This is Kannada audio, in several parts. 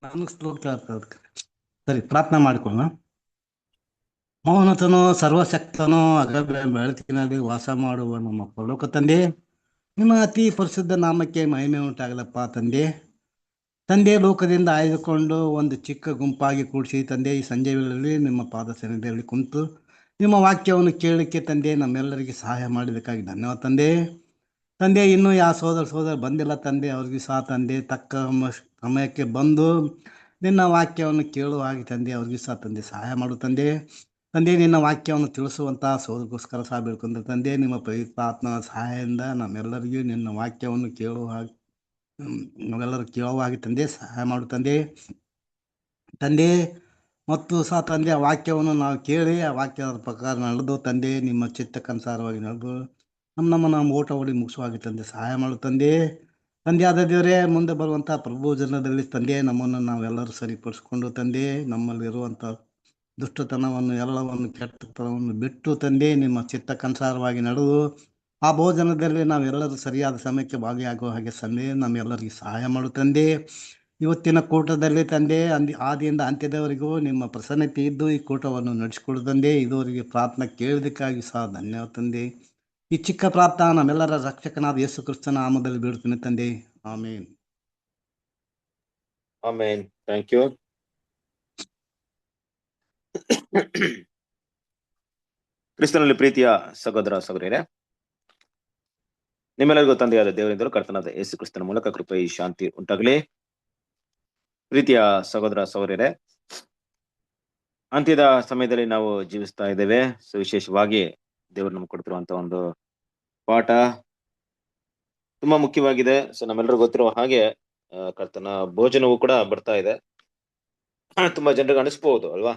ನಾನು ಶ್ಲೋಕ ಸರಿ, ಪ್ರಾರ್ಥನೆ ಮಾಡಿಕೊಳ್ಳೋಣ. ಮೌನತನು ಸರ್ವಶಕ್ತನು ಬೆಳಕಿನಲ್ಲಿ ವಾಸ ಮಾಡುವ ನಮ್ಮ ಪರಲೋಕ ತಂದೆ, ನಿಮ್ಮ ಅತಿ ಪರಿಶುದ್ಧ ನಾಮಕ್ಕೆ ಮಹಿಮೆ ಉಂಟಾಗಲಪ್ಪ ತಂದೆ. ತಂದೆ, ಲೋಕದಿಂದ ಆಯ್ದುಕೊಂಡು ಒಂದು ಚಿಕ್ಕ ಗುಂಪಾಗಿ ಕೂಡಿಸಿ ತಂದೆ, ಈ ಸಂಜೆ ವೇಳೆಯಲ್ಲಿ ನಿಮ್ಮ ಪಾದ ಸನ್ನಿಧಿಯಲ್ಲಿ ಕುಂತು ನಿಮ್ಮ ವಾಕ್ಯವನ್ನು ಕೇಳಲಿಕ್ಕೆ ತಂದೆ ನಮ್ಮೆಲ್ಲರಿಗೆ ಸಹಾಯ ಮಾಡಿದ್ದಕ್ಕಾಗಿ ಧನ್ಯವಾದ ತಂದೆ. ತಂದೆ, ಇನ್ನೂ ಯಾವ ಸೋದರ ಬಂದಿಲ್ಲ ತಂದೆ, ಅವ್ರಿಗೆ ಸಹ ತಂದೆ ತಕ್ಕ ಸಮಯಕ್ಕೆ ಬಂದು ನಿನ್ನ ವಾಕ್ಯವನ್ನು ಕೇಳುವ ಹಾಗೆ ತಂದೆ ಅವ್ರಿಗೆ ಸಹ ತಂದೆ ಸಹಾಯ ಮಾಡು ತಂದೆ. ತಂದೆ, ನಿನ್ನ ವಾಕ್ಯವನ್ನು ತಿಳಿಸುವಂಥ ಸೋದರಿಗೋಸ್ಕರ ಸಹ ಬೇಡ್ಕೊಂಡ್ರೆ ತಂದೆ, ನಿಮ್ಮ ಪವಿತ್ರಾತ್ಮನ ಸಹಾಯದಿಂದ ನಮ್ಮೆಲ್ಲರಿಗೂ ನಿನ್ನ ವಾಕ್ಯವನ್ನು ಕೇಳುವ ಹಾಗೆ ನಾವೆಲ್ಲರೂ ಕೇಳುವ ಹಾಗೆ ತಂದೆ ಸಹಾಯ ಮಾಡು ತಂದೆ. ತಂದೆ, ಮತ್ತು ಸಹ ತಂದೆ, ಆ ವಾಕ್ಯವನ್ನು ನಾವು ಕೇಳಿ ಆ ವಾಕ್ಯದ ಪ್ರಕಾರ ನಡೆದು ತಂದೆ ನಿಮ್ಮ ಚಿತ್ತಕ್ಕನುಸಾರವಾಗಿ ನಡೆದು ನಮ್ಮ ಓಟ ಓಡಿ ಮುಗಿಸುವಾಗಿ ತಂದೆ ಸಹಾಯ ಮಾಡು ತಂದೆ. ತಂದೆ ಆದ ದೇವರೇ, ಮುಂದೆ ಬರುವಂಥ ಪ್ರಭು ಜನದಲ್ಲಿ ತಂದೆ ನಮ್ಮನ್ನು ನಾವೆಲ್ಲರೂ ಸರಿಪಡಿಸ್ಕೊಂಡು ತಂದೆ, ನಮ್ಮಲ್ಲಿರುವಂಥ ದುಷ್ಟತನವನ್ನು ಎಲ್ಲವನ್ನು ಕೆಟ್ಟತನವನ್ನು ಬಿಟ್ಟು ತಂದೆ ನಿಮ್ಮ ಚಿತ್ತಕ್ಕನುಸಾರವಾಗಿ ನಡೆದು ಆ ಭೋಜನದಲ್ಲಿ ನಾವೆಲ್ಲರೂ ಸರಿಯಾದ ಸಮಯಕ್ಕೆ ಭಾಗಿಯಾಗುವ ಹಾಗೆ ತಂದೆ ನಮ್ಮೆಲ್ಲರಿಗೆ ಸಹಾಯ ಮಾಡು ತಂದೆ. ಇವತ್ತಿನ ಕೂಟದಲ್ಲಿ ತಂದೆ ಆದಿಯಿಂದ ಅಂತ್ಯದವರೆಗೂ ನಿಮ್ಮ ಪ್ರಸನ್ನತೆ ಇದ್ದು ಈ ಕೂಟವನ್ನು ನಡೆಸಿಕೊಡು ತಂದೆ. ಇದುವರೆಗೆ ಪ್ರಾರ್ಥನೆ ಕೇಳೋದಕ್ಕಾಗಿ ಸಹ ಧನ್ಯವಾದ ತಂದೆ. ಈ ಚಿಕ್ಕ ಪ್ರಾರ್ಥನೆ ನಮ್ಮೆಲ್ಲರ ರಕ್ಷಕನಾದ ಯೇಸು ಕ್ರಿಸ್ತನ ನಾಮದಲ್ಲಿ ಬೇಡ್ತೀನಿ ತಂದೆ, ಆಮೇನ್. ಆಮೇನ್. Thank you. ಕ್ರಿಸ್ತನಲ್ಲಿ ಪ್ರೀತಿಯ ಸಹೋದರ ಸಹೋದರಿಯರೇ, ನಿಮ್ಮೆಲ್ಲರಿಗೂ ತಂದೆಯಾದ ದೇವರಿಂದಲೂ ಕರ್ತನಾದ ಯೇಸು ಕ್ರಿಸ್ತನ ಮೂಲಕ ಕೃಪೆ ಶಾಂತಿ ಉಂಟಾಗಲಿ. ಪ್ರೀತಿಯ ಸಹೋದರ ಸಹೋದರಿಯರೇ, ಅಂತ್ಯದ ಸಮಯದಲ್ಲಿ ನಾವು ಜೀವಿಸ್ತಾ ಇದ್ದೇವೆ. ವಿಶೇಷವಾಗಿ ದೇವರು ನಮ್ಗೆ ಕೊಡ್ತಿರುವಂತ ಒಂದು ಪಾಠ ತುಂಬಾ ಮುಖ್ಯವಾಗಿದೆ. ಸೊ ನಮ್ಮೆಲ್ಲರಿಗೂ ಗೊತ್ತಿರುವ ಹಾಗೆ ಕರ್ತನ ಭೋಜನವೂ ಕೂಡ ಬರ್ತಾ ಇದೆ. ತುಂಬಾ ಜನರಿಗೆ ಅನಿಸ್ಬಹುದು ಅಲ್ವಾ,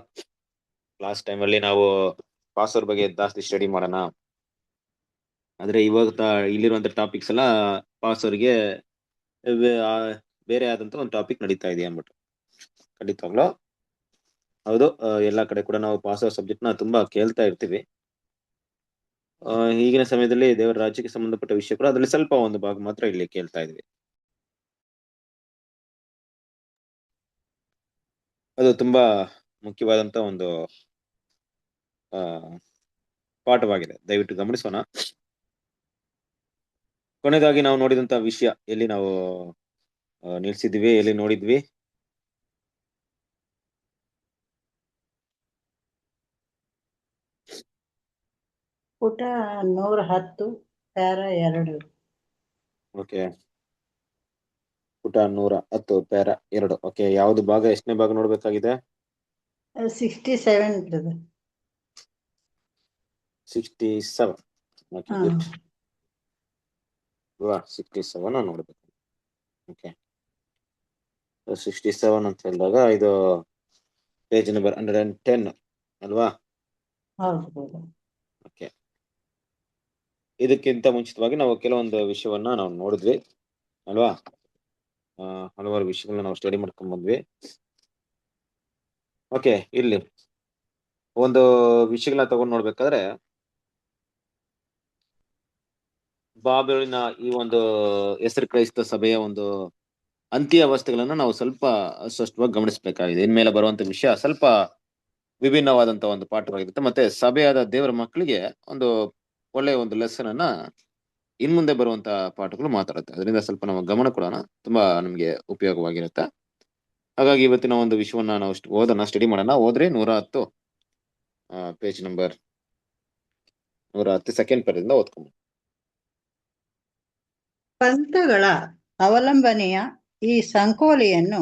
ಲಾಸ್ಟ್ ಟೈಮ್ ಅಲ್ಲಿ ನಾವು ಪಾಸ್ವರ್ ಬಗ್ಗೆ ಜಾಸ್ತಿ ಸ್ಟಡಿ ಮಾಡೋಣ, ಆದ್ರೆ ಇವಾಗ ಇಲ್ಲಿರುವಂತ ಟಾಪಿಕ್ಸ್ ಎಲ್ಲ ಪಾಸ್ವರ್ಗೆ ಬೇರೆ ಆದಂತ ಒಂದು ಟಾಪಿಕ್ ನಡೀತಾ ಇದೆ ಅಂದ್ಬಿಟ್ಟು. ಖಂಡಿತವಾಗ್ಲೂ ಹೌದು, ಎಲ್ಲಾ ಕಡೆ ಕೂಡ ನಾವು ಪಾಸ್ವರ್ ಸಬ್ಜೆಕ್ಟ್ ನ ತುಂಬಾ ಕೇಳ್ತಾ ಇರ್ತೀವಿ. ಈಗಿನ ಸಮಯದಲ್ಲಿ ದೇವರ ರಾಜ್ಯಕ್ಕೆ ಸಂಬಂಧಪಟ್ಟ ವಿಷಯ ಕೂಡ ಅದರಲ್ಲಿ ಸ್ವಲ್ಪ ಒಂದು ಭಾಗ ಮಾತ್ರ ಇಲ್ಲಿ ಕೇಳ್ತಾ ಇದ್ವಿ. ಅದು ತುಂಬಾ ಮುಖ್ಯವಾದಂತ ಒಂದು ಪಾಠವಾಗಿದೆ, ದಯವಿಟ್ಟು ಗಮನಿಸೋಣ. ಕೊನೆಯದಾಗಿ ನಾವು ನೋಡಿದಂತ ವಿಷಯ ಎಲ್ಲಿ ನಾವು ನಿಲ್ಸಿದ್ವಿ, ಎಲ್ಲಿ ನೋಡಿದ್ವಿ? ಪುಟ 110 ಪ್ಯಾರ 2. ಓಕೆ, ಪುಟ 110 ಪ್ಯಾರ 2. ಓಕೆ, ಯಾವ್ದು ಭಾಗ, ಎಷ್ಟನೇ ಭಾಗ ನೋಡ್ಬೇಕಾಗಿದೆ? 67. 67. Okay, good. 67 ನೋಡ್ಬೇಕು. ಓಕೆ, 67 ಅಂತ ಹೇಳಿದಾಗ ಇದು ಪೇಜ್ ನಂಬರ್ 110 ಅಲ್ವಾ? ಹೌದು. ಓಕೆ, ಇದಕ್ಕಿಂತ ಮುಂಚಿತವಾಗಿ ನಾವು ಕೆಲವೊಂದು ವಿಷಯವನ್ನ ನಾವು ನೋಡಿದ್ವಿ ಅಲ್ವಾ? ಹಲವಾರು ವಿಷಯಗಳನ್ನ ನಾವು ಸ್ಟಡಿ ಮಾಡ್ಕೊಂಡ್ ಬಂದ್ವಿ. ಓಕೆ, ಇಲ್ಲಿ ಒಂದು ವಿಷಯಗಳನ್ನ ತಗೊಂಡು ನೋಡ್ಬೇಕಾದ್ರೆ ಬಾಬೆಲಿನ ಈ ಒಂದು ಹೆಸರು ಕ್ರೈಸ್ತ ಸಭೆಯ ಒಂದು ಅಂತ್ಯ ಅವಸ್ಥೆಗಳನ್ನ ನಾವು ಸ್ವಲ್ಪ ಸ್ಪಷ್ಟವಾಗಿ ಗಮನಿಸಬೇಕಾಗಿದೆ. ಇನ್ಮೇಲೆ ಬರುವಂತ ವಿಷಯ ಸ್ವಲ್ಪ ವಿಭಿನ್ನವಾದಂತ ಒಂದು ಪಾಠವಾಗಿರುತ್ತೆ, ಮತ್ತೆ ಸಭೆಯಾದ ದೇವರ ಮಕ್ಕಳಿಗೆ ಒಂದು ಒಳ್ಳೆಯ ಒಂದು ಲೆಸನ್ ಅನ್ನ ಇನ್ ಮುಂದೆ ಬರುವಂತ ಪಾಠಗಳು ಮಾತಾಡುತ್ತೆ. ಅದರಿಂದ ಸ್ವಲ್ಪ ನಾವು ಗಮನ ಕೊಡೋಣ, ತುಂಬಾ ನಮ್ಗೆ ಉಪಯೋಗವಾಗಿರುತ್ತೆ. ಹಾಗಾಗಿ ಇವತ್ತಿನ ಒಂದು ವಿಷಯವನ್ನ ನಾವು ಓದೋಣ, ಸ್ಟಡಿ ಮಾಡೋಣ. ಹೋದ್ರೆ 110 ಪೇಜ್ ನಂಬರ್ 110 ಸೆಕೆಂಡ್ ಪೇರಿಂದ ಓದ್ಕೊಂಡು. ಪಂಥಗಳ ಅವಲಂಬನೆಯ ಈ ಸಂಕೋಲೆಯನ್ನು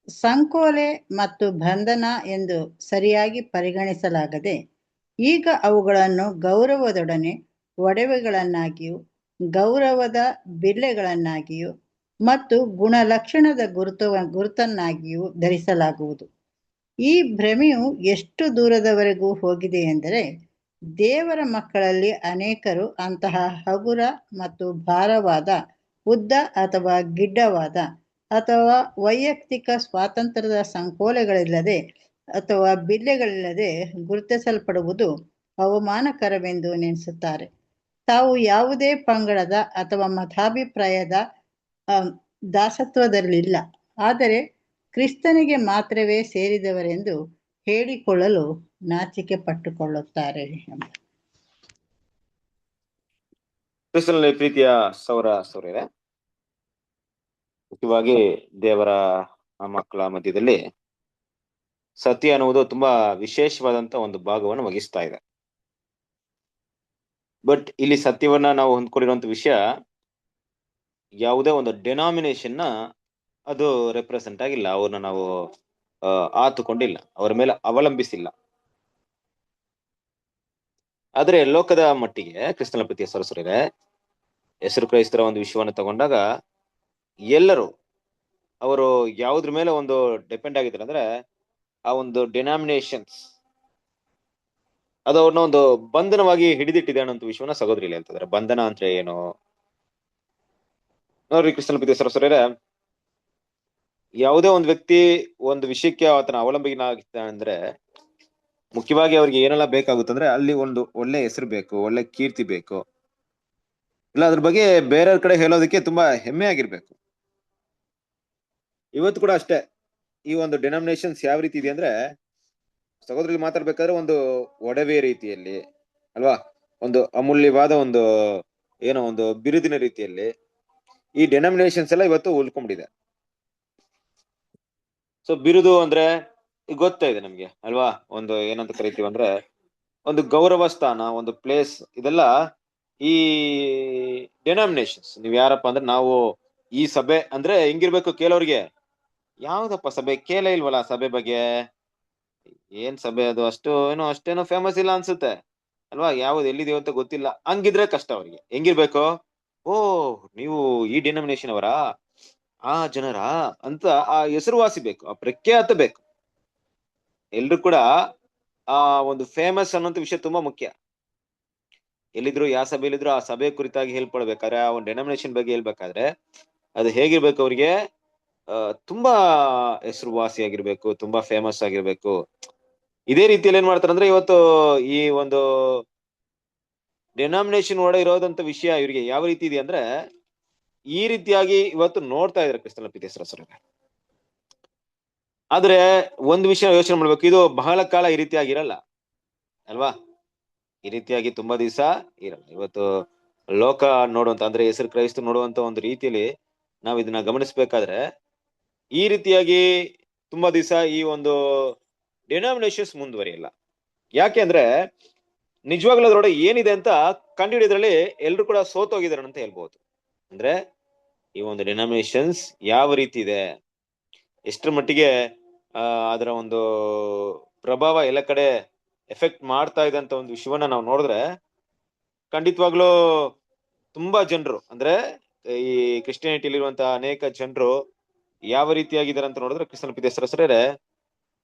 ಸಂಕೋಲೆ ಮತ್ತು ಬಂಧನ ಎಂದು ಸರಿಯಾಗಿ ಪರಿಗಣಿಸಲಾಗದೆ, ಈಗ ಅವುಗಳನ್ನು ಗೌರವದೊಡನೆ ಒಡವೆಗಳನ್ನಾಗಿಯೂ ಗೌರವದ ಬಿಲ್ಲೆಗಳನ್ನಾಗಿಯೂ ಮತ್ತು ಗುಣಲಕ್ಷಣದ ಗುರುತನ್ನಾಗಿಯೂ ಧರಿಸಲಾಗುವುದು. ಈ ಭ್ರಮೆಯು ಎಷ್ಟು ದೂರದವರೆಗೂ ಹೋಗಿದೆ ಎಂದರೆ, ದೇವರ ಮಕ್ಕಳಲ್ಲಿ ಅನೇಕರು ಅಂತಹ ಹಗುರ ಮತ್ತು ಭಾರವಾದ, ಉದ್ದ ಅಥವಾ ಗಿಡ್ಡವಾದ ಅಥವಾ ವೈಯಕ್ತಿಕ ಸ್ವಾತಂತ್ರ್ಯದ ಸಂಕೋಲೆಗಳಿಲ್ಲದೆ ಅಥವಾ ಬಿಲ್ಲೆಗಳಿಲ್ಲದೆ ಗುರುತಿಸಲ್ಪಡುವುದು ಅವಮಾನಕರವೆಂದು ನೆನೆಸುತ್ತಾರೆ. ತಾವು ಯಾವುದೇ ಪಂಗಡದ ಅಥವಾ ಮತಾಭಿಪ್ರಾಯದ ದಾಸತ್ವದಲ್ಲಿಲ್ಲ, ಆದರೆ ಕ್ರಿಸ್ತನಿಗೆ ಮಾತ್ರವೇ ಸೇರಿದವರೆಂದು ಹೇಳಿಕೊಳ್ಳಲು ನಾಚಿಕೆ ಪಟ್ಟುಕೊಳ್ಳುತ್ತಾರೆ ಎಂಬ. ಕ್ರಿಸ್ತನಲ್ಲಿ ಪ್ರೀತಿಯ ಸೌರರೇ, ಮುಖ್ಯವಾಗಿ ದೇವರ ಮಕ್ಕಳ ಮಧ್ಯದಲ್ಲಿ ಸತ್ಯ ಅನ್ನುವುದು ತುಂಬಾ ವಿಶೇಷವಾದಂತ ಒಂದು ಭಾಗವನ್ನು ವಹಿಸ್ತಾ ಇದೆ. ಬಟ್ ಇಲ್ಲಿ ಸತ್ಯವನ್ನ ನಾವು ಹೊಂದ್ಕೊಂಡಿರುವಂತ ವಿಷಯ ಯಾವುದೇ ಒಂದು ಡೆನಾಮಿನೇಷನ್ ನ ಅದು ರೆಪ್ರೆಸೆಂಟ್ ಆಗಿಲ್ಲ. ಅವ್ರನ್ನ ನಾವು ಆತುಕೊಂಡಿಲ್ಲ, ಅವರ ಮೇಲೆ ಅವಲಂಬಿಸಿಲ್ಲ. ಆದ್ರೆ ಲೋಕದ ಮಟ್ಟಿಗೆ ಕ್ರಿಸ್ತನ ಪ್ರೀತಿಯ ಸರಸರೇ, ಹೆಸರು ಕ್ರೈಸ್ತರ ಒಂದು ವಿಷಯವನ್ನು ತಗೊಂಡಾಗ ಎಲ್ಲರೂ ಅವರು ಯಾವುದ್ರ ಮೇಲೆ ಒಂದು ಡಿಪೆಂಡ್ ಆಗಿದ್ದಾರೆ ಅಂದ್ರೆ ಆ ಒಂದು ಡೆನಾಮಿನೇಷನ್ಸ್ ಅದು ಅವ್ರನ್ನ ಒಂದು ಬಂಧನವಾಗಿ ಹಿಡಿದಿಟ್ಟಿದೆ ಅನ್ನೋ ವಿಷಯವನ್ನ ಸಹೋದರಿ ಇಲ್ಲಿ ಹೇಳ್ತಿದ್ದಾರೆ. ಬಂಧನ ಅಂದ್ರೆ ಏನು ನೋಡ್ರಿ ಕ್ರಿಸ್ತನ ಪ್ರೀತಿಯ ಸರಸರೇ, ಯಾವುದೇ ಒಂದು ವ್ಯಕ್ತಿ ಒಂದು ವಿಷಯಕ್ಕೆ ಆತನ ಅವಲಂಬನೆಯಾಗಿದ್ದಾನೆ ಅಂದ್ರೆ ಮುಖ್ಯವಾಗಿ ಅವ್ರಿಗೆ ಏನೆಲ್ಲ ಬೇಕಾಗುತ್ತಂದ್ರೆ ಅಲ್ಲಿ ಒಂದು ಒಳ್ಳೆ ಹೆಸರು ಬೇಕು, ಒಳ್ಳೆ ಕೀರ್ತಿ ಬೇಕು, ಇಲ್ಲ ಅದ್ರ ಬಗ್ಗೆ ಬೇರೆಯವ್ರ ಕಡೆ ಹೇಳೋದಕ್ಕೆ ತುಂಬಾ ಹೆಮ್ಮೆ ಆಗಿರ್ಬೇಕು. ಇವತ್ತು ಕೂಡ ಅಷ್ಟೇ ಈ ಒಂದು ಡೆನಾಮಿನೇಷನ್ಸ್ ಯಾವ ರೀತಿ ಇದೆ ಅಂದ್ರೆ ಸಹೋದರಲ್ಲಿ ಮಾತಾಡ್ಬೇಕಾದ್ರೆ ಒಂದು ಒಡವೆ ರೀತಿಯಲ್ಲಿ ಅಲ್ವಾ, ಒಂದು ಅಮೂಲ್ಯವಾದ ಒಂದು ಏನೋ ಒಂದು ಬಿರುದಿನ ರೀತಿಯಲ್ಲಿ ಈ ಡೆನಾಮಿನೇಷನ್ಸ್ ಎಲ್ಲ ಇವತ್ತು ಉಳ್ಕೊಂಡ್ಬಿಟ್ಟಿದೆ. ಸೊ ಬಿರುದು ಅಂದ್ರೆ ಈಗ ಗೊತ್ತಾ ಇದೆ ನಮ್ಗೆ ಅಲ್ವಾ, ಒಂದು ಏನಂತ ಕರಿತೀವಿ ಅಂದ್ರೆ ಒಂದು ಗೌರವ ಸ್ಥಾನ, ಒಂದು ಪ್ಲೇಸ್, ಇದೆಲ್ಲ ಈ ಡೆನಾಮಿನೇಷನ್ಸ್. ನೀವ್ ಯಾರಪ್ಪ ಅಂದ್ರೆ ನಾವು ಈ ಸಭೆ ಅಂದ್ರೆ ಹೆಂಗಿರ್ಬೇಕು ಕೆಲವ್ರಿಗೆ, ಯಾವ್ದಪ್ಪ ಸಭೆ ಕೇಳೇ ಇಲ್ವಲ್ಲ ಸಭೆ ಬಗ್ಗೆ, ಏನ್ ಸಭೆ ಅದು ಅಷ್ಟೇನೋ ಫೇಮಸ್ ಇಲ್ಲ ಅನ್ಸುತ್ತೆ ಅಲ್ವಾ, ಯಾವ್ದು ಎಲ್ಲಿದೆಯೋ ಅಂತ ಗೊತ್ತಿಲ್ಲ, ಹಂಗಿದ್ರೆ ಕಷ್ಟ ಅವ್ರಿಗೆ. ಹೆಂಗಿರ್ಬೇಕು, ಓ ನೀವು ಈ ಡೆನಾಮಿನೇಷನ್ ಅವರಾ, ಆ ಜನರ ಅಂತ ಆ ಹೆಸರುವಾಸಿ ಬೇಕು, ಆ ಪ್ರಖ್ಯಾತ ಬೇಕು. ಎಲ್ರು ಕೂಡ ಆ ಒಂದು ಫೇಮಸ್ ಅನ್ನೋಂಥ ವಿಷಯ ತುಂಬಾ ಮುಖ್ಯ. ಎಲ್ಲಿದ್ರು ಯಾವ ಸಭೆಯಲ್ಲಿದ್ರು ಆ ಸಭೆ ಕುರಿತಾಗಿ ಹೇಳ್ಕೊಳ್ಬೇಕಾದ್ರೆ, ಆ ಒಂದು ಡೆನಾಮಿನೇಷನ್ ಬಗ್ಗೆ ಹೇಳ್ಬೇಕಾದ್ರೆ ಅದು ಹೇಗಿರ್ಬೇಕು, ಅವ್ರಿಗೆ ತುಂಬಾ ಹೆಸರುವಾಸಿಯಾಗಿರ್ಬೇಕು, ತುಂಬಾ ಫೇಮಸ್ ಆಗಿರ್ಬೇಕು. ಇದೇ ರೀತಿಯಲ್ಲಿ ಏನ್ ಮಾಡ್ತಾರೆ ಅಂದ್ರೆ ಇವತ್ತು ಈ ಒಂದು ಡೆನಾಮಿನೇಷನ್ ಒಳಗೆ ಇರೋದಂತ ವಿಷಯ ಇವ್ರಿಗೆ ಯಾವ ರೀತಿ ಇದೆ ಅಂದ್ರೆ ಈ ರೀತಿಯಾಗಿ ಇವತ್ತು ನೋಡ್ತಾ ಇದಾರೆ ಕ್ರಿಸ್ತನ ಪ್ರೀತಿಯ ಸಹೋದರರೇ. ಆದ್ರೆ ಒಂದು ವಿಷಯ ಯೋಚನೆ ಮಾಡ್ಬೇಕು, ಇದು ಬಹಳ ಕಾಲ ಈ ರೀತಿಯಾಗಿ ಇರಲ್ಲ ಅಲ್ವಾ, ಈ ರೀತಿಯಾಗಿ ತುಂಬಾ ದಿವಸ ಇರಲ್ಲ. ಇವತ್ತು ಲೋಕ ನೋಡುವಂತ ಅಂದ್ರೆ ಹೆಸರು ಕ್ರೈಸ್ತ ನೋಡುವಂತ ಒಂದು ರೀತಿಯಲ್ಲಿ ನಾವ್ ಇದನ್ನ ಗಮನಿಸ್ಬೇಕಾದ್ರೆ ಈ ರೀತಿಯಾಗಿ ತುಂಬಾ ದಿವಸ ಈ ಒಂದು ಡೆನಾಮಿನೇಷನ್ಸ್ ಮುಂದುವರಿಯಲ್ಲ. ಯಾಕೆ ಅಂದ್ರೆ ನಿಜವಾಗ್ಲೂ ಅದ್ರೊಳಗೆ ಏನಿದೆ ಅಂತ ಕಂಡುಹಿಡಿಯೋದ್ರಲ್ಲಿ ಎಲ್ರು ಕೂಡ ಸೋತೋಗಿದಾರೆ ಅಂತ ಹೇಳ್ಬೋದು. ಅಂದ್ರೆ ಈ ಒಂದು ಡೆನಾಮಿನೇಷನ್ಸ್ ಯಾವ ರೀತಿ ಇದೆ, ಎಷ್ಟರ ಮಟ್ಟಿಗೆ ಅದರ ಒಂದು ಪ್ರಭಾವ ಎಲ್ಲ ಕಡೆ ಎಫೆಕ್ಟ್ ಮಾಡ್ತಾ ಇದೆ ಅಂತ ಒಂದು ವಿಷಯವನ್ನ ನಾವು ನೋಡಿದ್ರೆ ಖಂಡಿತವಾಗ್ಲೂ ತುಂಬಾ ಜನರು ಅಂದ್ರೆ ಈ ಕ್ರಿಶ್ಚಿಯಾನಿಟಿಲಿರುವಂತಹ ಅನೇಕ ಜನರು ಯಾವ ರೀತಿಯಾಗಿದ್ದಾರೆ ಅಂತ ನೋಡಿದ್ರೆ ಕ್ರಿಸ್ತನ ಪ್ರೀತಿಯ ಸಹೋದರರೇ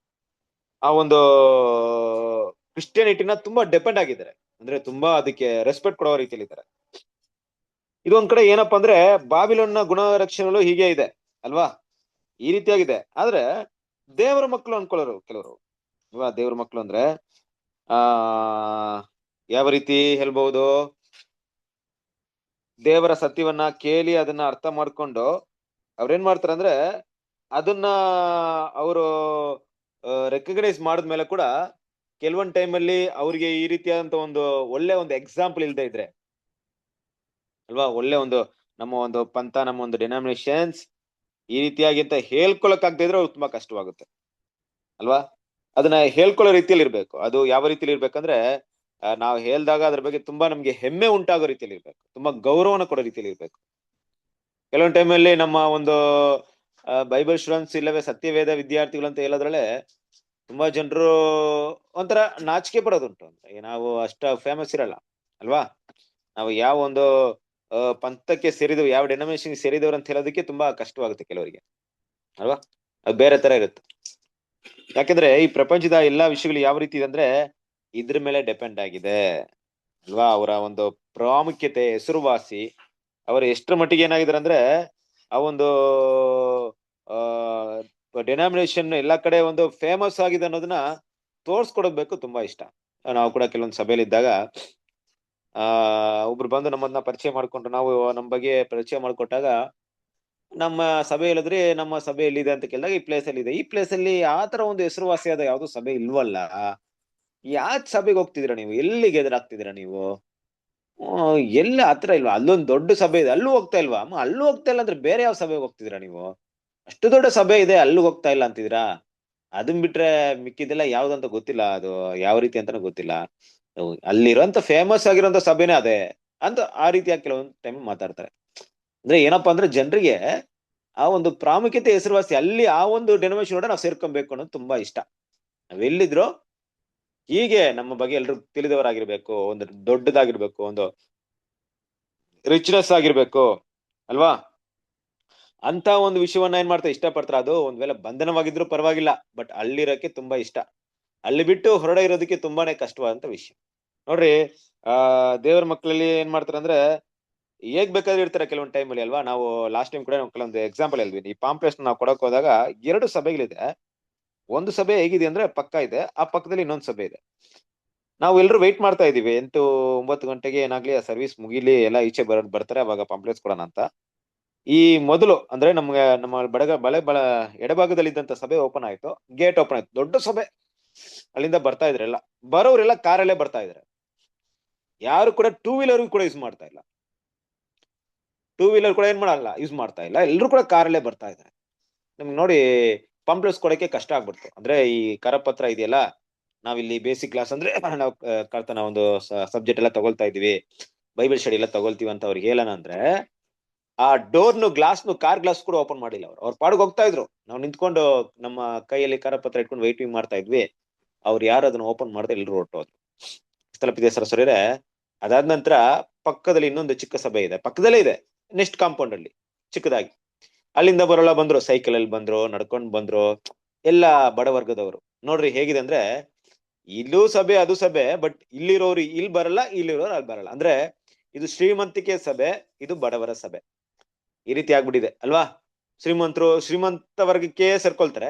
ಆ ಒಂದು ಕ್ರಿಶ್ಚಿಯಾನಿಟಿನ ತುಂಬಾ ಡಿಪೆಂಡ್ ಆಗಿದ್ದಾರೆ, ಅಂದ್ರೆ ತುಂಬಾ ಅದಕ್ಕೆ ರೆಸ್ಪೆಕ್ಟ್ ಕೊಡೋ ರೀತಿಯಲ್ಲಿ ಇದ್ದಾರೆ. ಇದೊಂದ್ ಕಡೆ ಏನಪ್ಪಾ ಅಂದ್ರೆ ಬಾಬಿಲೋನ್ನ ಗುಣಲಕ್ಷಣಗಳು ಹೀಗೆ ಇದೆ ಅಲ್ವಾ, ಈ ರೀತಿಯಾಗಿದೆ. ಆದ್ರೆ ದೇವರ ಮಕ್ಕಳು ಅನ್ಕೊಳ್ಳೋರು ಕೆಲವರು ಅಲ್ವಾ, ದೇವರ ಮಕ್ಕಳು ಅಂದ್ರೆ ಯಾವ ರೀತಿ ಹೇಳ್ಬಹುದು, ದೇವರ ಸತ್ಯವನ್ನ ಕೇಳಿ ಅದನ್ನ ಅರ್ಥ ಮಾಡ್ಕೊಂಡು ಅವ್ರೇನ್ ಮಾಡ್ತಾರೆ ಅಂದ್ರೆ ಅದನ್ನ ಅವರು ರೆಕಗ್ನೈಸ್ ಮಾಡಿದ್ಮೇಲೆ ಕೂಡ ಕೆಲವೊಂದ್ ಟೈಮಲ್ಲಿ ಅವ್ರಿಗೆ ಈ ರೀತಿಯಾದಂತ ಒಂದು ಒಳ್ಳೆ ಒಂದು ಎಕ್ಸಾಂಪಲ್ ಇಲ್ದೇ ಇದ್ರೆ ಅಲ್ವಾ, ಒಳ್ಳೆ ಒಂದು ನಮ್ಮ ಒಂದು ಪಂಥ, ನಮ್ಮ ಒಂದು ಡೆನಾಮಿನೇಷನ್ಸ್ ಈ ರೀತಿಯಾಗಿ ಅಂತ ಹೇಳ್ಕೊಳಕ್ ಆಗದೆ ಇದ್ರೆ ಅವ್ರು ತುಂಬಾ ಕಷ್ಟವಾಗುತ್ತೆ ಅಲ್ವಾ. ಅದನ್ನ ಹೇಳ್ಕೊಳ್ಳೋ ರೀತಿಯಲ್ಲಿ ಇರ್ಬೇಕು. ಅದು ಯಾವ ರೀತಿಯಲ್ಲಿ ಇರ್ಬೇಕಂದ್ರೆ ನಾವು ಹೇಳ್ದಾಗ ಅದ್ರ ಬಗ್ಗೆ ತುಂಬಾ ನಮ್ಗೆ ಹೆಮ್ಮೆ ಉಂಟಾಗೋ ರೀತಿಯಲ್ಲಿ ಇರ್ಬೇಕು, ತುಂಬಾ ಗೌರವನ ಕೊಡೋ ರೀತಿಯಲ್ಲಿ ಇರ್ಬೇಕು. ಕೆಲವೊಂದು ಟೈಮಲ್ಲಿ ನಮ್ಮ ಒಂದು ಬೈಬಲ್ ಸ್ಟೂಡೆಂಟ್ಸ್ ಇಲ್ಲವೇ ಸತ್ಯವೇದ ವಿದ್ಯಾರ್ಥಿಗಳು ಅಂತ ಹೇಳೋದ್ರಲ್ಲೇ ತುಂಬಾ ಜನರು ಒಂಥರ ನಾಚಿಕೆ ಪಡೋದುಂಟು. ಅಂದ್ರೆ ನಾವು ಅಷ್ಟ ಫೇಮಸ್ ಇರಲ್ಲ ಅಲ್ವಾ, ನಾವು ಯಾವ ಒಂದು ಪಂಥಕ್ಕೆ ಸೇರಿದವು, ಯಾವ ಡೆನಾಮಿನೇಷನ್ ಸೇರಿದವರು ಅಂತ ಹೇಳೋದಕ್ಕೆ ತುಂಬಾ ಕಷ್ಟವಾಗುತ್ತೆ ಕೆಲವರಿಗೆ ಅಲ್ವಾ. ಅದು ಬೇರೆ ತರ ಇರುತ್ತೆ. ಯಾಕಂದ್ರೆ ಈ ಪ್ರಪಂಚದ ಎಲ್ಲಾ ವಿಷಯಗಳು ಯಾವ ರೀತಿ ಇದೆ ಅಂದ್ರೆ ಇದ್ರ ಮೇಲೆ ಡಿಪೆಂಡ್ ಆಗಿದೆ ಅಲ್ವಾ. ಅವರ ಒಂದು ಪ್ರಾಮುಖ್ಯತೆ, ಹೆಸರುವಾಸಿ, ಅವರು ಎಷ್ಟರ ಮಟ್ಟಿಗೆ ಏನಾಗಿದ್ದಾರೆ ಅಂದ್ರೆ ಆ ಒಂದು ಡೆನಾಮಿನೇಷನ್ ಎಲ್ಲಾ ಕಡೆ ಒಂದು ಫೇಮಸ್ ಆಗಿದೆ ಅನ್ನೋದನ್ನ ತೋರ್ಸ್ಕೊಡ್ಬೇಕು ತುಂಬಾ ಇಷ್ಟ. ನಾವು ಕೂಡ ಕೆಲವೊಂದು ಸಭೆಯಲ್ಲಿ ಇದ್ದಾಗ ಒಬ್ರು ಬಂದು ನಮ್ಮನ್ನ ಪರಿಚಯ ಮಾಡ್ಕೊಂಡ್ರು, ನಾವು ನಮ್ಮ ಬಗ್ಗೆ ಪರಿಚಯ ಮಾಡ್ಕೊಟ್ಟಾಗ ನಮ್ಮ ಸಭೆಯಲ್ಲಿದ್ರೆ ನಮ್ಮ ಸಭೆಯಲ್ಲಿದೆ ಅಂತ ಕೇಳಿದಾಗ ಈ ಪ್ಲೇಸ್ ಅಲ್ಲಿ ಇದೆ. ಈ ಪ್ಲೇಸ್ ಅಲ್ಲಿ ಆ ತರ ಒಂದು ಹೆಸರುವಾಸಿಯಾದ ಯಾವ್ದು ಸಭೆ ಇಲ್ವಲ್ಲ. ಯಾಕೆ ಸಭೆಗೆ ಹೋಗ್ತಿದ್ದೀರಾ ನೀವು? ಎಲ್ಲಿಗೆ ಎದುರಾಗ್ತಿದ್ದೀರಾ ನೀವು? ಎಲ್ಲ ಹತ್ರ ಇಲ್ವಾ? ಅಲ್ಲೊಂದ್ ದೊಡ್ಡ ಸಭೆ ಇದೆ, ಅಲ್ಲೂ ಹೋಗ್ತಾ ಇಲ್ವಾ? ಅಲ್ಲೂ ಹೋಗ್ತಾ ಇಲ್ಲ ಅಂದ್ರೆ ಬೇರೆ ಯಾವ ಸಭೆಗೆ ಹೋಗ್ತಿದ್ದೀರಾ ನೀವು? ಅಷ್ಟು ದೊಡ್ಡ ಸಭೆ ಇದೆ, ಅಲ್ಲೂ ಹೋಗ್ತಾ ಇಲ್ಲ ಅಂತಿದ್ದೀರಾ? ಅದನ್ ಬಿಟ್ರೆ ಮಿಕ್ಕಿದೆಲ್ಲ ಯಾವ್ದಂತ ಗೊತ್ತಿಲ್ಲ, ಅದು ಯಾವ ರೀತಿ ಅಂತಾನು ಗೊತ್ತಿಲ್ಲ. ಅಲ್ಲಿರೋಂತ ಫೇಮಸ್ ಆಗಿರೋಂತ ಸಭೆನೇ ಅದೇ ಅಂತ ಆ ರೀತಿಯಾಗಿ ಕೆಲವೊಂದು ಟೈಮ್ ಮಾತಾಡ್ತಾರೆ. ಅಂದ್ರೆ ಏನಪ್ಪಾ ಅಂದ್ರೆ ಜನರಿಗೆ ಆ ಒಂದು ಪ್ರಾಮುಖ್ಯತೆ ಹೆಸರುವಾಸಿ ಅಲ್ಲಿ ಆ ಒಂದು ಡೆನೋವೇಶನ್ ಕೂಡ ನಾವು ಸೇರ್ಕೊಬೇಕು ಅನ್ನೋದು ತುಂಬಾ ಇಷ್ಟ. ನಾವೆಲ್ಲಿದ್ರು ಹೀಗೆ ನಮ್ಮ ಬಗ್ಗೆ ಎಲ್ರು ತಿಳಿದವರಾಗಿರ್ಬೇಕು, ಒಂದು ದೊಡ್ಡದಾಗಿರ್ಬೇಕು, ಒಂದು ರಿಚ್ನೆಸ್ ಆಗಿರ್ಬೇಕು ಅಲ್ವಾ? ಅಂತ ಒಂದು ವಿಷಯವನ್ನ ಏನ್ ಮಾಡ್ತಾರೆ, ಇಷ್ಟಪಡ್ತಾರೆ. ಅದು ಒಂದ್ ವೇಳೆ ಬಂಧನವಾಗಿದ್ರು ಪರವಾಗಿಲ್ಲ, ಬಟ್ ಅಲ್ಲಿರಕ್ಕೆ ತುಂಬಾ ಇಷ್ಟ. ಅಲ್ಲಿ ಬಿಟ್ಟು ಹೊರಡೆ ಇರೋದಕ್ಕೆ ತುಂಬಾನೇ ಕಷ್ಟವಾದಂತ ವಿಷಯ. ನೋಡ್ರಿ, ಆ ದೇವ್ರ ಮಕ್ಕಳಲ್ಲಿ ಏನ್ ಮಾಡ್ತಾರೆ ಅಂದ್ರೆ ಹೇಗ್ ಬೇಕಾದ್ರೆ ಇರ್ತಾರೆ ಕೆಲವೊಂದ್ ಟೈಮ್ ಅಲ್ಲಿ ಅಲ್ವಾ? ನಾವು ಲಾಸ್ಟ್ ಟೈಮ್ ಕೂಡ ಕೆಲವೊಂದು ಎಕ್ಸಾಂಪಲ್ ಹೇಳಿದ್ವಿ. ಈ ಪಾಂಪ್ಲೆಸ್ ನಾವು ಕೊಡಕ್ ಹೋದಾಗ 2 ಸಭೆಗಳಿದೆ. ಒಂದು ಸಭೆ ಹೇಗಿದೆ ಅಂದ್ರೆ ಪಕ್ಕ ಇದೆ, ಆ ಪಕ್ಕದಲ್ಲಿ ಇನ್ನೊಂದು ಸಭೆ ಇದೆ. ನಾವು ಎಲ್ರು ವೆಯ್ಟ್ ಮಾಡ್ತಾ ಇದೀವಿ 8-9 ಗಂಟೆಗೆ ಏನಾಗ್ಲಿ ಆ ಸರ್ವಿಸ್ ಮುಗಿಲಿ, ಎಲ್ಲ ಈಚೆ ಬರ್ತಾರೆ, ಅವಾಗ ಪಾಂಪ್ಲೆಟ್ಸ್ ಕೊಡೋಣ ಅಂತ. ಈ ಮೊದಲು ಅಂದ್ರೆ ನಮ್ಗೆ ನಮ್ಮ ಎಡಭಾಗದಲ್ಲಿದ್ದಂತ ಸಭೆ ಓಪನ್ ಆಯ್ತು, ಗೇಟ್ ಓಪನ್ ಆಯ್ತು, ದೊಡ್ಡ ಸಭೆ. ಅಲ್ಲಿಂದ ಬರ್ತಾ ಇದ್ರೆಲ್ಲ, ಬರೋರೆಲ್ಲ ಕಾರಲ್ಲೇ ಬರ್ತಾ ಇದಾರೆ. ಯಾರು ಕೂಡ ಟೂ ವೀಲರ್ ಕೂಡ ಯೂಸ್ ಮಾಡ್ತಾ ಇಲ್ಲ. ಟೂ ವೀಲರ್ ಕೂಡ ಏನ್ ಮಾಡಲ್ಲ, ಯೂಸ್ ಮಾಡ್ತಾ ಇಲ್ಲ. ಎಲ್ರು ಕೂಡ ಕಾರಲ್ಲೇ ಬರ್ತಾ ಇದಾರೆ. ನಿಮ್ಗೆ ನೋಡಿ ಪಾಂಪ್ಲೆಟ್ಸ್ ಕೊಡಕ್ಕೆ ಕಷ್ಟ ಆಗ್ಬಿಡ್ತು. ಅಂದ್ರೆ ಈ ಕರಪತ್ರ ಇದೆಯಲ್ಲ, ನಾವಿಲ್ಲಿ ಬೇಸಿಕ್ ಕ್ಲಾಸ್ ಅಂದ್ರೆ ನಾವು ಕರ್ತನ ಒಂದು ಸಬ್ಜೆಕ್ಟ್ ಎಲ್ಲ ತಗೊಳ್ತಾ ಇದೀವಿ, ಬೈಬಲ್ ಸ್ಟಡಿ ಎಲ್ಲ ತಗೊಳ್ತೀವಿ ಅಂತ ಅವ್ರಿಗೆ ಹೇಳೋಣ ಅಂದ್ರೆ ಆ ಡೋರ್ನು ಗ್ಲಾಸ್ನು ಕಾರ್ ಗ್ಲಾಸ್ ಕೂಡ ಓಪನ್ ಮಾಡಿಲ್ಲ. ಅವ್ರ ಪಾಡಿಗೆ ಹೋಗ್ತಾ ಇದ್ರು. ನಾವು ನಿಂತ್ಕೊಂಡು ನಮ್ಮ ಕೈಯಲ್ಲಿ ಕರಪತ್ರ ಇಟ್ಕೊಂಡು ವೈಟಿಂಗ್ ಮಾಡ್ತಾ ಇದ್ವಿ. ಅವ್ರು ಯಾರು ಅದನ್ನ ಓಪನ್ ಮಾಡದೆ ಎಲ್ರು ಹೊರಟೋದ್ರು. ಸ್ಥಳಪಿತೇಶ್ವರ ಸರಿಯರೆ ಅದಾದ ನಂತರ ಪಕ್ಕದಲ್ಲಿ ಇನ್ನೊಂದು ಚಿಕ್ಕ ಸಭೆ ಇದೆ, ಪಕ್ಕದಲ್ಲೇ ಇದೆ, ನೆಕ್ಸ್ಟ್ ಕಾಂಪೌಂಡ್ ಅಲ್ಲಿ ಚಿಕ್ಕದಾಗಿ. ಅಲ್ಲಿಂದ ಬರೋಲ್ಲ ಬಂದ್ರು, ಸೈಕಲ್ ಅಲ್ಲಿ ಬಂದ್ರು, ನಡ್ಕೊಂಡ್ ಬಂದ್ರು, ಎಲ್ಲ ಬಡವರ್ಗದವರು. ನೋಡ್ರಿ ಹೇಗಿದೆ ಅಂದ್ರೆ ಇಲ್ಲೂ ಸಭೆ ಅದು ಸಭೆ, ಬಟ್ ಇಲ್ಲಿರೋರು ಇಲ್ಲಿ ಬರಲ್ಲ, ಇಲ್ಲಿರೋರು ಅಲ್ಲಿ ಬರಲ್ಲ. ಅಂದ್ರೆ ಇದು ಶ್ರೀಮಂತಿಕೆ ಸಭೆ, ಇದು ಬಡವರ ಸಭೆ. ಈ ರೀತಿ ಆಗ್ಬಿಟ್ಟಿದೆ ಅಲ್ವಾ? ಶ್ರೀಮಂತರು ಶ್ರೀಮಂತ ವರ್ಗಕ್ಕೆ ಸೇರ್ಕೊಳ್ತಾರೆ,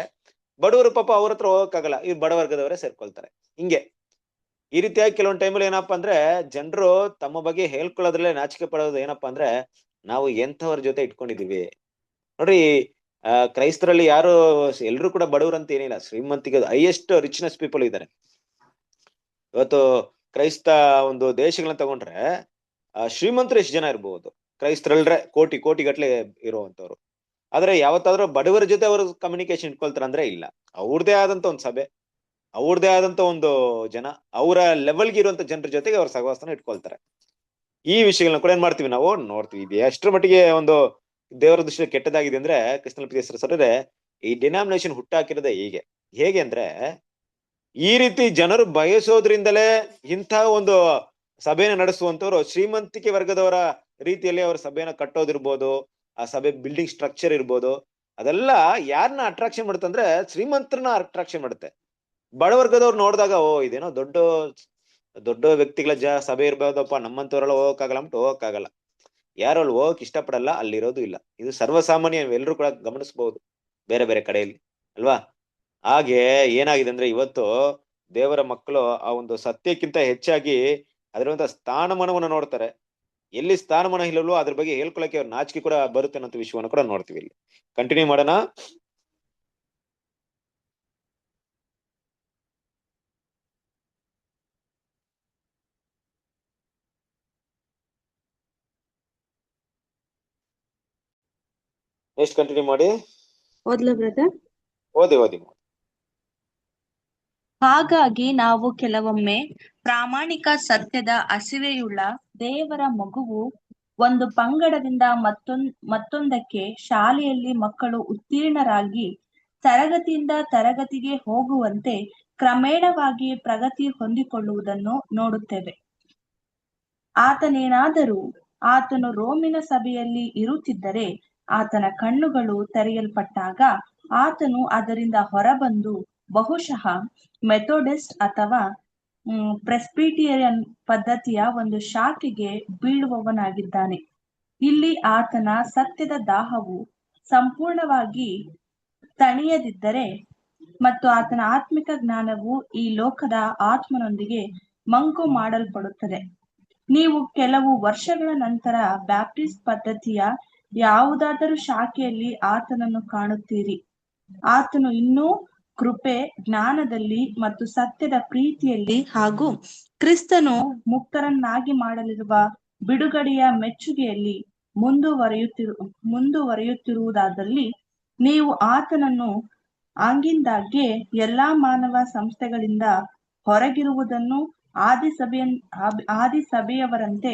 ಬಡವರು ಪಾಪ ಅವ್ರ ಹತ್ರ ಹೋಗಕ್ಕಾಗಲ್ಲ, ಈ ಬಡವರ್ಗದವರೇ ಸೇರ್ಕೊಳ್ತಾರೆ. ಹಿಂಗೆ ಈ ರೀತಿಯಾಗಿ ಕೆಲವೊಂದು ಟೈಮಲ್ಲಿ ಏನಪ್ಪಾ ಅಂದ್ರೆ ಜನರು ತಮ್ಮ ಬಗ್ಗೆ ಹೇಳ್ಕೊಳ್ಳೋದ್ರಲ್ಲೇ ನಾಚಿಕೆ ಪಡೋದು. ಏನಪ್ಪಾ ಅಂದ್ರೆ ನಾವು ಎಂಥವ್ರ ಜೊತೆ ಇಟ್ಕೊಂಡಿದೀವಿ. ನೋಡ್ರಿ, ಕ್ರೈಸ್ತರಲ್ಲಿ ಯಾರು ಎಲ್ರು ಕೂಡ ಬಡವರು ಅಂತ ಏನಿಲ್ಲ. ಶ್ರೀಮಂತಿಗೆ ಹೈಯೆಸ್ಟ್ ರಿಚ್ನೆಸ್ ಪೀಪಲ್ ಇದ್ದಾರೆ. ಇವತ್ತು ಕ್ರೈಸ್ತ ಒಂದು ದೇಶಗಳನ್ನ ತಗೊಂಡ್ರೆ ಶ್ರೀಮಂತರು ಎಷ್ಟು ಜನ ಇರ್ಬೋದು? ಕ್ರೈಸ್ತರಲ್ರೆ ಕೋಟಿ ಕೋಟಿ ಗಟ್ಲೆ ಇರುವಂತವ್ರು. ಆದ್ರೆ ಯಾವತ್ತಾದ್ರೂ ಬಡವರ ಜೊತೆ ಅವರು ಕಮ್ಯುನಿಕೇಶನ್ ಇಟ್ಕೊಳ್ತಾರ ಅಂದ್ರೆ ಇಲ್ಲ. ಅವ್ರದೇ ಆದಂತ ಒಂದು ಸಭೆ, ಅವ್ರದೇ ಆದಂತ ಒಂದು ಜನ, ಅವರ ಲೆವೆಲ್ಗೆ ಇರುವಂತ ಜನರ ಜೊತೆಗೆ ಅವ್ರ ಸಹವಾಸನ ಇಟ್ಕೊಳ್ತಾರೆ. ಈ ವಿಷಯಗಳನ್ನ ಕೂಡ ಏನ್ ಮಾಡ್ತೀವಿ, ನಾವು ನೋಡ್ತೀವಿ. ಇದು ಎಷ್ಟರ ಮಟ್ಟಿಗೆ ಒಂದು ದೇವರ ದೃಷ್ಟಿ ಕೆಟ್ಟದಾಗಿದೆ ಅಂದ್ರೆ ಕ್ರಿಸ್ತನ ಸರಿದ್ರೆ ಈ ಡಿನಾಮಿನೇಷನ್ ಹುಟ್ಟಾಕಿರೋದೇ ಹೀಗೆ. ಹೇಗೆ ಅಂದ್ರೆ ಈ ರೀತಿ ಜನರು ಬಯಸೋದ್ರಿಂದಲೇ ಇಂಥ ಒಂದು ಸಭೆನ ನಡೆಸುವಂತವ್ರು ಶ್ರೀಮಂತಿಕೆ ವರ್ಗದವರ ರೀತಿಯಲ್ಲಿ ಅವ್ರ ಸಭೆನ ಕಟ್ಟೋದಿರ್ಬೋದು, ಆ ಸಭೆ ಬಿಲ್ಡಿಂಗ್ ಸ್ಟ್ರಕ್ಚರ್ ಇರ್ಬೋದು, ಅದೆಲ್ಲ ಯಾರನ್ನ ಅಟ್ರಾಕ್ಷನ್ ಮಾಡುತ್ತೆ ಅಂದ್ರೆ ಶ್ರೀಮಂತರನ್ನ ಅಟ್ರಾಕ್ಷನ್ ಮಾಡುತ್ತೆ. ಬಡವರ್ಗದವ್ರು ನೋಡಿದಾಗ ಓ ಇದೇನೋ ದೊಡ್ಡ ದೊಡ್ಡ ವ್ಯಕ್ತಿಗಳ ಸಭೆ ಇರ್ಬೋದಪ್ಪ, ನಮ್ಮಂತವ್ರೆಲ್ಲ ಹೋಗಕ್ಕಾಗಲ್ಲ ಅಂದ್ಬಿಟ್ಟು ಹೋಗಕ್ಕಾಗಲ್ಲ. ಯಾರು ಅಲ್ಲಿ ಹೋಗಕ್ ಇಷ್ಟಪಡಲ್ಲ, ಅಲ್ಲಿರೋದು ಇಲ್ಲ. ಇದು ಸರ್ವಸಾಮಾನ್ಯ, ಎಲ್ಲರೂ ಕೂಡ ಗಮನಿಸಬಹುದು ಬೇರೆ ಬೇರೆ ಕಡೆಯಲ್ಲಿ ಅಲ್ವಾ? ಹಾಗೆ ಏನಾಗಿದೆ ಅಂದ್ರೆ ಇವತ್ತು ದೇವರ ಮಕ್ಕಳು ಆ ಒಂದು ಸತ್ಯಕ್ಕಿಂತ ಹೆಚ್ಚಾಗಿ ಅದರಂತ ಸ್ಥಾನಮಾನವನ್ನು ನೋಡ್ತಾರೆ. ಎಲ್ಲಿ ಸ್ಥಾನಮಾನ ಇಲ್ಲವೋ ಅದ್ರ ಬಗ್ಗೆ ಹೇಳ್ಕೊಳಕ್ಕೆ ಅವ್ರ ನಾಚಿಕೆ ಕೂಡ ಬರುತ್ತೆ ಅನ್ನೋ ವಿಷಯವನ್ನು ಕೂಡ ನೋಡ್ತೀವಿ. ಇಲ್ಲಿ ಕಂಟಿನ್ಯೂ ಮಾಡೋಣ. ಎಷ್ಟು ಕಂಟಿನ್ಯೂ ಮಾಡಿ ಓದ್ಲಾ ಬ್ರದರ್? ಓದಿ ಓದಿ. ಹಾಗಾಗಿ ನಾವು ಕೆಲವೊಮ್ಮೆ ಪ್ರಾಮಾಣಿಕ ಸತ್ಯದ ಹಸಿವೆಯುಳ್ಳ ದೇವರ ಮಗುವು ಒಂದು ಪಂಗಡದಿಂದ ಮತ್ತೊಂದಕ್ಕೆ ಶಾಲೆಯಲ್ಲಿ ಮಕ್ಕಳು ಉತ್ತೀರ್ಣರಾಗಿ ತರಗತಿಯಿಂದ ತರಗತಿಗೆ ಹೋಗುವಂತೆ ಕ್ರಮೇಣವಾಗಿ ಪ್ರಗತಿ ಹೊಂದಿಕೊಳ್ಳುವುದನ್ನು ನೋಡುತ್ತೇವೆ. ಆತನು ರೋಮಿನ ಸಭೆಯಲ್ಲಿ ಇರುತ್ತಿದ್ದರೆ ಆತನ ಕಣ್ಣುಗಳು ತೆರೆಯಲ್ಪಟ್ಟಾಗ ಆತನು ಅದರಿಂದ ಹೊರಬಂದು ಬಹುಶಃ ಮೆಥೋಡಿಸ್ಟ್ ಅಥವಾ ಪ್ರೆಸ್ಬಿಟೇರಿಯನ್ ಪದ್ಧತಿಯ ಒಂದು ಶಾಖೆಗೆ ಬೀಳುವವನಾಗಿದ್ದಾನೆ. ಇಲ್ಲಿ ಆತನ ಸತ್ಯದ ದಾಹವು ಸಂಪೂರ್ಣವಾಗಿ ತಣಿಯದಿದ್ದರೆ ಮತ್ತು ಆತನ ಆತ್ಮಿಕ ಜ್ಞಾನವು ಈ ಲೋಕದ ಆತ್ಮನೊಂದಿಗೆ ಮಂಕು ಮಾಡಲ್ಪಡುತ್ತದೆ. ನೀವು ಕೆಲವು ವರ್ಷಗಳ ನಂತರ ಬ್ಯಾಪ್ಟಿಸ್ಟ್ ಪದ್ಧತಿಯ ಯಾವುದಾದರೂ ಶಾಖೆಯಲ್ಲಿ ಆತನನ್ನು ಕಾಣುತ್ತೀರಿ. ಆತನು ಇನ್ನೂ ಕೃಪೆ, ಜ್ಞಾನದಲ್ಲಿ ಮತ್ತು ಸತ್ಯದ ಪ್ರೀತಿಯಲ್ಲಿ ಹಾಗೂ ಕ್ರಿಸ್ತನು ಮುಕ್ತರನ್ನಾಗಿ ಮಾಡಲಿರುವ ಬಿಡುಗಡೆಯ ಮೆಚ್ಚುಗೆಯಲ್ಲಿ ಮುಂದುವರಿಯುತ್ತಿರುವುದಾದಲ್ಲಿ ನೀವು ಆತನನ್ನು ಆಗಿಂದಾಗ್ಗೆ ಎಲ್ಲಾ ಮಾನವ ಸಂಸ್ಥೆಗಳಿಂದ ಹೊರಗಿರುವುದನ್ನು ಆದಿಸಭೆಯವರಂತೆ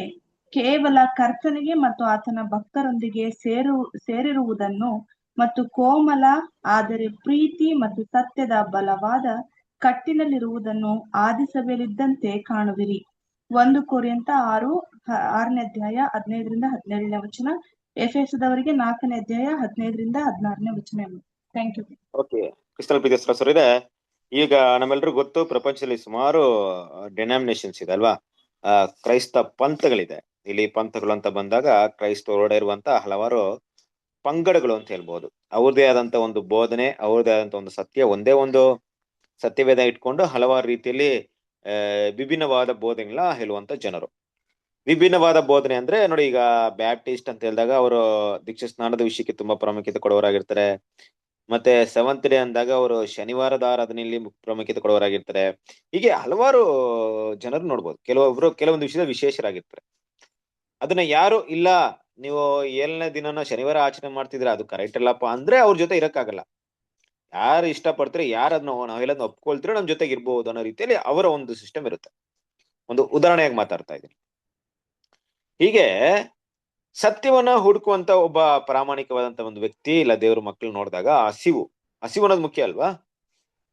ಕೇವಲ ಕರ್ತನಿಗೆ ಮತ್ತು ಆತನ ಭಕ್ತರೊಂದಿಗೆ ಸೇರಿರುವುದನ್ನು ಮತ್ತು ಕೋಮಲ ಆದರೆ ಪ್ರೀತಿ ಮತ್ತು ಸತ್ಯದ ಬಲವಾದ ಕಟ್ಟಿನಲ್ಲಿರುವುದನ್ನು ಆದಿಸಭೆಯಲ್ಲಿದ್ದಂತೆ ಕಾಣುವಿರಿ. 1 ಕೊರಿಂಥ 6ನೇ ಅಧ್ಯಾಯ 15-17ನೇ ವಚನ, ಎಫೆಸದವರಿಗೆ 4ನೇ ಅಧ್ಯಾಯ 15-16ನೇ ವಚನ. Thank you. ಓಕೆ, ಕ್ರಿಸ್ತಲ್ ಪ್ರೀತಿಸ್ತ್ರ ಇದೆ. ಈಗ ನಮ್ಮೆಲ್ರಿಗೂ ಗೊತ್ತು, ಪ್ರಪಂಚದಲ್ಲಿ ಸುಮಾರು ಡೆನಾಮಿನೇಷನ್ಸ್ ಇದೆ ಅಲ್ವಾ, ಕ್ರೈಸ್ತ ಪಂಥಗಳಿದೆ. ಇಲ್ಲಿ ಪಂಥಗಳು ಅಂತ ಬಂದಾಗ ಕ್ರೈಸ್ತವರೊಡೆ ಇರುವಂತ ಹಲವಾರು ಪಂಗಡಗಳು ಅಂತ ಹೇಳ್ಬೋದು. ಅವ್ರದೇ ಆದಂತ ಒಂದು ಬೋಧನೆ, ಅವ್ರದೇ ಆದಂತ ಒಂದು ಸತ್ಯ, ಒಂದೇ ಒಂದು ಸತ್ಯವೇದ ಇಟ್ಕೊಂಡು ಹಲವಾರು ರೀತಿಯಲ್ಲಿ ವಿಭಿನ್ನವಾದ ಬೋಧನೆಗಳನ್ನ ಹೇಳುವಂತ ಜನರು. ವಿಭಿನ್ನವಾದ ಬೋಧನೆ ಅಂದ್ರೆ ನೋಡಿ, ಈಗ ಬ್ಯಾಪ್ಟಿಸ್ಟ್ ಅಂತ ಹೇಳಿದಾಗ ಅವರು ದೀಕ್ಷಾ ಸ್ನಾನದ ವಿಷಯಕ್ಕೆ ತುಂಬಾ ಪ್ರಾಮುಖ್ಯತೆ ಕೊಡುವವರಾಗಿರ್ತಾರೆ. ಮತ್ತೆ ಸೆವೆಂತ್ ಡೇ ಅಂದಾಗ ಅವರು ಶನಿವಾರದ ಆರಾಧನೆಯಲ್ಲಿ ಪ್ರಾಮುಖ್ಯತೆ ಕೊಡುವವರಾಗಿರ್ತಾರೆ. ಹೀಗೆ ಹಲವಾರು ಜನರು ನೋಡ್ಬೋದು. ಕೆಲವೊಂದು ವಿಷಯದ ವಿಶೇಷರಾಗಿರ್ತಾರೆ. ಅದನ್ನ ಯಾರು ಇಲ್ಲ, ನೀವು 7ನೇ ದಿನನ ಶನಿವಾರ ಆಚರಣೆ ಮಾಡ್ತಿದ್ರೆ ಅದು ಕರೆಕ್ಟ್ ಅಲ್ಲಪ್ಪ ಅಂದ್ರೆ ಅವ್ರ ಜೊತೆ ಇರಕ್ಕಾಗಲ್ಲ. ಯಾರು ಇಷ್ಟಪಡ್ತಾರೆ, ಯಾರು ನಾವೆಲ್ಲ ಒಪ್ಕೊಳ್ತೀರೋ ನಮ್ ಜೊತೆಗೆ ಇರ್ಬೋದು ಅನ್ನೋ ರೀತಿಯಲ್ಲಿ ಅವರ ಒಂದು ಸಿಸ್ಟಮ್ ಇರುತ್ತೆ. ಒಂದು ಉದಾಹರಣೆಯಾಗಿ ಮಾತಾಡ್ತಾ ಇದ್ದೀನಿ. ಹೀಗೆ ಸತ್ಯವನ್ನ ಹುಡುಕುವಂತ ಒಬ್ಬ ಪ್ರಾಮಾಣಿಕವಾದಂತ ಒಂದು ವ್ಯಕ್ತಿ ಇಲ್ಲ ದೇವ್ರ ಮಕ್ಕಳು ನೋಡಿದಾಗ ಹಸಿವು ಅನ್ನೋದು ಮುಖ್ಯ ಅಲ್ವಾ.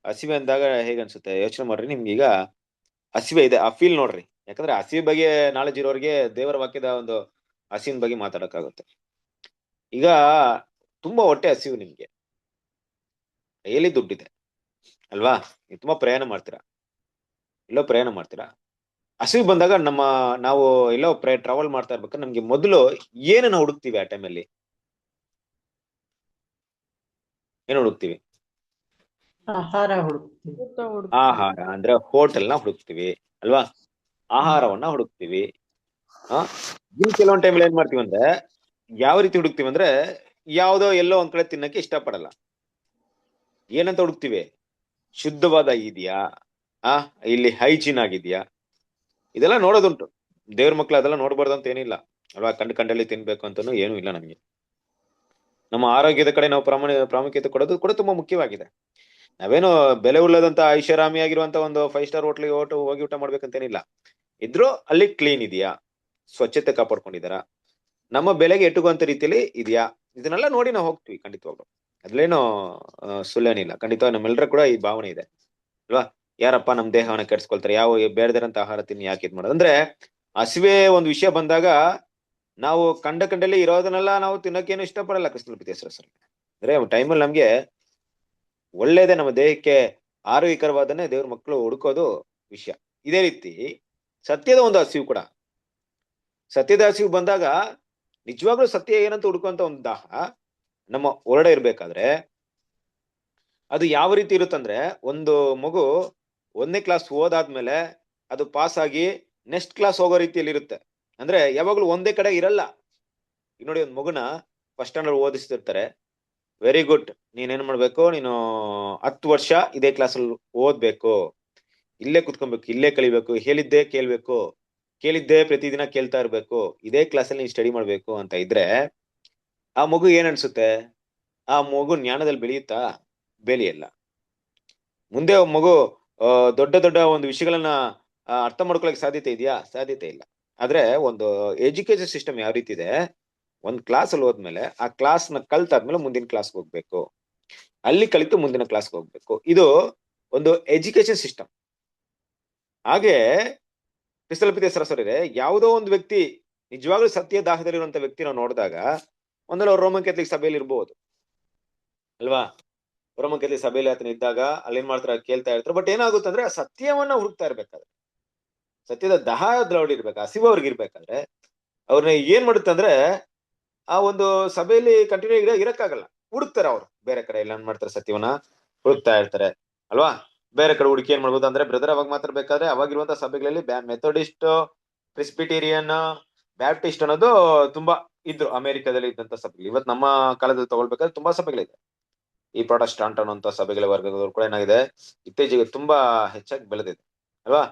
ಹಸಿವೆ ಅಂದಾಗ ಹೇಗನ್ಸುತ್ತೆ ಯೋಚನೆ ಮಾಡ್ರಿ. ನಿಮ್ಗೀಗ ಹಸಿವೆ ಇದೆ, ಆ ಫೀಲ್ ನೋಡ್ರಿ. ಯಾಕಂದ್ರೆ ಹಸಿವೆ ಬಗ್ಗೆ ನಾಲೆಜ್ ಇರೋರಿಗೆ ದೇವರ ವಾಕ್ಯದ ಒಂದು ಹಸಿವಿನ ಬಗ್ಗೆ ಮಾತಾಡಕ್ಕಾಗುತ್ತೆ. ಈಗ ತುಂಬಾ ಹೊಟ್ಟೆ ಹಸಿವು ನಿಮ್ಗೆ, ಎಲ್ಲಿ ದುಡ್ಡಿದೆ ಅಲ್ವಾ, ನೀವು ತುಂಬಾ ಪ್ರಯಾಣ ಮಾಡ್ತೀರಾ, ಹಸಿವು ಬಂದಾಗ ನಾವು ಎಲ್ಲೋ ಟ್ರಾವೆಲ್ ಮಾಡ್ತಾ ಇರ್ಬೇಕಾದ್ರೆ ನಮ್ಗೆ ಮೊದಲು ಏನನ್ನ ಹುಡುಕ್ತಿವಿ? ಆ ಟೈಮಲ್ಲಿ ಏನು ಹುಡುಕ್ತಿವಿ? ಆಹಾರ ಹುಡುಕ್ತೀವಿ. ಆಹಾರ ಅಂದ್ರೆ ಹೋಟೆಲ್ನ ಹುಡುಕ್ತಿವಿ ಅಲ್ವಾ, ಆಹಾರವನ್ನ ಹುಡುಕ್ತಿವಿ. ಇನ್ ಕೆಲವೊಂದ್ ಟೈಮಲ್ಲಿ ಏನ್ ಮಾಡ್ತೀವಿ ಅಂದ್ರೆ, ಯಾವ ರೀತಿ ಹುಡುಕ್ತಿವಿ ಅಂದ್ರೆ, ಯಾವ್ದೋ ಎಲ್ಲೋ ಒಂದ್ ಕಡೆ ತಿನ್ನಕ್ಕೆ ಇಷ್ಟಪಡಲ್ಲ. ಏನಂತ ಹುಡುಕ್ತಿವಿ? ಶುದ್ಧವಾದ ಇದೆಯಾ, ಇಲ್ಲಿ ಹೈಜೀನ್ ಆಗಿದ್ಯಾ, ಇದೆಲ್ಲ ನೋಡೋದುಂಟು. ದೇವ್ರ ಮಕ್ಳು ಅದೆಲ್ಲ ನೋಡ್ಬಾರ್ದು ಅಂತ ಏನಿಲ್ಲ ಅಲ್ವಾ. ಕಂಡಲ್ಲಿ ತಿನ್ಬೇಕು ಅಂತಾನು ಏನೂ ಇಲ್ಲ. ನಮ್ಗೆ ನಮ್ಮ ಆರೋಗ್ಯದ ಕಡೆ ನಾವು ಪ್ರಾಮುಖ್ಯತೆ ಕೊಡೋದು ಕೂಡ ತುಂಬಾ ಮುಖ್ಯವಾಗಿದೆ. ನಾವೇನು ಬೆಲೆ ಉಳ್ಳದಂತ ಐಷಾರಾಮಿಯಾಗಿರುವಂತ ಒಂದು 5 ಸ್ಟಾರ್ ಹೋಟ್ಲಿಗೆ ಹೋಗಿ ಊಟ ಮಾಡ್ಬೇಕಂತೇನಿಲ್ಲ. ಇದ್ರೂ ಅಲ್ಲಿ ಕ್ಲೀನ್ ಇದೆಯಾ, ಸ್ವಚ್ಛತೆ ಕಾಪಾಡ್ಕೊಂಡಿದಾರ, ನಮ್ಮ ಬೆಲೆಗೆ ಎಟುಕುವಂತ ರೀತಿಯಲ್ಲಿ ಇದೆಯಾ, ಇದನ್ನೆಲ್ಲ ನೋಡಿ ನಾವು ಹೋಗ್ತೀವಿ ಖಂಡಿತವಾಗ್ಲು. ಅದ್ಲೇನು ಸುಳ್ಳೇನಿಲ್ಲ. ಖಂಡಿತವಾಗಿ ನಮ್ಮೆಲ್ಲರ ಕೂಡ ಈ ಭಾವನೆ ಇದೆ ಅಲ್ವಾ. ಯಾರಪ್ಪ ನಮ್ ದೇಹವನ್ನ ಕೆಡ್ಸ್ಕೊಳ್ತಾರೆ, ಯಾವ ಬೇಡದಿರಂತ ಆಹಾರ ತಿನ್ನಿ ಯಾಕೆ ಇದ್ ಮಾಡೋದು ಅಂದ್ರೆ, ಹಸಿವೆ ಒಂದು ವಿಷಯ ಬಂದಾಗ ನಾವು ಕಂಡಲ್ಲಿ ಇರೋದನ್ನೆಲ್ಲ ನಾವು ತಿನ್ನಕ್ಕೇನು ಇಷ್ಟಪಡಲ್ಲ. ಕ್ರಿಸ್ತನ ಪ್ರೀತಿಯ ಅಂದ್ರೆ ಟೈಮಲ್ಲಿ ನಮ್ಗೆ ಒಳ್ಳೇದೇ, ನಮ್ಮ ದೇಹಕ್ಕೆ ಆರೋಗ್ಯಕರವಾದನ್ನೇ ದೇವ್ರ ಮಕ್ಕಳು ಹುಡುಕೋದು ವಿಷಯ. ಇದೇ ರೀತಿ ಸತ್ಯದ ಒಂದು ಹಸಿವು ಕೂಡ, ಸತ್ಯದ ಹಸಿವು ಬಂದಾಗ ನಿಜವಾಗ್ಲೂ ಸತ್ಯ ಏನಂತ ಹುಡುಕುವಂತ ಒಂದು ದಾಹ ನಮ್ಮ ಹೊರಡೆ ಇರ್ಬೇಕಾದ್ರೆ ಅದು ಯಾವ ರೀತಿ ಇರುತ್ತಂದ್ರೆ, ಒಂದು ಮಗು 1ನೇ ಕ್ಲಾಸ್ ಓದಾದ್ಮೇಲೆ ಅದು ಪಾಸ್ ಆಗಿ ನೆಕ್ಸ್ಟ್ ಕ್ಲಾಸ್ ಹೋಗೋ ರೀತಿಯಲ್ಲಿ ಇರುತ್ತೆ. ಅಂದ್ರೆ ಯಾವಾಗ್ಲೂ ಒಂದೇ ಕಡೆ ಇರಲ್ಲ. ಈಗ ನೋಡಿ, ಒಂದ್ ಮಗುನ ಫಸ್ಟ್ ಸ್ಟ್ಯಾಂಡರ್ಡ್ ಓದಿಸ್ತಿರ್ತಾರೆ, ವೆರಿ ಗುಡ್, ನೀನೇನ್ ಮಾಡ್ಬೇಕು, ನೀನು 10 ವರ್ಷ ಇದೇ ಕ್ಲಾಸಲ್ಲಿ ಓದ್ಬೇಕು, ಇಲ್ಲೇ ಕುತ್ಕೊಬೇಕು, ಇಲ್ಲೇ ಕಲಿಬೇಕು, ಹೇಳಿದ್ದೇ ಕೇಳ್ಬೇಕು, ಕೇಳಿದ್ದೇ ಪ್ರತಿದಿನ ಕೇಳ್ತಾ ಇರ್ಬೇಕು, ಇದೇ ಕ್ಲಾಸಲ್ಲಿ ನೀನ್ ಸ್ಟಡಿ ಮಾಡ್ಬೇಕು ಅಂತ ಇದ್ರೆ ಆ ಮಗು ಏನ್ ಅನ್ಸುತ್ತೆ? ಆ ಮಗು ಜ್ಞಾನದಲ್ಲಿ ಬೆಳೆಯುತ್ತಾ? ಬೆಳೆಯಲ್ಲ. ಮುಂದೆ ಮಗು ದೊಡ್ಡ ಒಂದು ವಿಷಯಗಳನ್ನ ಅರ್ಥ ಮಾಡ್ಕೊಳಕ್ ಸಾಧ್ಯತೆ ಇದೆಯಾ? ಸಾಧ್ಯತೆ ಇಲ್ಲ. ಆದ್ರೆ ಒಂದು ಎಜುಕೇಶನ್ ಸಿಸ್ಟಮ್ ಯಾವ ರೀತಿ ಇದೆ, ಒಂದ್ ಕ್ಲಾಸ್ ಅಲ್ಲಿ ಹೋದ್ಮೇಲೆ ಆ ಕ್ಲಾಸ್ ನ ಕಲ್ತಾದ್ಮೇಲೆ ಮುಂದಿನ ಕ್ಲಾಸ್ಗೆ ಹೋಗ್ಬೇಕು, ಅಲ್ಲಿ ಕಲಿತು ಮುಂದಿನ ಕ್ಲಾಸ್ಗೆ ಹೋಗ್ಬೇಕು. ಇದು ಒಂದು ಎಜುಕೇಶನ್ ಸಿಸ್ಟಮ್. ಹಾಗೆ ಕ್ರಿಸ್ತಲ್ ಸರಸರಿದೆ, ಯಾವುದೋ ಒಂದು ವ್ಯಕ್ತಿ ನಿಜವಾಗ್ಲೂ ಸತ್ಯ ದಾಹದಲ್ಲಿರುವಂತ ವ್ಯಕ್ತಿ ನಾವು ನೋಡಿದಾಗ ಒಂದಲ್ಲ ರೋಮನ್ ಕ್ಯಾಥಲಿಕ್ ಸಭೆಯಲ್ಲಿ ಇರ್ಬೋದು ಅಲ್ವಾ. ರೋಮನ್ ಕ್ಯಾಥಲಿಕ್ ಸಭೆಯಲ್ಲಿ ಆತನ ಇದ್ದಾಗ ಅಲ್ಲಿ ಏನ್ ಮಾಡ್ತಾರೆ, ಕೇಳ್ತಾ ಇರ್ತಾರೆ. ಬಟ್ ಏನಾಗುತ್ತೆ ಅಂದ್ರೆ, ಸತ್ಯವನ್ನ ಹುಡುಕ್ತಾ ಇರ್ಬೇಕಾದ್ರೆ, ಸತ್ಯದ ದಹದೊಳಗೆ ಇರ್ಬೇಕು, ಹಸಿವು ಅವ್ರಿಗೆ ಇರ್ಬೇಕಾದ್ರೆ ಅವ್ರನ್ನ ಏನ್ ಮಾಡುತ್ತೆ ಅಂದ್ರೆ, ಆ ಒಂದು ಸಭೆಯಲ್ಲಿ ಕಂಟಿನ್ಯೂ ಇರಕ್ಕಾಗಲ್ಲ, ಹುಡುಕ್ತಾರೆ ಅವ್ರು. ಬೇರೆ ಕಡೆ ಎಲ್ಲ ಏನ್ ಮಾಡ್ತಾರೆ, ಸತ್ಯವನ್ನ ಹುಡುಕ್ತಾ ಇರ್ತಾರೆ ಅಲ್ವಾ. ಬೇರೆ ಕಡೆ ಹುಡುಕಿ ಏನ್ ಮಾಡ್ಬೋದು ಅಂದ್ರೆ, ಬ್ರದರ್ ಅವಾಗ ಮಾತಾಡ್ಬೇಕಾದ್ರೆ ಅವಾಗಿರುವಂತ ಸಭೆಗಳಲ್ಲಿ ಮೆಥೋಡಿಸ್ಟ್, ಪ್ರೆಸ್ಬಿಟೇರಿಯನ್, ಬ್ಯಾಪ್ಟಿಸ್ಟ್ ಅನ್ನೋದು ತುಂಬಾ ಇದ್ರು ಅಮೆರಿಕದಲ್ಲಿ ಇದ್ದಂತ ಸಭೆಗಳು. ಇವತ್ತು ನಮ್ಮ ಕಾಲದಲ್ಲಿ ತಗೊಳ್ಬೇಕಾದ್ರೆ ತುಂಬಾ ಸಭೆಗಳಿದೆ. ಈ ಪ್ರೊಟೆಸ್ಟಾಂಟ್ ಅನ್ನುವಂತ ಸಭೆಗಳ ವರ್ಗದವರು ಕೂಡ ಏನಾಗಿದೆ, ಇತ್ತೀಚೆಗೆ ತುಂಬಾ ಹೆಚ್ಚಾಗಿ ಬೆಳೆದಿದೆ ಅಲ್ವಾ.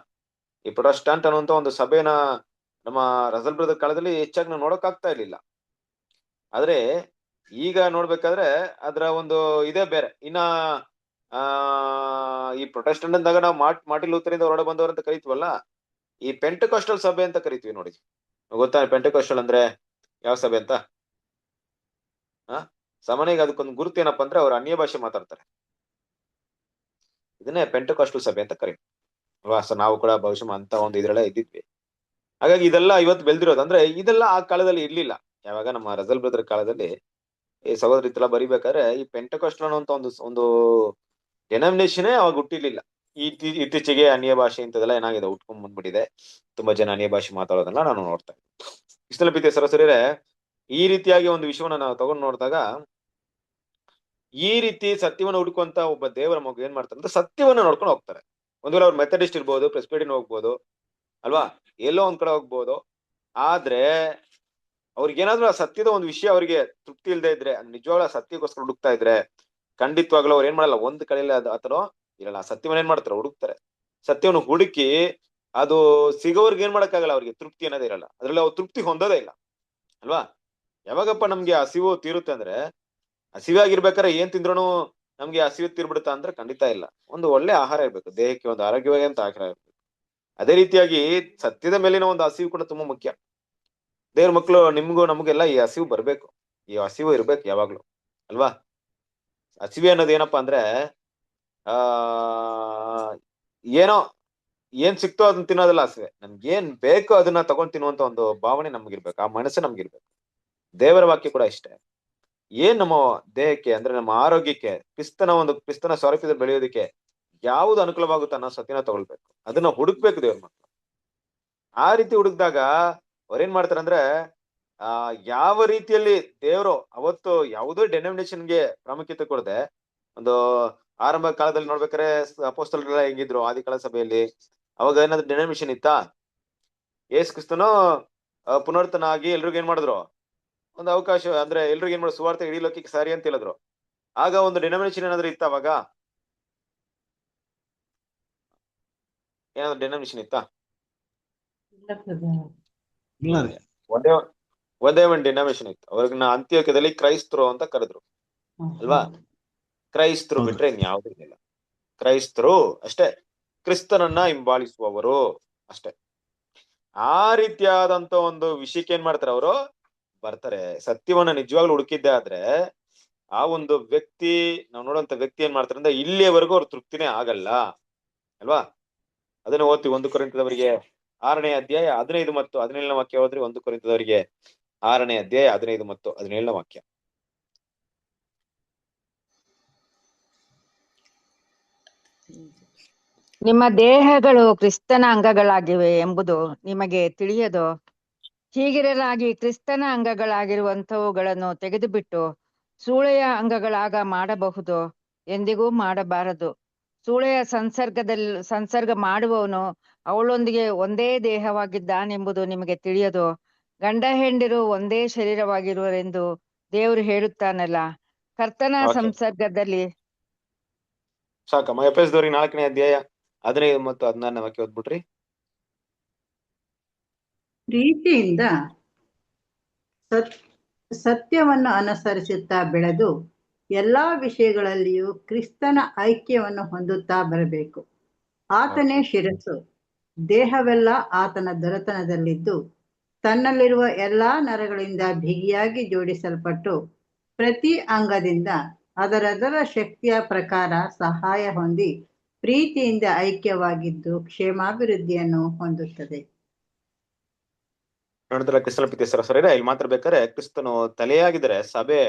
ಈ ಪ್ರೊಟೆಸ್ಟಾಂಟ್ ಅನ್ನುವಂತ ಒಂದು ಸಭೆನ ನಮ್ಮ ರಸಲ್ ಬ್ರದರ್ ಕಾಲದಲ್ಲಿ ಹೆಚ್ಚಾಗಿ ನಾವು ನೋಡಕ್ ಆಗ್ತಾ ಇರ್ಲಿಲ್ಲ. ಆದ್ರೆ ಈಗ ನೋಡ್ಬೇಕಾದ್ರೆ ಅದ್ರ ಒಂದು ಇದೇ ಬೇರೆ. ಇನ್ನ ಆ ಈ ಪ್ರೊಟೆಸ್ಟೆಂಟ್ ಅಂದಾಗ ನಾವು ಮಾರ್ಟಿನ್ ಲೂಥರಿಂದ ಹೊರಡೆ ಬಂದವರು ಅಂತ ಕರಿತೀವಲ್ಲ, ಈ ಪೆಂಟೆಕಾಸ್ಟಲ್ ಸಭೆ ಅಂತ ಕರಿತೀವಿ ನೋಡಿ. ಗೊತ್ತಾ ಪೆಂಟೆಕಾಸ್ಟಲ್ ಅಂದ್ರೆ ಯಾವ ಸಭೆ ಅಂತ? ಸಾಮಾನ್ಯವಾಗಿ ಅದಕ್ಕೊಂದು ಗುರುತು ಏನಪ್ಪಾ ಅಂದ್ರೆ ಅವ್ರು ಅನ್ಯ ಭಾಷೆ ಮಾತಾಡ್ತಾರೆ. ಇದನ್ನೇ ಪೆಂಟೆಕಾಸ್ಟಲ್ ಸಭೆ ಅಂತ ಕರೀತೀವಿ ಅಲ್ವಾ. ಸೊ ನಾವು ಕೂಡ ಬಹುಶಃ ಅಂತ ಒಂದು ಇದ್ರಲ್ಲೇ ಇದ್ದಿದ್ವಿ. ಹಾಗಾಗಿ ಇದೆಲ್ಲ ಇವತ್ತು ಬೆಳೆದಿರೋದು. ಅಂದ್ರೆ ಇದೆಲ್ಲ ಆ ಕಾಲದಲ್ಲಿ ಇರ್ಲಿಲ್ಲ. ಯಾವಾಗ ನಮ್ಮ ರಸಲ್ ಬ್ರದರ್ ಕಾಲದಲ್ಲಿ ಈ ಸಹೋದರ ಇತ್ತೆಲ್ಲ ಬರಿಬೇಕಾದ್ರೆ ಈ ಪೆಂಟೆಕಾಸ್ಟಲ್ ಅನ್ನುವಂತ ಒಂದು ಡೆನಾಮಿನೇಷನ್ ಅವಾಗ ಹುಟ್ಟಿರ್ಲಿಲ್ಲ. ಇತ್ತೀಚೆಗೆ ಅನ್ಯ ಭಾಷೆ ಇಂಥದೆಲ್ಲ ಏನಾಗಿದೆ ಉಟ್ಕೊಂಡ್ ಬಂದ್ಬಿಟ್ಟಿದೆ. ತುಂಬಾ ಜನ ಅನ್ಯ ಭಾಷೆ ಮಾತಾಡೋದನ್ನ ನಾನು ನೋಡ್ತಾ ಇದ್ದೀನಿ. ಇಷ್ಟೆಲ್ಲ ಪ್ರೀತಿಯ ಸರಸರಿಯರೇ, ಈ ರೀತಿಯಾಗಿ ಒಂದು ವಿಷಯವನ್ನ ನಾವು ತಗೊಂಡು ನೋಡಿದಾಗ ಈ ರೀತಿ ಸತ್ಯವನ್ನ ಹುಡುಕುವಂತ ಒಬ್ಬ ದೇವರ ಮಗು ಏನ್ ಮಾಡ್ತಾರೆ ಅಂದ್ರೆ ಸತ್ಯವನ್ನ ನೋಡ್ಕೊಂಡು ಹೋಗ್ತಾರೆ. ಒಂದ್ ವೇಳೆ ಅವ್ರು ಮೆಥಡಿಸ್ಟ್ ಇರ್ಬೋದು, ಪ್ರೆಸ್ಬಿಟರಿಯನ್ ಹೋಗ್ಬೋದು ಅಲ್ವಾ, ಎಲ್ಲೋ ಒಂದ್ ಕಡೆ ಹೋಗ್ಬೋದು. ಆದ್ರೆ ಅವ್ರಿಗೇನಾದ್ರೂ ಆ ಸತ್ಯದ ಒಂದು ವಿಷಯ ಅವ್ರಿಗೆ ತೃಪ್ತಿ ಇಲ್ಲದೆ ಇದ್ರೆ, ನಿಜವಾಗ್ಲೂ ಆ ಸತ್ಯಕ್ಕೋಸ್ಕರ ಹುಡುಕ್ತಾ ಇದ್ರೆ, ಖಂಡಿತವಾಗ್ಲೂ ಅವ್ರು ಏನ್ ಮಾಡಲ್ಲ, ಒಂದ್ ಕಡೆಯಲ್ಲಿ ಆತನೋ ಇರಲ್ಲ, ಆ ಸತ್ಯವನ್ನ ಏನ್ ಮಾಡ್ತಾರೆ, ಹುಡುಕ್ತಾರೆ. ಸತ್ಯವನ್ನು ಹುಡುಕಿ ಅದು ಸಿಗೋರ್ಗೆ ಏನ್ ಮಾಡಕ್ಕಾಗಲ್ಲ, ಅವ್ರಿಗೆ ತೃಪ್ತಿ ಅನ್ನೋದೇ ಇರಲ್ಲ. ಅದ್ರಲ್ಲಿ ಅವ್ರು ತೃಪ್ತಿ ಹೊಂದೋದೇ ಇಲ್ಲ ಅಲ್ವಾ. ಯಾವಾಗಪ್ಪ ನಮ್ಗೆ ಹಸಿವು ತೀರುತ್ತೆ ಅಂದ್ರೆ, ಹಸಿವಾಗಿರ್ಬೇಕಾದ್ರೆ ಏನ್ ತಿಂದ್ರೂ ನಮ್ಗೆ ಹಸಿವು ತೀರ್ಬಿಡುತ್ತಾ ಅಂದ್ರೆ ಖಂಡಿತ ಇಲ್ಲ. ಒಂದು ಒಳ್ಳೆ ಆಹಾರ ಇರ್ಬೇಕು, ದೇಹಕ್ಕೆ ಒಂದು ಆರೋಗ್ಯವಾದಂತ ಆಹಾರ ಇರ್ಬೇಕು. ಅದೇ ರೀತಿಯಾಗಿ ಸತ್ಯದ ಮೇಲಿನ ಒಂದು ಹಸಿವು ಕೂಡ ತುಂಬಾ ಮುಖ್ಯ. ದೇವ್ರ ಮಕ್ಕಳು ನಿಮ್ಗೂ ನಮಗೆಲ್ಲ ಈ ಹಸಿವು ಬರ್ಬೇಕು, ಈ ಹಸಿವು ಇರ್ಬೇಕು ಯಾವಾಗ್ಲೂ ಅಲ್ವಾ. ಹಸಿವೆ ಅನ್ನೋದು ಏನಪ್ಪಾ ಅಂದ್ರೆ ಆ ಏನೋ ಏನ್ ಸಿಕ್ತೋ ಅದನ್ನ ತಿನ್ನೋದಲ್ಲ ಹಸಿವೆ. ನಮ್ಗೆ ಏನ್ ಬೇಕೋ ಅದನ್ನ ತಗೊಂಡ್ ತಿನ್ನುವಂತ ಒಂದು ಭಾವನೆ ನಮ್ಗಿರ್ಬೇಕು, ಆ ಮನಸ್ಸು ನಮ್ಗಿರ್ಬೇಕು. ದೇವರ ವಾಕ್ಯ ಕೂಡ ಇಷ್ಟೇ. ಏನ್ ನಮ್ಮ ದೇಹಕ್ಕೆ ಅಂದ್ರೆ ನಮ್ಮ ಆರೋಗ್ಯಕ್ಕೆ ಕ್ರಿಸ್ತನ ಸ್ವರೂಪದಲ್ಲಿ ಬೆಳೆಯೋದಕ್ಕೆ ಯಾವ್ದು ಅನುಕೂಲವಾಗುತ್ತೆ ಅನ್ನೋ ಸತ್ಯನ ತಗೊಳ್ಬೇಕು, ಅದನ್ನ ಹುಡುಕ್ಬೇಕು ದೇವ್ರ ಮಕ್ಕಳು. ಆ ರೀತಿ ಹುಡುಕ್ದಾಗ ಅವ್ರೇನ್ ಮಾಡ್ತಾರೆ ಅಂದ್ರೆ ಯಾವ ರೀತಿಯಲ್ಲಿ ದೇವರು ಅವತ್ತು ಯಾವುದೋ ಡೆನಾಮಿನೇಷನ್ಗೆ ಪ್ರಾಮುಖ್ಯತೆ ಕೊಡದೆ, ಒಂದು ಆರಂಭ ಕಾಲದಲ್ಲಿ ನೋಡ್ಬೇಕಾದ್ರೆ ಅಪೊಸ್ತಲರೆಲ್ಲ ಹೆಂಗಿದ್ರು ಆದಿಕಾಲ ಸಭೆಯಲ್ಲಿ, ಅವಾಗ ಏನಾದ್ರು ಡೆನಾಮಿನೇಷನ್ ಇತ್ತಾ? ಯೇಸು ಕ್ರಿಸ್ತನು ಪುನರ್ತನ ಆಗಿ ಎಲ್ರಿಗೂ ಏನ್ ಮಾಡಿದ್ರು, ಒಂದು ಅವಕಾಶ ಅಂದ್ರೆ ಎಲ್ರಿಗೂ ಏನ್ ಮಾಡಿದ್ರು, ಸುವಾರ್ತೆ ಇಡೀ ಲೋಕಕ್ಕೆ ಸಾರಿ ಅಂತ ಹೇಳಿದ್ರು. ಆಗ ಒಂದು ಡೆನಾಮಿನೇಷನ್ ಏನಾದ್ರು ಇತ್ತ? ಅವಾಗ ಏನಾದ್ರು ಡೆನಾಮಿನೇಷನ್ ಇತ್ತಾ? ಇಲ್ಲ ರೀ. ಒಂದೇ ಒಂದು ಡೆನಾಮಿನೇಷನ್ ಇತ್ತು. ಅವ್ರನ್ನ ಅಂತ್ಯೋಕ್ಯದಲ್ಲಿ ಕ್ರೈಸ್ತರು ಅಂತ ಕರೆದ್ರು ಅಲ್ವಾ. ಕ್ರೈಸ್ತರು ಹೌದು. ಬಿಟ್ರೆ ಇನ್ಯಾವುದೂ ಇಲ್ಲ. ಕ್ರೈಸ್ತರು ಅಷ್ಟೇ, ಕ್ರಿಸ್ತನನ್ನ ಹಿಂಬಾಲಿಸುವವರು ಅಷ್ಟೇ. ಆ ರೀತಿಯಾದಂತ ಒಂದು ವಿಷಯಕ್ಕೆ ಏನ್ ಮಾಡ್ತಾರೆ, ಅವರು ಬರ್ತಾರೆ. ಸತ್ಯವನ್ನ ನಿಜವಾಗ್ಲೂ ಹುಡುಕಿದ್ದೆ ಆದ್ರೆ ಆ ಒಂದು ವ್ಯಕ್ತಿ, ನಾವು ನೋಡುವಂತ ವ್ಯಕ್ತಿ ಏನ್ ಮಾಡ್ತಾರೆ ಅಂದ್ರೆ ಇಲ್ಲಿಯವರೆಗೂ ಅವ್ರ ತೃಪ್ತಿನೇ ಆಗಲ್ಲ ಅಲ್ವಾ. ಅದನ್ನ ಓದ್ತೀವಿ 1 ಕೊರಿಂಥದವರಿಗೆ 6ನೇ ಅಧ್ಯಾಯ 15 ಮತ್ತು 17ನೇ ವಾಕ್ಯ ಹೋದ್ರೆ, 1 ಕೊರಿಂಥದವರಿಗೆ 6ನೇ ಅಧ್ಯಾಯ 15 ಮತ್ತು 17ನೇ ವಾಕ್ಯ. ನಿಮ್ಮ ದೇಹಗಳು ಕ್ರಿಸ್ತನ ಅಂಗಗಳಾಗಿವೆ ಎಂಬುದು ನಿಮಗೆ ತಿಳಿಯದೋ? ಹೀಗಿರಲಾಗಿ ಕ್ರಿಸ್ತನ ಅಂಗಗಳಾಗಿರುವಂಥವುಗಳನ್ನು ತೆಗೆದುಬಿಟ್ಟು ಸೂಳೆಯ ಅಂಗಗಳಾಗ ಮಾಡಬಹುದು? ಎಂದಿಗೂ ಮಾಡಬಾರದು. ಸೂಳೆಯ ಸಂಸರ್ಗ ಮಾಡುವವನು ಅವಳೊಂದಿಗೆ ಒಂದೇ ದೇಹವಾಗಿದ್ದಾನೆಂಬುದು ನಿಮಗೆ ತಿಳಿಯದೋ? ಗಂಡ ಹೆಂಡಿರು ಒಂದೇ ಶರೀರವಾಗಿರುವರೆಂದು ದೇವರು ಹೇಳುತ್ತಾನಲ್ಲ. ಕರ್ತನ ಸಂಸರ್ಗದಲ್ಲಿ ಸಾಕಮ್ಮ. ಎಫೆಸದವರಿಗೆ 4ನೇ ಅಧ್ಯಾಯ 15 ಮತ್ತು 16ನೇ ವಾಕ್ಯ ಓದ್ಬಿಟ್ರಿ. ಪ್ರೀತಿಯಿಂದ ಸತ್ಯವನ್ನು ಅನುಸರಿಸುತ್ತಾ ಬೆಳೆದು ಎಲ್ಲಾ ವಿಷಯಗಳಲ್ಲಿಯೂ ಕ್ರಿಸ್ತನ ಐಕ್ಯವನ್ನು ಹೊಂದುತ್ತಾ ಬರಬೇಕು. ಆತನೇ ಶಿರಸ್ಸು, ದೇಹವೆಲ್ಲ ಆತನ ದೊರೆತನದಲ್ಲಿದ್ದು ತನ್ನಲ್ಲಿರುವ ಎಲ್ಲಾ ನರಗಳಿಂದ ಬಿಗಿಯಾಗಿ ಜೋಡಿಸಲ್ಪಟ್ಟು ಪ್ರತಿ ಅಂಗದಿಂದ ಅದರದರ ಶಕ್ತಿಯ ಪ್ರಕಾರ ಸಹಾಯ ಹೊಂದಿ ಪ್ರೀತಿಯಿಂದ ಐಕ್ಯವಾಗಿದ್ದು ಕ್ಷೇಮಾಭಿವೃದ್ಧಿಯನ್ನು ಹೊಂದುತ್ತದೆ. ನೋಡಿದ್ರೆ ಕ್ರಿಸ್ತನ ಪ್ರೀತಿಯ ಸರಸರಿಯರೇ, ಇಲ್ಲಿ ಮಾತಾಡ್ಬೇಕಾದ್ರೆ ಕ್ರಿಸ್ತನು ತಲೆಯಾಗಿದ್ರೆ ಸಭೆ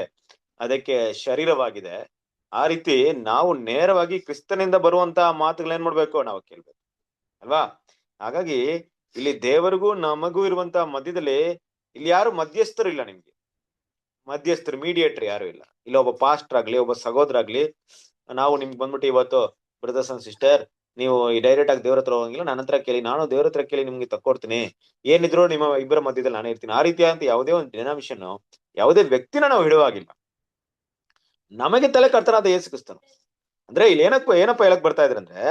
ಅದಕ್ಕೆ ಶರೀರವಾಗಿದೆ. ಆ ರೀತಿ ನಾವು ನೇರವಾಗಿ ಕ್ರಿಸ್ತನಿಂದ ಬರುವಂತಹ ಮಾತುಗಳೇನ್ ಮಾಡ್ಬೇಕು, ನಾವು ಕೇಳ್ಬೇಕು ಅಲ್ವಾ. ಹಾಗಾಗಿ ಇಲ್ಲಿ ದೇವರಿಗೂ ನಮಗೂ ಇರುವಂತಹ ಮಧ್ಯದಲ್ಲಿ ಇಲ್ಲಿ ಯಾರು ಮಧ್ಯಸ್ಥರು ಇಲ್ಲ. ನಿಮ್ಗೆ ಮಧ್ಯಸ್ಥರು, ಮೀಡಿಯೇಟರ್ ಯಾರು ಇಲ್ಲ. ಇಲ್ಲ ಒಬ್ಬ ಪಾಸ್ಟರ್ ಆಗ್ಲಿ, ಒಬ್ಬ ಸಹೋದರ ಆಗ್ಲಿ, ನಾವು ನಿಮ್ಗೆ ಬಂದ್ಬಿಟ್ಟು ಇವತ್ತು ಬ್ರದರ್ಸ್ ಅಂಡ್ ಸಿಸ್ಟರ್ ನೀವು ಈ ಡೈರೆಕ್ಟ್ ಆಗಿ ದೇವ್ರ ಹತ್ರ ಹೋಗಂಗಿಲ್ಲ, ನನ್ನ ಹತ್ರ ಕೇಳಿ, ನಾನು ದೇವ್ರ ಹತ್ರ ಕೇಳಿ ನಿಮ್ಗೆ ತಕ್ಕೊಡ್ತೀನಿ, ಏನಿದ್ರು ನಿಮ್ಮ ಇಬ್ಬರ ಮಧ್ಯದಲ್ಲಿ ನಾನೇ ಇರ್ತೀನಿ. ಆ ರೀತಿಯಾದಂತ ಯಾವುದೇ ಒಂದು ಡಿನಾಮಿನೇಷನ್, ಯಾವುದೇ ವ್ಯಕ್ತಿನ ನಾವು ಹಿಡುವಾಗಿಲ್ಲ. ನಮಗೆ ತಲೆ ಕರ್ತನಾದ ಯೇಸು ಕ್ರಿಸ್ತನು. ಅಂದ್ರೆ ಇಲ್ಲಿ ಏನಪ್ಪ ಹೇಳಕ್ ಬರ್ತಾ ಇದ್ರೆ ಅಂದ್ರೆ,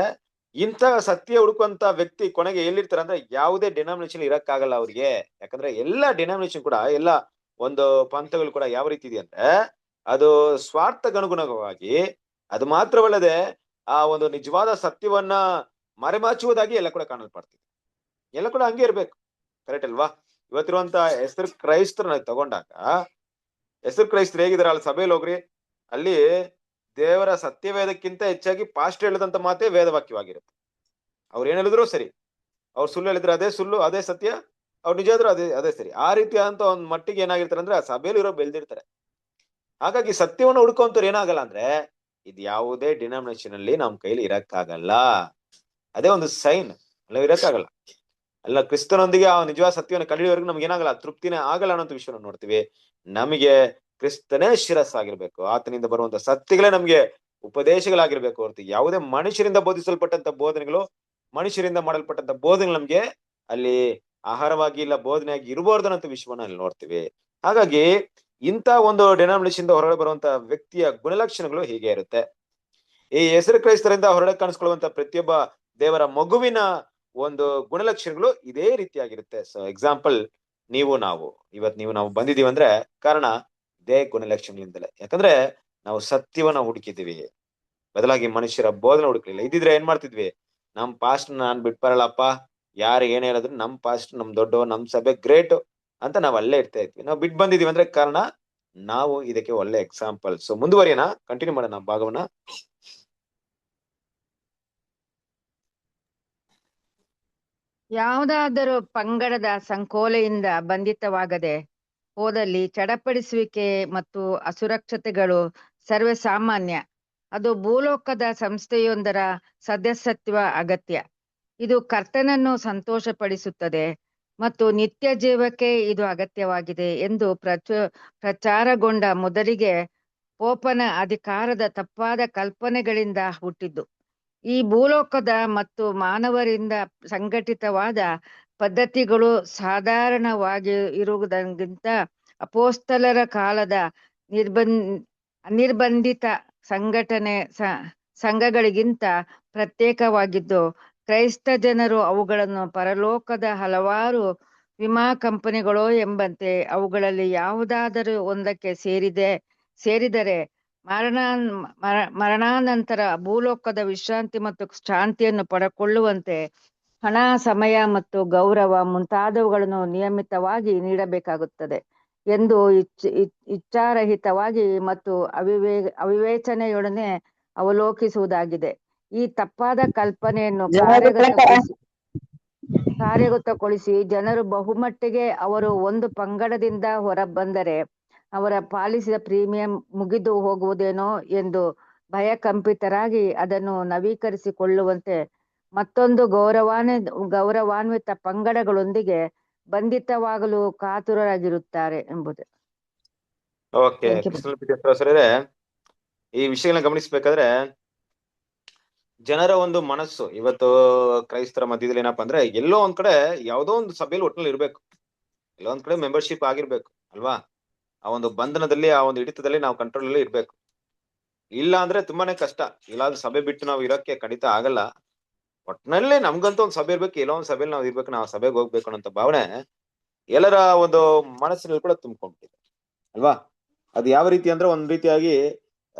ಇಂಥ ಸತ್ಯ ಹುಡುಕುವಂತ ವ್ಯಕ್ತಿ ಕೊನೆಗೆ ಎಲ್ಲಿರ್ತಾರೆ ಅಂದ್ರೆ ಯಾವುದೇ ಡಿನಾಮಿನೇಷನ್ ಇರಕ್ಕಾಗಲ್ಲ ಅವ್ರಿಗೆ. ಯಾಕಂದ್ರೆ ಎಲ್ಲಾ ಡಿನಾಮಿನೇಷನ್ ಕೂಡ, ಎಲ್ಲ ಒಂದು ಪಂಥಗಳು ಕೂಡ ಯಾವ ರೀತಿ ಇದೆ ಅಂದ್ರೆ, ಅದು ಸ್ವಾರ್ಥಗನುಗುಣವಾಗಿ, ಅದು ಮಾತ್ರವಲ್ಲದೆ ಆ ಒಂದು ನಿಜವಾದ ಸತ್ಯವನ್ನ ಮರೆಮಾಚುವುದಾಗಿ ಎಲ್ಲ ಕೂಡ ಕಾಣಲ್ಪಡ್ತಿದೆ. ಎಲ್ಲ ಕೂಡ ಹಂಗೆ ಇರ್ಬೇಕು. ಕರೆಕ್ಟ್ ಅಲ್ವಾ? ಇವತ್ತಿರುವಂತ ಹೆಸರು ಕ್ರೈಸ್ತರನ್ನ ತಗೊಂಡಾಗ, ಹೆಸರು ಕ್ರೈಸ್ತರು ಹೇಗಿದಾರೆ ಅಲ್ಲಿ ಸಭೆಯಲ್ಲಿ ಹೋಗ್ರಿ, ಅಲ್ಲಿ ದೇವರ ಸತ್ಯವೇದಕ್ಕಿಂತ ಹೆಚ್ಚಾಗಿ ಪಾಸ್ಟ್ ಹೇಳಿದಂತ ಮಾತೇ ವೇದವಾಕ್ಯವಾಗಿರುತ್ತೆ. ಅವ್ರು ಏನ್ ಹೇಳಿದ್ರು ಸರಿ, ಅವ್ರು ಸುಳ್ಳು ಹೇಳಿದ್ರೆ ಅದೇ ಸುಳ್ಳು, ಅದೇ ಸತ್ಯ, ಅವ್ರು ನಿಜ ಆದ್ರೂ ಅದೇ ಸರಿ. ಆ ರೀತಿ ಅಂತ ಒಂದ್ ಮಟ್ಟಿಗೆ ಏನಾಗಿರ್ತಾರೆ ಅಂದ್ರೆ, ಆ ಸಭೆಯಲ್ಲಿ ಇರೋ ಬೆಳೆದಿರ್ತಾರೆ. ಹಾಗಾಗಿ ಸತ್ಯವನ್ನು ಹುಡ್ಕೊಂತವ್ರು ಏನಾಗಲ್ಲ ಅಂದ್ರೆ, ಇದು ಯಾವುದೇ ಡಿನಾಮಿನೇಷನ್ ಅಲ್ಲಿ ನಮ್ ಕೈಲಿ ಇರಕ್ಕಾಗಲ್ಲ. ಅದೇ ಒಂದು ಸೈನ್, ಅಲ್ಲ ಇರಕ್ಕಾಗಲ್ಲ. ಅಲ್ಲ ಕ್ರಿಸ್ತನೊಂದಿಗೆ ಆ ನಿಜವಾದ ಸತ್ಯವನ್ನು ಕಂಡಿಡಿಯವರೆಗೂ ನಮ್ಗೆ ಏನಾಗಲ್ಲ, ತೃಪ್ತಿನೇ ಆಗಲ್ಲ ಅನ್ನೋ ವಿಷಯನ ನೋಡ್ತೀವಿ. ನಮಗೆ ಕ್ರಿಸ್ತನೇ ಶಿರಸ್ಸಾಗಿರ್ಬೇಕು, ಆತನಿಂದ ಬರುವಂತ ಸತ್ಯಗಳೇ ನಮ್ಗೆ ಉಪದೇಶಗಳಾಗಿರ್ಬೇಕು ಹೊರತು ಯಾವುದೇ ಮನುಷ್ಯರಿಂದ ಬೋಧಿಸಲ್ಪಟ್ಟಂತ ಬೋಧನೆಗಳು, ಮನುಷ್ಯರಿಂದ ಮಾಡಲ್ಪಟ್ಟಂತ ಬೋಧನೆಗಳು ನಮ್ಗೆ ಅಲ್ಲಿ ಆಹಾರವಾಗಿ ಇಲ್ಲ ಬೋಧನೆಯಾಗಿ ಇರಬಾರ್ದು ಅನ್ನೋ ವಿಷಯವನ್ನ ಅಲ್ಲಿ ನೋಡ್ತೀವಿ. ಹಾಗಾಗಿ ಇಂಥ ಒಂದು ಡಿನಾಮಿನೇಷನ್ ಹೊರಗಡೆ ಬರುವಂತ ವ್ಯಕ್ತಿಯ ಗುಣಲಕ್ಷಣಗಳು ಹೀಗೆ ಇರುತ್ತೆ. ಈ ಹೆಸರು ಕ್ರೈಸ್ತರಿಂದ ಹೊರಗಡೆ ಕಾಣಿಸ್ಕೊಳ್ಳುವಂತ ಪ್ರತಿಯೊಬ್ಬ ದೇವರ ಮಗುವಿನ ಒಂದು ಗುಣಲಕ್ಷಣಗಳು ಇದೇ ರೀತಿಯಾಗಿರುತ್ತೆ. ಸೊ ಎಕ್ಸಾಂಪಲ್, ನಾವು ಬಂದಿದೀವಿ ಅಂದ್ರೆ ಕಾರಣ ಇದೇ ಗುಣಲಕ್ಷಣಗಳಿಂದಲೇ. ಯಾಕಂದ್ರೆ ನಾವು ಸತ್ಯವನ್ನ ಹುಡುಕಿದೀವಿ, ಬದಲಾಗಿ ಮನುಷ್ಯರ ಬೋಧನೆ ಹುಡುಕ್ಲಿಲ್ಲ. ಇದ್ದಿದ್ರೆ ಏನ್ ಮಾಡ್ತಿದ್ವಿ, ನಮ್ ಪಾಸ್ಟ್ ನಾನ್ ಬಿಟ್ಬರಲ್ಲಪ್ಪ, ಯಾರು ಏನ್ ಹೇಳಿದ್ರು ನಮ್ ಪಾಸ್ಟ್ ನಮ್ ದೊಡ್ಡ ನಮ್ ಸಭೆ ಗ್ರೇಟ್ ಅಂತ ನಾವ್ ಅಲ್ಲೇ ಇರ್ತಾ ಇದ್ವಿ. ನಾವು ಬಿಟ್ಟು ಬಂದಿದೀವಿ ಅಂದ್ರೆ ಕಾರಣ ನಾವು ಇದಕ್ಕೆ ಒಳ್ಳೆ ಎಕ್ಸಾಂಪಲ್. ಸೊ ಮುಂದುವರಿಯೋಣ, ಕಂಟಿನ್ಯೂ ಮಾಡೋಣ ಭಾಗವನ್ನ. ಯಾವುದಾದರೂ ಪಂಗಡದ ಸಂಕೋಲೆಯಿಂದ ಬಂಧಿತವಾಗದೆ ಹೋದಲ್ಲಿ ಚಡಪಡಿಸುವಿಕೆ ಮತ್ತು ಅಸುರಕ್ಷತೆಗಳು ಸರ್ವಸಾಮಾನ್ಯ. ಅದು ಭೂಲೋಕದ ಸಂಸ್ಥೆಯೊಂದರ ಸದಸ್ಯತ್ವ ಅಗತ್ಯ. ಇದು ಕರ್ತನನ್ನು ಸಂತೋಷಪಡಿಸುತ್ತದೆ ಮತ್ತು ನಿತ್ಯ ಜೀವಕ್ಕೆ ಇದು ಅಗತ್ಯವಾಗಿದೆ ಎಂದು ಪ್ರಚಾರಗೊಂಡ ಮೊದಲಿಗೆ ಪೋಪನ ಅಧಿಕಾರದ ತಪ್ಪಾದ ಕಲ್ಪನೆಗಳಿಂದ ಹುಟ್ಟಿದ್ದು. ಈ ಭೂಲೋಕದ ಮತ್ತು ಮಾನವರಿಂದ ಸಂಘಟಿತವಾದ ಪದ್ಧತಿಗಳು ಸಾಧಾರಣವಾಗಿ ಇರುವುದಕ್ಕಿಂತ ಅಪೋಸ್ತಲರ ಕಾಲದ ಅನಿರ್ಬಂಧಿತ ಸಂಘಗಳಿಗಿಂತ ಪ್ರತ್ಯೇಕವಾಗಿದ್ದು, ಕ್ರೈಸ್ತ ಜನರು ಅವುಗಳನ್ನು ಪರಲೋಕದ ಹಲವಾರು ವಿಮಾ ಕಂಪನಿಗಳೋ ಎಂಬಂತೆ ಅವುಗಳಲ್ಲಿ ಯಾವುದಾದರೂ ಒಂದಕ್ಕೆ ಸೇರಿದರೆ ಮರಣಾನಂತರ ಭೂಲೋಕದ ವಿಶ್ರಾಂತಿ ಮತ್ತು ಶಾಂತಿಯನ್ನು ಪಡೆದುಕೊಳ್ಳುವಂತೆ ಹಣ, ಸಮಯ ಮತ್ತು ಗೌರವ ಮುಂತಾದವುಗಳನ್ನು ನಿಯಮಿತವಾಗಿ ನೀಡಬೇಕಾಗುತ್ತದೆ ಎಂದು ಇಚ್ಛಾರಹಿತವಾಗಿ ಮತ್ತು ಅವಿವೇಚನೆಯೊಡನೆ ಅವಲೋಕಿಸುವುದಾಗಿದೆ. ಈ ತಪ್ಪಾದ ಕಲ್ಪನೆಯನ್ನು ಕಾರ್ಯಗತಗೊಳಿಸಿ ಜನರು ಬಹುಮಟ್ಟಿಗೆ ಅವರು ಒಂದು ಪಂಗಡದಿಂದ ಹೊರಬಂದರೆ ಅವರ ಪಾಲಿಸಿದ ಪ್ರೀಮಿಯಂ ಮುಗಿದು ಹೋಗುವುದೇನೋ ಎಂದು ಭಯಕಂಪಿತರಾಗಿ ಅದನ್ನು ನವೀಕರಿಸಿಕೊಳ್ಳುವಂತೆ ಮತ್ತೊಂದು ಗೌರವಾನ್ವಿತ ಪಂಗಡಗಳೊಂದಿಗೆ ಬಂಧಿತವಾಗಲು ಕಾತುರರಾಗಿರುತ್ತಾರೆ ಎಂಬುದು. ಓಕೆ, ಈ ವಿಷಯಗಳನ್ನ ಗಮನಿಸ್ಬೇಕಾದ್ರೆ ಜನರ ಒಂದು ಮನಸ್ಸು ಇವತ್ತು ಕ್ರೈಸ್ತರ ಮಧ್ಯದಲ್ಲಿ ಏನಪ್ಪಾ ಅಂದ್ರೆ, ಎಲ್ಲೋ ಒಂದ್ ಕಡೆ ಯಾವ್ದೋ ಒಂದು ಸಭೆಯಲ್ಲಿ ಒಟ್ಟಿನಲ್ಲಿ ಇರ್ಬೇಕು, ಎಲ್ಲೋ ಒಂದ್ ಕಡೆ ಮೆಂಬರ್ಶಿಪ್ ಆಗಿರ್ಬೇಕು ಅಲ್ವಾ? ಆ ಒಂದು ಬಂಧನದಲ್ಲಿ, ಆ ಒಂದು ಹಿಡಿತದಲ್ಲಿ ನಾವು ಕಂಟ್ರೋಲ್ ಅಲ್ಲಿ ಇರ್ಬೇಕು. ಇಲ್ಲ ಅಂದ್ರೆ ತುಂಬಾನೇ ಕಷ್ಟ. ಇಲ್ಲಾಂದ್ರೆ ಸಭೆ ಬಿಟ್ಟು ನಾವು ಇರೋಕೆ ಖಂಡಿತ ಆಗಲ್ಲ. ಒಟ್ಟಿನಲ್ಲಿ ನಮ್ಗಂತೂ ಒಂದ್ ಸಭೆ ಇರ್ಬೇಕು, ಎಲ್ಲೋ ಒಂದ್ ಸಭೆಯಲ್ಲಿ ನಾವು ಇರ್ಬೇಕು, ನಾವು ಸಭೆಗೆ ಹೋಗ್ಬೇಕು ಅನ್ನೋ ಭಾವನೆ ಎಲ್ಲರ ಒಂದು ಮನಸ್ಸಿನಲ್ಲಿ ಕೂಡ ತುಂಬಿಕೊಂಡಿದೆ ಅಲ್ವಾ? ಅದು ಯಾವ ರೀತಿ ಅಂದ್ರೆ, ಒಂದ್ ರೀತಿಯಾಗಿ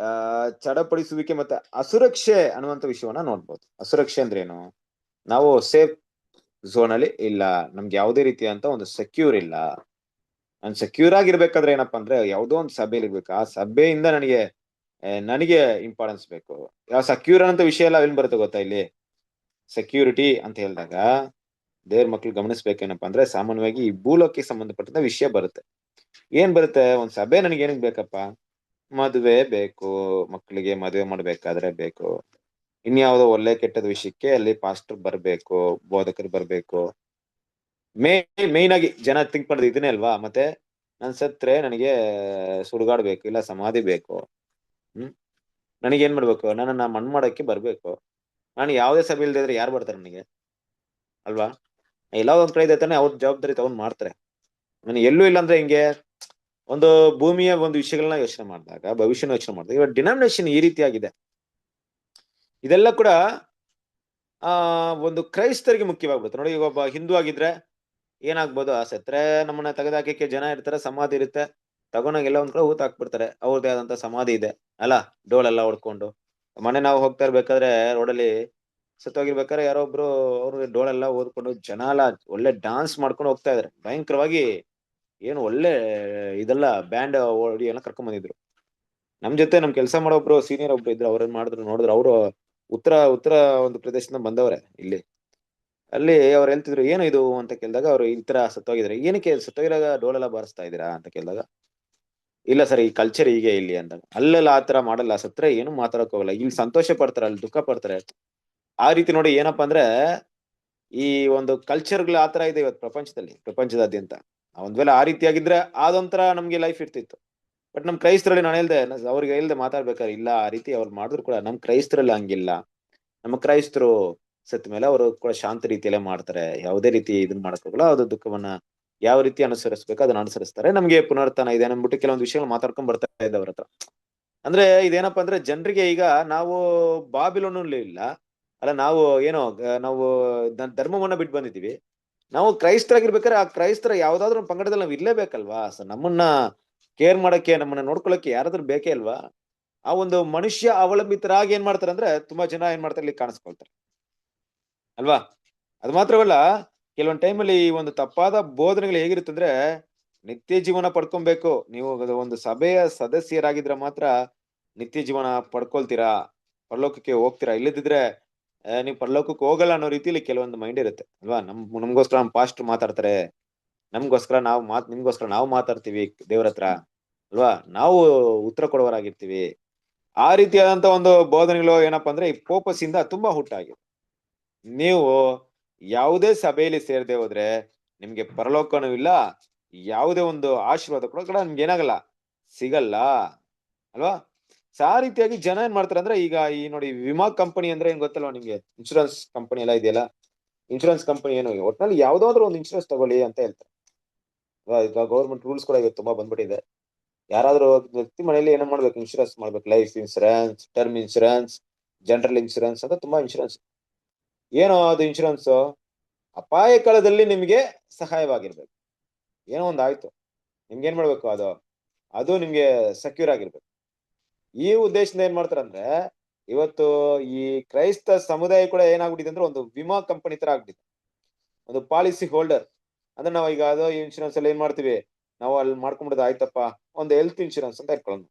ಚಡಪಡಿಸುವಿಕೆ ಮತ್ತೆ ಅಸುರಕ್ಷೆ ಅನ್ನುವಂತ ವಿಷಯವನ್ನ ನೋಡ್ಬೋದು. ಅಸುರಕ್ಷೆ ಅಂದ್ರೆ ಏನು? ನಾವು ಸೇಫ್ ಝೋನ್ ಅಲ್ಲಿ ಇಲ್ಲ, ನಮ್ಗೆ ಯಾವುದೇ ರೀತಿಯಂತ ಒಂದು ಸೆಕ್ಯೂರ್ ಇಲ್ಲ. ನಾನು ಸೆಕ್ಯೂರ್ ಆಗಿರ್ಬೇಕಾದ್ರೆ ಏನಪ್ಪಾ ಅಂದ್ರೆ, ಯಾವುದೋ ಒಂದು ಸಭೆಯಲ್ಲಿ ಇರ್ಬೇಕು, ಆ ಸಭೆಯಿಂದ ನನಗೆ ಇಂಪಾರ್ಟೆನ್ಸ್ ಬೇಕು. ಯಾವ ಸೆಕ್ಯೂರ್ ಅನ್ನೋ ವಿಷಯ ಎಲ್ಲ ಎಲ್ಲಿ ಬರುತ್ತೆ ಗೊತ್ತಾ? ಇಲ್ಲಿ ಸೆಕ್ಯೂರಿಟಿ ಅಂತ ಹೇಳಿದಾಗ ದೇವ್ರ ಮಕ್ಳು ಗಮನಿಸ್ಬೇಕೇನಪ್ಪಾ ಅಂದ್ರೆ, ಸಾಮಾನ್ಯವಾಗಿ ಈ ಭೂಲೋಕಕ್ಕೆ ಸಂಬಂಧಪಟ್ಟಂತ ವಿಷಯ ಬರುತ್ತೆ. ಏನ್ ಬರುತ್ತೆ? ಒಂದ್ ಸಭೆ ನನಗೆ ಏನಕ್ ಬೇಕಪ್ಪ? ಮದುವೆ ಬೇಕು, ಮಕ್ಕಳಿಗೆ ಮದುವೆ ಮಾಡ್ಬೇಕಾದ್ರೆ ಬೇಕು, ಇನ್ಯಾವುದೋ ಒಳ್ಳೆ ಕೆಟ್ಟದ ವಿಷಯಕ್ಕೆ ಅಲ್ಲಿ ಪಾಸ್ಟರ್ ಬರ್ಬೇಕು, ಬೋಧಕರು ಬರ್ಬೇಕು. ಮೇನ್ ಆಗಿ ಜನ ಥಿಂಕ್ ಮಾಡೋದು ಇದನ್ನೇ ಅಲ್ವಾ? ಮತ್ತೆ ನನ್ ಸತ್ರೆ ನನಗೆ ಸುಡುಗಾಡ್ಬೇಕು, ಇಲ್ಲ ಸಮಾಧಿ ಬೇಕು, ನನಗೇನ್ ಮಾಡ್ಬೇಕು? ನನ್ನನ್ನ ಮಣ್ಣು ಮಾಡಕ್ಕೆ ಬರ್ಬೇಕು, ನಾನು ಯಾವುದೇ ಸಭೆ ಇಲ್ದೇ ಇದ್ರೆ ಯಾರು ಬರ್ತಾರೆ ನನಗೆ, ಅಲ್ವಾ? ಎಲ್ಲ ಒಂದ್ ಕಡೆ ಇದೆ ತಾನೆ, ಅವ್ರ ಜವಾಬ್ದಾರಿ ತಗೊಂಡ್ ಮಾಡ್ತಾರೆ. ನಾನು ಎಲ್ಲೂ ಇಲ್ಲ ಅಂದ್ರೆ ಹಿಂಗೆ ಒಂದು ಭೂಮಿಯ ಒಂದು ವಿಷಯಗಳನ್ನ ಯೋಚನೆ ಮಾಡಿದಾಗ, ಭವಿಷ್ಯನ ಯೋಚನೆ ಮಾಡಿದಾಗ, ಇವಾಗ ಡಿನಾಮಿನೇಷನ್ ಈ ರೀತಿ ಆಗಿದೆ. ಇದೆಲ್ಲ ಕೂಡ ಒಂದು ಕ್ರೈಸ್ತರಿಗೆ ಮುಖ್ಯವಾಗ್ಬಿಡುತ್ತೆ ನೋಡಿ. ಈಗ ಒಬ್ಬ ಹಿಂದೂ ಆಗಿದ್ರೆ ಏನಾಗ್ಬೋದು, ಸತ್ರೆ ನಮ್ಮನ್ನ ತೆಗೆದಾಕಕ್ಕೆ ಜನ ಇರ್ತಾರೆ, ಸಮಾಧಿ ಇರುತ್ತೆ, ತಗೊಂಡಾಗ ಎಲ್ಲ ಒಂದ್ ಕಡೆ ಊತ ಹಾಕ್ಬಿಡ್ತಾರೆ. ಅವ್ರದ್ದೇ ಆದಂತ ಸಮಾಧಿ ಇದೆ ಅಲ್ಲ, ಡೋಳೆಲ್ಲ ಹೊಡ್ಕೊಂಡು. ಮನೆ ನಾವು ಹೋಗ್ತಾ ಇರ್ಬೇಕಾದ್ರೆ ರೋಡಲ್ಲಿ ಸತ್ತೋಗಿರ್ಬೇಕಾದ್ರೆ ಯಾರೋ ಒಬ್ರು ಅವ್ರು ಡೋಳೆಲ್ಲ ಓದ್ಕೊಂಡು ಜನ ಎಲ್ಲ ಒಳ್ಳೆ ಡಾನ್ಸ್ ಮಾಡ್ಕೊಂಡು ಹೋಗ್ತಾ ಇದಾರೆ ಭಯಂಕರವಾಗಿ. ಏನು ಒಳ್ಳೆ ಇದೆಲ್ಲ ಬ್ಯಾಂಡ್ ಎಲ್ಲ ಕರ್ಕೊಂಡ್ ಬಂದಿದ್ರು. ನಮ್ ಜೊತೆ ನಮ್ ಕೆಲಸ ಮಾಡೋ ಒಬ್ರು ಸೀನಿಯರ್ ಒಬ್ರು ಇದ್ರು. ಅವ್ರೇನ್ ಮಾಡಿದ್ರು ನೋಡಿದ್ರು, ಅವರು ಉತ್ತರ ಒಂದು ಪ್ರದೇಶದಿಂದ ಬಂದವ್ರೆ ಇಲ್ಲಿ. ಅಲ್ಲಿ ಅವ್ರು ಹೇಳ್ತಿದ್ರು ಏನು ಇದು ಅಂತ ಕೇಳಿದಾಗ, ಅವ್ರು ಈ ತರ ಸತ್ತೋಗಿದ್ರೆ, ಏನಕ್ಕೆ ಸತ್ತೋಗಿರಾಗ ಡೋಲೆಲ್ಲ ಬಾರಿಸ್ತಾ ಇದೀರಾ ಅಂತ ಕೇಳಿದಾಗ, ಇಲ್ಲ ಸರ್ ಈ ಕಲ್ಚರ್ ಹೀಗೆ ಇಲ್ಲಿ ಅಂದಾಗ. ಅಲ್ಲೆಲ್ಲ ಆತರ ಮಾಡಲ್ಲ, ಸತ್ರ ಏನು ಮಾತಾಡಕ್ ಹೋಗಲ್ಲ, ಇಲ್ಲಿ ಸಂತೋಷ ಪಡ್ತಾರೆ, ಅಲ್ಲಿ ದುಃಖ ಪಡ್ತಾರೆ. ಆ ರೀತಿ ನೋಡಿ ಏನಪ್ಪಾ ಅಂದ್ರೆ, ಈ ಒಂದು ಕಲ್ಚರ್ಗಳು ಆತರ ಇದೆ ಇವತ್ತು ಪ್ರಪಂಚದಾದ್ಯಂತ. ಒಂದ್ ವೇಳೆ ಆ ರೀತಿ ಆಗಿದ್ರೆ ಅದೊಂಥರ ನಮ್ಗೆ ಲೈಫ್ ಇರ್ತಿತ್ತು. ಬಟ್ ನಮ್ ಕ್ರೈಸ್ತರಲ್ಲಿ ನಾನು ಹೇಳ್ದೆ, ಅವ್ರಿಗೆ ಹೇಳ್ದೆ ಮಾತಾಡ್ಬೇಕಾದ್ರೆ, ಇಲ್ಲ ಆ ರೀತಿ ಅವ್ರು ಮಾಡಿದ್ರು ಕೂಡ ನಮ್ ಕ್ರೈಸ್ತರಲ್ಲಿ ಹಂಗಿಲ್ಲ. ನಮ್ಮ ಕ್ರೈಸ್ತರು ಸತ್ತ ಮೇಲೆ ಅವರು ಕೂಡ ಶಾಂತ ರೀತಿಯಲ್ಲೇ ಮಾಡ್ತಾರೆ, ಯಾವುದೇ ರೀತಿ ಇದನ್ನ ಮಾಡಕ್ ಹೋಗಲ್ಲ. ಅದು ದುಃಖವನ್ನ ಯಾವ ರೀತಿ ಅನುಸರಿಸ್ಬೇಕು ಅದನ್ನ ಅನುಸರಿಸ್ತಾರೆ. ನಮ್ಗೆ ಪುನರುತ್ಥಾನ ಇದೆ ಅನ್ಬಿಟ್ಟು ಕೆಲವೊಂದು ವಿಷಯಗಳು ಮಾತಾಡ್ಕೊಂಡ್ ಬರ್ತಾ ಇದ್ದ ಅವ್ರ ಹತ್ರ. ಅಂದ್ರೆ ಇದೇನಪ್ಪಾ ಅಂದ್ರೆ ಜನರಿಗೆ ಈಗ ನಾವು ಬಾಬಿಲೋನಲ್ಲಿ ಇಲ್ಲ ಅಲ್ಲ, ನಾವು ಏನೋ ನಾವು ಧರ್ಮವನ್ನ ಬಿಟ್ಟು ಬಂದಿದೀವಿ. ನಾವು ಕ್ರೈಸ್ತರಾಗಿರ್ಬೇಕಾದ್ರೆ ಆ ಕ್ರೈಸ್ತರ ಯಾವ್ದಾದ್ರು ಒಂದು ಪಂಗಡದಲ್ಲಿ ನಾವು ಇರ್ಲೇಬೇಕಲ್ವಾ? ನಮ್ಮನ್ನ ಕೇರ್ ಮಾಡಕ್ಕೆ, ನಮ್ಮನ್ನ ನೋಡ್ಕೊಳಕ್ಕೆ ಯಾರಾದ್ರೂ ಬೇಕೇ ಅಲ್ವಾ? ಆ ಒಂದು ಮನುಷ್ಯ ಅವಲಂಬಿತರಾಗಿ ಏನ್ ಮಾಡ್ತಾರೆ ಅಂದ್ರೆ ತುಂಬಾ ಜನ ಏನ್ ಮಾಡ್ತಾರೆ, ಇಲ್ಲಿ ಕಾಣಿಸ್ಕೊಳ್ತಾರೆ ಅಲ್ವಾ? ಅದು ಮಾತ್ರವಲ್ಲ, ಕೆಲವೊಂದ್ ಟೈಮಲ್ಲಿ ಈ ಒಂದು ತಪ್ಪಾದ ಬೋಧನೆಗಳು ಹೇಗಿರುತ್ತೆ ಅಂದ್ರೆ, ನಿತ್ಯ ಜೀವನ ಪಡ್ಕೊಬೇಕು, ನೀವು ಒಂದು ಸಭೆಯ ಸದಸ್ಯರಾಗಿದ್ರೆ ಮಾತ್ರ ನಿತ್ಯ ಜೀವನ ಪಡ್ಕೊಳ್ತೀರಾ, ಪರಲೋಕಕ್ಕೆ ಹೋಗ್ತೀರಾ, ಇಲ್ಲದಿದ್ರೆ ನೀವು ಪರಲೋಕಕ್ಕೆ ಹೋಗಲ್ಲ ಅನ್ನೋ ರೀತಿಯಲ್ಲಿ ಕೆಲವೊಂದು ಮೈಂಡ್ ಇರುತ್ತೆ ಅಲ್ವಾ? ನಮ್ಗೋಸ್ಕರ ನಮ್ ಪಾಸ್ಟರ್ ಮಾತಾಡ್ತಾರೆ, ನಿಮ್ಗೋಸ್ಕರ ನಾವು ಮಾತಾಡ್ತೀವಿ ದೇವ್ರ ಹತ್ರ ಅಲ್ವಾ? ನಾವು ಉತ್ತರ ಕೊಡುವರಾಗಿರ್ತೀವಿ. ಆ ರೀತಿಯಾದಂತ ಒಂದು ಬೋಧನೆಗಳು ಏನಪ್ಪಾ ಅಂದ್ರೆ ಈ ಪೋಪಸ್ ಇಂದ ತುಂಬಾ ಹುಟ್ಟಾಗಿದೆ. ನೀವು ಯಾವುದೇ ಸಭೆಯಲ್ಲಿ ಸೇರದೆ ಹೋದ್ರೆ ನಿಮ್ಗೆ ಪರಲೋಕನೂ ಇಲ್ಲ, ಯಾವುದೇ ಒಂದು ಆಶೀರ್ವಾದ ಕೂಡ ನಿಮ್ಗೆ ಏನಾಗಲ್ಲ, ಸಿಗಲ್ಲ ಅಲ್ವಾ? ಆ ರೀತಿಯಾಗಿ ಜನ ಏನ್ ಮಾಡ್ತಾರೆ ಅಂದ್ರೆ, ಈಗ ಈ ನೋಡಿ ವಿಮಾ ಕಂಪನಿ ಅಂದ್ರೆ ಏನ್ ಗೊತ್ತಲ್ವಾ ನಿಮ್ಗೆ? ಇನ್ಶೂರೆನ್ಸ್ ಕಂಪನಿ ಎಲ್ಲ ಇದೆಯಲ್ಲ, ಇನ್ಶೂರೆನ್ಸ್ ಕಂಪನಿ ಏನು ಒಟ್ನಲ್ಲಿ ಯಾವ್ದಾದ್ರು ಒಂದು ಇನ್ಶೂರೆನ್ಸ್ ತಗೊಳ್ಳಿ ಅಂತ ಹೇಳ್ತಾರೆ. ಈಗ ಗೌರ್ಮೆಂಟ್ ರೂಲ್ಸ್ ಕೂಡ ಇವತ್ತು ತುಂಬಾ ಬಂದ್ಬಿಟ್ಟಿದೆ. ಯಾರಾದ್ರೂ ವ್ಯಕ್ತಿ ಮನೆಯಲ್ಲಿ ಏನ್ ಮಾಡ್ಬೇಕು, ಇನ್ಶೂರೆನ್ಸ್ ಮಾಡ್ಬೇಕು. Life insurance, term insurance, general insurance ಅಂತ ತುಂಬಾ ಇನ್ಶೂರೆನ್ಸ್. ಏನೋ ಅದು ಇನ್ಶೂರೆನ್ಸ್ ಅಪಾಯ ಕಾಲದಲ್ಲಿ ನಿಮ್ಗೆ ಸಹಾಯವಾಗಿರ್ಬೇಕು. ಏನೋ ಒಂದ್ ಆಯ್ತು, ನಿಮ್ಗೆ ಏನ್ ಮಾಡ್ಬೇಕು, ಅದು ನಿಮ್ಗೆ ಸೆಕ್ಯೂರ್ ಆಗಿರ್ಬೇಕು. ಈ ಉದ್ದೇಶದಿಂದ ಏನ್ ಮಾಡ್ತಾರಂದ್ರೆ, ಇವತ್ತು ಈ ಕ್ರೈಸ್ತ ಸಮುದಾಯ ಕೂಡ ಏನಾಗ್ಬಿಟ್ಟಿದೆ ಅಂದ್ರೆ ಒಂದು ವಿಮಾ ಕಂಪನಿ ತರ ಆಗ್ಬಿಟ್ಟಿದೆ, ಒಂದು ಪಾಲಿಸಿ ಹೋಲ್ಡರ್. ಅಂದ್ರೆ ನಾವ್ ಈಗ ಅದು ಇನ್ಶೂರೆನ್ಸ್ ಅಲ್ಲಿ ಏನ್ ಮಾಡ್ತೀವಿ, ನಾವು ಅಲ್ಲಿ ಮಾಡ್ಕೊಂಡ್ಬಿಡೋದು ಆಯ್ತಪ್ಪ, ಒಂದು ಹೆಲ್ತ್ ಇನ್ಶೂರೆನ್ಸ್ ಅಂತ ಇಟ್ಕೊಳ್ಳೋದು.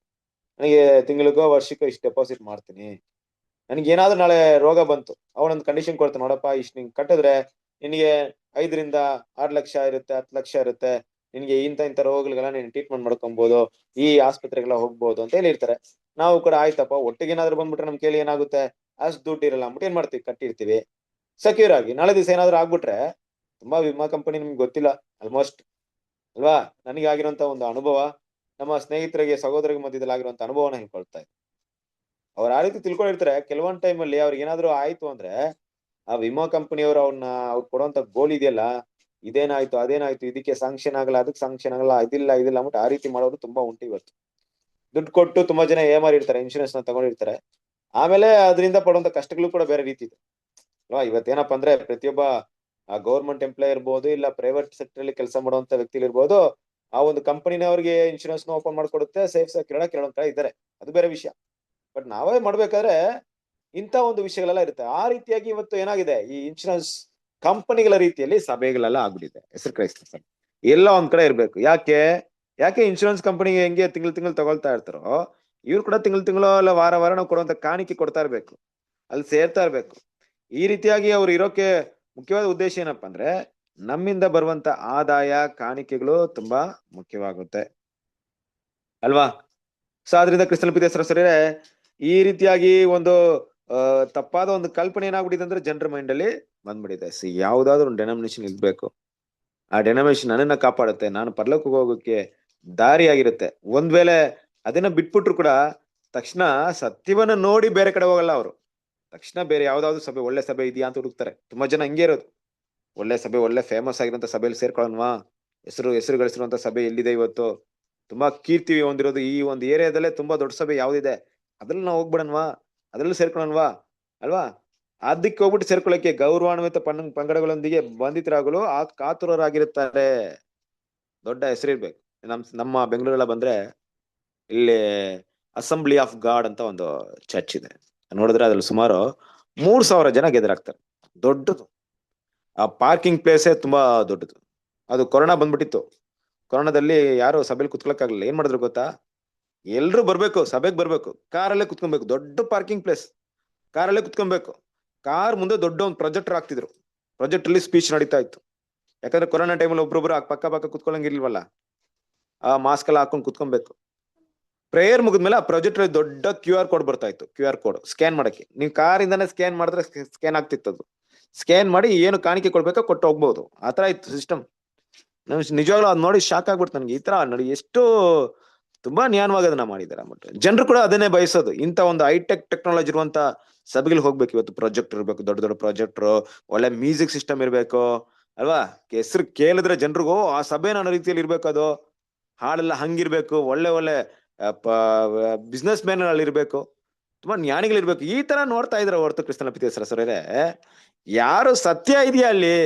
ನನಗೆ ತಿಂಗಳಿಗೋ ವರ್ಷಕ್ಕೋ ಇಷ್ಟು ಡೆಪಾಸಿಟ್ ಮಾಡ್ತೀನಿ, ನನಗೆ ಏನಾದ್ರೂ ನಾಳೆ ರೋಗ ಬಂತು, ಅವನೊಂದು ಕಂಡೀಷನ್ ಕೊಡ್ತಾನೆ, ನೋಡಪ್ಪ ಇಷ್ಟು ನಿಂಗೆ ಕಟ್ಟಿದ್ರೆ ನಿನಗೆ 5 ರಿಂದ 6 ಲಕ್ಷ ಇರುತ್ತೆ, 10 ಲಕ್ಷ ಇರುತ್ತೆ, ನಿನ್ಗೆ ಇಂಥ ರೋಗಗಳಿಗೆಲ್ಲ ನೀನು ಟ್ರೀಟ್ಮೆಂಟ್ ಮಾಡ್ಕೊಬಹುದು, ಈ ಆಸ್ಪತ್ರೆಗೆಲ್ಲ ಹೋಗ್ಬೋದು ಅಂತ ಹೇಳಿರ್ತಾರೆ. ನಾವು ಕೂಡ ಆಯ್ತಪ್ಪ, ಒಟ್ಟಿಗೆ ಏನಾದ್ರು ಬಂದ್ಬಿಟ್ರೆ ನಮ್ ಕೈಲಿ ಏನಾಗುತ್ತೆ, ಅಷ್ಟು ದುಡ್ಡು ಇರಲ್ಲ ಅಂದ್ಬಿಟ್ಟು ಏನ್ ಮಾಡ್ತೀವಿ, ಕಟ್ಟಿರ್ತೀವಿ ಸೆಕ್ಯೂರ್ ಆಗಿ. ನಾಳೆ ದಿವಸ ಏನಾದ್ರು ಆಗ್ಬಿಟ್ರೆ, ತುಂಬಾ ವಿಮಾ ಕಂಪನಿ ನಿಮ್ಗೆ ಗೊತ್ತಿಲ್ಲ ಆಲ್ಮೋಸ್ಟ್ ಅಲ್ವಾ? ನನಗೆ ಆಗಿರುವಂತ ಒಂದು ಅನುಭವ, ನಮ್ಮ ಸ್ನೇಹಿತರಿಗೆ ಸಹೋದರಿಗೆ ಮಧ್ಯದಲ್ಲಿ ಆಗಿರುವಂತ ಅನುಭವನ ಹೇಳ್ಕೊಳ್ತಾ ಇದ್ದೆ. ಅವ್ರು ಆ ರೀತಿ ತಿಳ್ಕೊಂಡಿರ್ತಾರೆ. ಕೆಲವೊಂದ್ ಟೈಮ್ ಅಲ್ಲಿ ಅವ್ರಿಗೆ ಏನಾದ್ರು ಆಯ್ತು ಅಂದ್ರೆ, ಆ ವಿಮಾ ಕಂಪನಿಯವರು ಅವ್ರು ಕೊಡುವಂತ ಗೋಲ್ ಇದೆಯಲ್ಲ, ಇದೇನಾಯ್ತು ಅದೇನಾಯ್ತು, ಇದಕ್ಕೆ ಸಾಂಕ್ಷನ್ ಆಗಲ್ಲ, ಅದಕ್ಕೆ ಸಾಂಕ್ಷನ್ ಆಗಲ್ಲ, ಇದಿಲ್ಲ ಅಂದ್ಬಿಟ್ಟು ಆ ರೀತಿ ಮಾಡೋರು ತುಂಬಾ ಉಂಟು ಇವತ್ತು. ದುಡ್ಡು ಕೊಟ್ಟು ತುಂಬಾ ಜನ ಏಮಾರಿರ್ತಾರೆ, ಇನ್ಶೂರೆನ್ಸ್ ನ ತಗೊಂಡಿರ್ತಾರೆ. ಆಮೇಲೆ ಅದರಿಂದ ಪಡುವಂತ ಕಷ್ಟಗಳು ಕೂಡ ಬೇರೆ ರೀತಿ ಇದೆ ಅಲ್ವಾ? ಇವತ್ತೇನಪ್ಪಾ ಅಂದ್ರೆ ಪ್ರತಿಯೊಬ್ಬ ಗೌರ್ಮೆಂಟ್ ಎಂಪ್ಲಾಯ್ ಇರ್ಬೋದು, ಇಲ್ಲ ಪ್ರೈವೇಟ್ ಸೆಕ್ಟರ್ ಅಲ್ಲಿ ಕೆಲಸ ಮಾಡುವಂತ ವ್ಯಕ್ತಿ ಇರ್ಬೋದು, ಆ ಒಂದು ಕಂಪನಿನ ಅವ್ರಿಗೆ ಇನ್ಶೂರೆನ್ಸ್ ನ ಓಪನ್ ಮಾಡ್ಕೊಡುತ್ತೆ, ಸೇಫ್ ಕೆಲವೊಂದ್ ಕಡೆ ಇದ್ದಾರೆ, ಅದು ಬೇರೆ ವಿಷಯ. ಬಟ್ ನಾವೇ ಮಾಡ್ಬೇಕಾದ್ರೆ ಇಂಥ ಒಂದು ವಿಷಯಗಳೆಲ್ಲ ಇರುತ್ತೆ. ಆ ರೀತಿಯಾಗಿ ಇವತ್ತು ಏನಾಗಿದೆ, ಈ ಇನ್ಶೂರೆನ್ಸ್ ಕಂಪನಿಗಳ ರೀತಿಯಲ್ಲಿ ಸಭೆಗಳೆಲ್ಲ ಆಗ್ಬಿಟ್ಟಿದೆ. ಹೆಸರು ಕ್ರೈಸ್ತ ಸಭೆ ಎಲ್ಲ ಒಂದ್ ಕಡೆ ಇರ್ಬೇಕು. ಯಾಕೆ ಇನ್ಶೂರೆನ್ಸ್ ಕಂಪನಿಗೆ ಹೆಂಗೆ ತಿಂಗಳು ತಗೊಳ್ತಾ ಇರ್ತಾರೋ, ಇವ್ರು ಕೂಡ ತಿಂಗಳು ಅಲ್ಲ ವಾರ ನಾವು ಕೊಡುವಂತ ಕಾಣಿಕೆ ಕೊಡ್ತಾ ಇರ್ಬೇಕು, ಅಲ್ಲಿ ಸೇರ್ತಾ ಇರ್ಬೇಕು. ಈ ರೀತಿಯಾಗಿ ಅವ್ರು ಇರೋಕೆ ಮುಖ್ಯವಾದ ಉದ್ದೇಶ ಏನಪ್ಪಾ ಅಂದ್ರೆ, ನಮ್ಮಿಂದ ಬರುವಂತ ಆದಾಯ ಕಾಣಿಕೆಗಳು ತುಂಬಾ ಮುಖ್ಯವಾಗುತ್ತೆ ಅಲ್ವಾ? ಸೊ ಆದ್ರಿಂದ ಕ್ರಿಸ್ತನ ಪ್ರೀತಿಯ ಸರಿ, ಈ ರೀತಿಯಾಗಿ ಒಂದು ತಪ್ಪಾದ ಒಂದು ಕಲ್ಪನೆ ಏನಾಗ್ಬಿಟ್ಟಿದೆ ಅಂದ್ರೆ ಜನರ ಮೈಂಡ್ ಅಲ್ಲಿ ಬಂದ್ಬಿಟ್ಟಿದೆ. ಯಾವ್ದಾದ್ರು ಒಂದು ಡೆನಾಮಿನೇಷನ್ ಇರ್ಬೇಕು, ಆ ಡೆನಾಮಿನೇಷನ್ ನನ್ನನ್ನ ಕಾಪಾಡುತ್ತೆ, ನಾನು ಪರಲೋಕಕ್ಕೆ ಹೋಗೋಕೆ ದಾರಿಯಾಗಿರುತ್ತೆ. ಒಂದ್ ವೇಳೆ ಅದನ್ನ ಬಿಟ್ಬಿಟ್ರು ಕೂಡ ತಕ್ಷಣ ಸತ್ಯವನ್ನ ನೋಡಿ ಬೇರೆ ಕಡೆ ಹೋಗಲ್ಲ ಅವರು, ತಕ್ಷಣ ಬೇರೆ ಯಾವ್ದಾವ್ದು ಸಭೆ ಒಳ್ಳೆ ಸಭೆ ಇದೆಯಾ ಅಂತ ಹುಡುಕ್ತಾರೆ. ತುಂಬಾ ಜನ ಹಂಗೆ ಇರೋದು. ಒಳ್ಳೆ ಸಭೆ, ಒಳ್ಳೆ ಫೇಮಸ್ ಆಗಿರೋಂಥ ಸಭೆಯಲ್ಲಿ ಸೇರ್ಕೊಳ್ಳೋಣವಾ, ಹೆಸರು ಗಳಿಸಿರುವಂತ ಸಭೆ ಎಲ್ಲಿದೆ ಇವತ್ತು, ತುಂಬಾ ಕೀರ್ತಿ ಹೊಂದಿರೋದು ಈ ಒಂದು ಏರಿಯಾದಲ್ಲೇ ತುಂಬಾ ದೊಡ್ಡ ಸಭೆ ಯಾವ್ದಿದೆ ಅದ್ರಲ್ಲಿ ನಾವು ಹೋಗ್ಬಿಡನ್ವಾ, ಅದ್ರಲ್ಲಿ ಸೇರ್ಕೊಳ್ಳೋಣವಾ ಅಲ್ವಾ. ಅದಕ್ಕೆ ಹೋಗ್ಬಿಟ್ಟು ಸೇರ್ಕೊಳ್ಳಕ್ಕೆ ಗೌರವಾನ್ವಿತ ಪಂಗಡಗಳೊಂದಿಗೆ ಬಂಧಿತರಾಗಲು ಕಾತುರರಾಗಿರುತ್ತಾರೆ. ದೊಡ್ಡ ಹೆಸರಿರ್ಬೇಕು. ನಮ್ಮ ಬೆಂಗಳೂರೆಲ್ಲ ಬಂದ್ರೆ ಇಲ್ಲಿ ಅಸೆಂಬ್ಲಿ ಆಫ್ ಗಾಡ್ ಅಂತ ಒಂದು ಚರ್ಚ್ ಇದೆ. ನೋಡಿದ್ರೆ ಅದ್ರಲ್ಲಿ ಸುಮಾರು 3,000 ಜನ ಗೆದರಾಗ್ತಾರೆ. ದೊಡ್ಡದು. ಆ ಪಾರ್ಕಿಂಗ್ ಪ್ಲೇಸೇ ತುಂಬಾ ದೊಡ್ಡದು. ಅದು ಕೊರೋನಾ ಬಂದ್ಬಿಟ್ಟಿತ್ತು. ಕೊರೋನಾದಲ್ಲಿ ಯಾರು ಸಭೆಯಲ್ಲಿ ಕುತ್ಕೊಳಕ್ಕಾಗಲಿಲ್ಲ. ಏನ್ ಮಾಡಿದ್ರು ಗೊತ್ತಾ, ಎಲ್ರು ಬರ್ಬೇಕು, ಸಭೆಗೆ ಬರ್ಬೇಕು, ಕಾರಲ್ಲೇ ಕುತ್ಕೊಬೇಕು. ದೊಡ್ಡ ಪಾರ್ಕಿಂಗ್ ಪ್ಲೇಸ್, ಕಾರಲ್ಲೇ ಕುತ್ಕೊಬೇಕು. ಕಾರ್ ಮುಂದೆ ದೊಡ್ಡ ಒಂದು ಪ್ರೊಜೆಕ್ಟರ್ ಹಾಕ್ತಿದ್ರು. ಪ್ರೊಜೆಕ್ಟರ್ ಅಲ್ಲಿ ಸ್ಪೀಚ್ ನಡೀತಾ ಇತ್ತು. ಯಾಕಂದ್ರೆ ಕೊರೋನಾ ಟೈಮಲ್ಲಿ ಒಬ್ರೊಬ್ರು ಪಕ್ಕ ಕುತ್ಕೊಳ್ಳಂಗಿಲ್ವಲ್ಲ, ಆ ಮಾಸ್ಕ್ ಎಲ್ಲ ಹಾಕೊಂಡು ಕುತ್ಕೊಬೇಕು. ಪ್ರೇಯರ್ ಮುಗಿದ್ಮೇಲೆ ಆ ಪ್ರೊಜೆಕ್ಟರ್ ದೊಡ್ಡ QR ಕೋಡ್ ಬರ್ತಾ ಇತ್ತು. QR ಕೋಡ್ ಸ್ಕ್ಯಾನ್ ಮಾಡಕ್ಕೆ, ನೀವು ಕಾರಿಂದಾನೆ ಸ್ಕ್ಯಾನ್ ಮಾಡಿದ್ರೆ ಸ್ಕ್ಯಾನ್ ಆಗ್ತಿತ್ತು. ಅದು ಸ್ಕ್ಯಾನ್ ಮಾಡಿ ಏನು ಕಾಣಿಕೆ ಕೊಡ್ಬೇಕೋ ಕೊಟ್ಟು ಹೋಗ್ಬೋದು. ಆತರ ಇತ್ತು ಸಿಸ್ಟಮ್. ನಿಜವಾಗ್ಲೂ ಅದ್ ನೋಡಿ ಶಾಕ್ ಆಗ್ಬಿಡ್ತು ನನ್ಗೆ. ಈ ತರ ನೋಡಿ ಎಷ್ಟು ತುಂಬಾ ನ್ಯಾಯವಾಗಿ ಅದನ್ನ ಮಾಡಿದ್ದಾರೆ ಅಂದ್ಬಿಟ್ಟು. ಜನರು ಕೂಡ ಅದನ್ನೇ ಬಯಸೋದು. ಇಂತ ಒಂದು ಹೈಟೆಕ್ ಟೆಕ್ನಾಲಜಿ ಇರುವಂತ ಸಭೆಗಳು ಹೋಗ್ಬೇಕು. ಇವತ್ತು ಪ್ರೊಜೆಕ್ಟರ್ ಇರ್ಬೇಕು, ದೊಡ್ಡ ದೊಡ್ಡ ಪ್ರೊಜೆಕ್ಟರ್, ಒಳ್ಳೆ ಮ್ಯೂಸಿಕ್ ಸಿಸ್ಟಮ್ ಇರ್ಬೇಕು ಅಲ್ವಾ. ಹೆಸರು ಕೇಳಿದ್ರೆ ಜನರಿಗೂ ಆ ಸಭೆ ಅನ್ನೋ ರೀತಿಯಲ್ಲಿ ಇರ್ಬೇಕು. ಅದು ಹಾಳೆಲ್ಲ ಹಂಗಿರ್ಬೇಕು. ಒಳ್ಳೆ ಒಳ್ಳೆ ಬಿಸ್ನೆಸ್ ಮ್ಯಾನ್ ಅಲ್ಲಿ ಇರ್ಬೇಕು, ತುಂಬಾ ಜ್ಞಾನಿಗಳಿರ್ಬೇಕು. ಈ ತರ ನೋಡ್ತಾ ಇದ್ರೆ ಹೊರತು ಕ್ರಿಸ್ತನ ಪ್ರೀತಿಸರಸರೇ, ಯಾರು ಸತ್ಯ ಇದೆಯಾ ಅಲ್ಲಿ,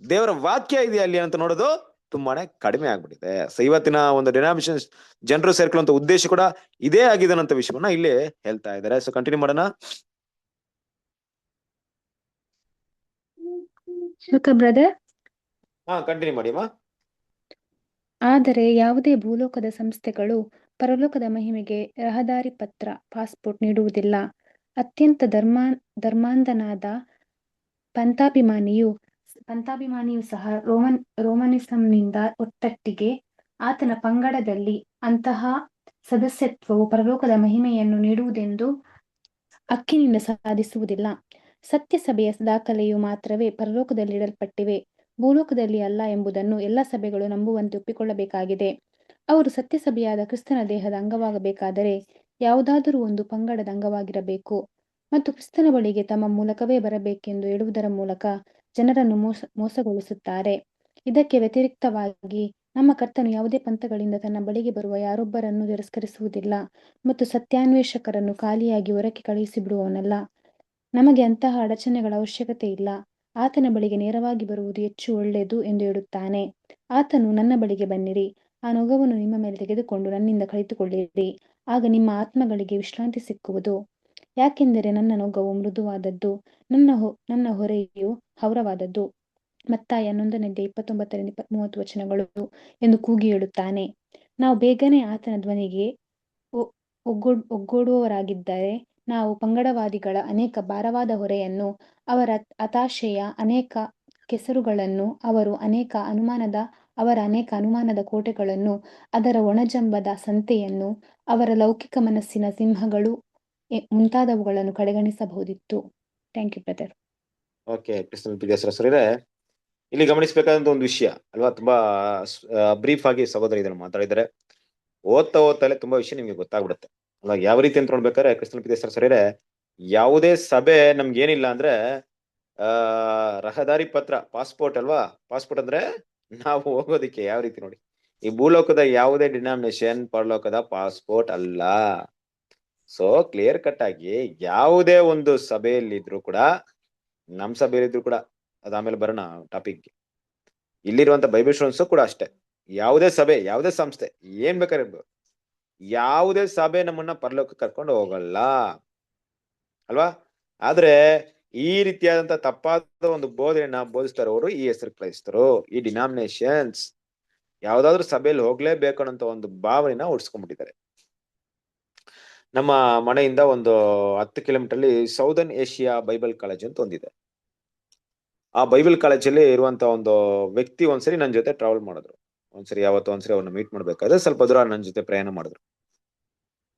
ದೇವರ ವಾಕ್ಯ ಇದೆಯಾ ಅಲ್ಲಿ ಅಂತ ನೋಡೋದು ತುಂಬಾನೇ ಕಡಿಮೆ ಆಗ್ಬಿಟ್ಟಿದೆ. ಸೊ ಇವತ್ತಿನ ಒಂದು ಡಿನಾಮಿನೇಷನ್ ಜನರು ಸೇರ್ಕೊಳ್ಳುವಂತ ಉದ್ದೇಶ ಕೂಡ ಇದೇ ಆಗಿದೆ ಅನ್ನೋ ವಿಷಯವನ್ನ ಇಲ್ಲಿ ಹೇಳ್ತಾ ಇದ್ದಾರೆ. ಸೊ ಕಂಟಿನ್ಯೂ ಮಾಡೋಣ. ಬ್ರದರ್, ಕಂಟಿನ್ಯೂ ಮಾಡಿ ಅಮ್ಮ. ಆದರೆ ಯಾವುದೇ ಭೂಲೋಕದ ಸಂಸ್ಥೆಗಳು ಪರಲೋಕದ ಮಹಿಮೆಗೆ ರಹದಾರಿ ಪತ್ರ ಪಾಸ್ಪೋರ್ಟ್ ನೀಡುವುದಿಲ್ಲ. ಅತ್ಯಂತ ಧರ್ಮಾಂಧನಾದ ಪಂಥಾಭಿಮಾನಿಯು ಸಹ ರೋಮನಿಸಂನಿಂದ ಒಟ್ಟಟ್ಟಿಗೆ ಆತನ ಪಂಗಡದಲ್ಲಿ ಅಂತಹ ಸದಸ್ಯತ್ವವು ಪರಲೋಕದ ಮಹಿಮೆಯನ್ನು ನೀಡುವುದೆಂದು ಹಕ್ಕಿನಿಂದ ಸಾಧಿಸುವುದಿಲ್ಲ. ಸತ್ಯ ಸಭೆಯ ದಾಖಲೆಯು ಮಾತ್ರವೇ ಪರಲೋಕದಲ್ಲಿ ಇಡಲ್ಪಟ್ಟಿವೆ, ಭೂಲೋಕದಲ್ಲಿ ಅಲ್ಲ ಎಂಬುದನ್ನು ಎಲ್ಲ ಸಭೆಗಳು ನಂಬುವಂತೆ ಒಪ್ಪಿಕೊಳ್ಳಬೇಕಾಗಿದೆ. ಅವರು ಸತ್ಯಸಭೆಯಾದ ಕ್ರಿಸ್ತನ ದೇಹದ ಅಂಗವಾಗಬೇಕಾದರೆ ಯಾವುದಾದರೂ ಒಂದು ಪಂಗಡದ ಅಂಗವಾಗಿರಬೇಕು ಮತ್ತು ಕ್ರಿಸ್ತನ ಬಳಿಗೆ ತಮ್ಮ ಮೂಲಕವೇ ಬರಬೇಕೆಂದು ಹೇಳುವುದರ ಮೂಲಕ ಜನರನ್ನು ಮೋಸಗೊಳಿಸುತ್ತಾರೆ. ಇದಕ್ಕೆ ವ್ಯತಿರಿಕ್ತವಾಗಿ ನಮ್ಮ ಕರ್ತನು ಯಾವುದೇ ಪಂಥಗಳಿಂದ ತನ್ನ ಬಳಿಗೆ ಬರುವ ಯಾರೊಬ್ಬರನ್ನು ತಿರಸ್ಕರಿಸುವುದಿಲ್ಲ ಮತ್ತು ಸತ್ಯಾನ್ವೇಷಕರನ್ನು ಖಾಲಿಯಾಗಿ ಹೊರಕ್ಕೆ ಕಳುಹಿಸಿ ಬಿಡುವವನಲ್ಲ. ನಮಗೆ ಅಂತಹ ಅಡಚಣೆಗಳ ಅವಶ್ಯಕತೆ ಇಲ್ಲ. ಆತನ ಬಳಿಗೆ ನೇರವಾಗಿ ಬರುವುದು ಹೆಚ್ಚು ಒಳ್ಳೆಯದು ಎಂದು ಹೇಳುತ್ತಾನೆ. ಆತನು, ನನ್ನ ಬಳಿಗೆ ಬನ್ನಿರಿ, ಆ ನೊಗವನ್ನು ನಿಮ್ಮ ಮೇಲೆ ತೆಗೆದುಕೊಂಡು ನನ್ನಿಂದ ಕಲಿತುಕೊಳ್ಳಿರಿ, ಆಗ ನಿಮ್ಮ ಆತ್ಮಗಳಿಗೆ ವಿಶ್ರಾಂತಿ ಸಿಕ್ಕುವುದು. ಯಾಕೆಂದರೆ ನನ್ನ ನೊಗವು ಮೃದುವಾದದ್ದು, ನನ್ನ ಹೊರೆಯು ಹಗುರವಾದದ್ದು. ಮತ್ತಾಯ 11:29-30 ಎಂದು ಕೂಗಿ ಹೇಳುತ್ತಾನೆ. ನಾವು ಬೇಗನೆ ಆತನ ಧ್ವನಿಗೆ ಒಗ್ಗೂಡುವವರಾಗಿದ್ದರೆ ನಾವು ಪಂಗಡವಾದಿಗಳ ಅನೇಕ ಭಾರವಾದ ಹೊರೆಯನ್ನು, ಅವರ ಹತಾಶೆಯ ಅನೇಕ ಕೆಸರುಗಳನ್ನು, ಅವರ ಅನೇಕ ಅನುಮಾನದ ಕೋಟೆಗಳನ್ನು, ಅದರ ಒಣಜಂಬದ ಸಂತೆಯನ್ನು, ಅವರ ಲೌಕಿಕ ಮನಸ್ಸಿನ ಸಿಂಹಗಳು ಮುಂತಾದವುಗಳನ್ನು ಕಡೆಗಣಿಸಬಹುದಿತ್ತು. Thank you brother. ಓಕೆ, ಕ್ರಿಸ್ತನ ಪ್ರೀತಿಸರಸರೇ, ಇಲ್ಲಿ ಗಮನಿಸಬೇಕಾದಂತ ಒಂದು ವಿಷಯ ಅಲ್ವಾ, ತುಂಬಾ ಬ್ರೀಫ್ ಆಗಿ ಸಹೋದರ ಇದನ್ನು ಮಾತಾಡಿದ್ದಾರೆ. ಓದ್ತಲೇ ತುಂಬಾ ವಿಷಯ ನಿಮ್ಗೆ ಗೊತ್ತಾಗ್ಬಿಡುತ್ತೆ ಅಲ್ವಾ. ಯಾವ ರೀತಿ ಅಂತ ನೋಡ್ಬೇಕಾದ್ರೆ ಕ್ರಿಸ್ತನ ಪ್ರೀತಿಸರಸರೇ, ಯಾವುದೇ ಸಭೆ ನಮ್ಗೆ ಏನಿಲ್ಲ ಅಂದ್ರೆ ರಹದಾರಿ ಪತ್ರ, ಪಾಸ್ಪೋರ್ಟ್ ಅಲ್ವಾ. ಪಾಸ್ಪೋರ್ಟ್ ಅಂದ್ರೆ ನಾವು ಹೋಗೋದಿಕ್ಕೆ ಯಾವ ರೀತಿ ನೋಡಿ, ಈ ಭೂಲೋಕದ ಯಾವುದೇ ಡಿನಾಮಿನೇಷನ್ ಪರಲೋಕದ ಪಾಸ್ಪೋರ್ಟ್ ಅಲ್ಲ. ಸೊ ಕ್ಲಿಯರ್ ಕಟ್ ಆಗಿ ಯಾವುದೇ ಒಂದು ಸಭೆಯಲ್ಲಿದ್ರು ಕೂಡ, ನಮ್ ಸಭೆಯಲ್ಲಿದ್ರು ಕೂಡ, ಅದಾದ್ಮೇಲೆ ಬರೋಣ ಟಾಪಿಕ್. ಇಲ್ಲಿರುವಂತ ಬೈಬಲ್ ಸ್ಟೂಡೆಂಟ್ಸ್ ಕೂಡ ಅಷ್ಟೇ. ಯಾವುದೇ ಸಭೆ, ಯಾವುದೇ ಸಂಸ್ಥೆ, ಏನ್ ಬೇಕಾದ್ರೆ ಇರ್ಬೋದು, ಯಾವುದೇ ಸಭೆ ನಮ್ಮನ್ನ ಪರಲೋಕಕ್ಕೆ ಕರ್ಕೊಂಡು ಹೋಗಲ್ಲ ಅಲ್ವಾ. ಆದ್ರೆ ಈ ರೀತಿಯಾದಂತ ತಪ್ಪಾದ ಒಂದು ಬೋಧನೆಯನ್ನ ಬೋಧಿಸ್ತಾರವರು ಈ ಹೆಸರು ಕ್ರೈಸ್ತರು, ಈ ಡಿನಾಮಿನೇಷನ್ಸ್ ಯಾವ್ದಾದ್ರು ಸಭೆಯಲ್ಲಿ ಹೋಗ್ಲೇಬೇಕು ಅನ್ನೋ ಒಂದು ಭಾವನೆನ ಉಡ್ಸ್ಕೊಂಡ್ಬಿಟ್ಟಿದ್ದಾರೆ. ನಮ್ಮ ಮನೆಯಿಂದ ಒಂದು 10 ಕಿಲೋಮೀಟರ್ ಅಲ್ಲಿ ಸೌದರ್ನ್ ಏಷ್ಯಾ ಬೈಬಲ್ ಕಾಲೇಜ್ ಅಂತ ಒಂದಿದೆ. ಆ ಬೈಬಲ್ ಕಾಲೇಜಲ್ಲಿ ಇರುವಂತ ಒಂದು ವ್ಯಕ್ತಿ ಒಂದ್ಸರಿ ನನ್ನ ಜೊತೆ ಟ್ರಾವೆಲ್ ಮಾಡಿದ್ರು. ಒಂದ್ಸರಿ ಅವ್ರನ್ನ ಮೀಟ್ ಮಾಡ್ಬೇಕಾದ್ರೆ ಸ್ವಲ್ಪ ದೂರ ನನ್ನ ಜೊತೆ ಪ್ರಯಾಣ ಮಾಡಿದ್ರು.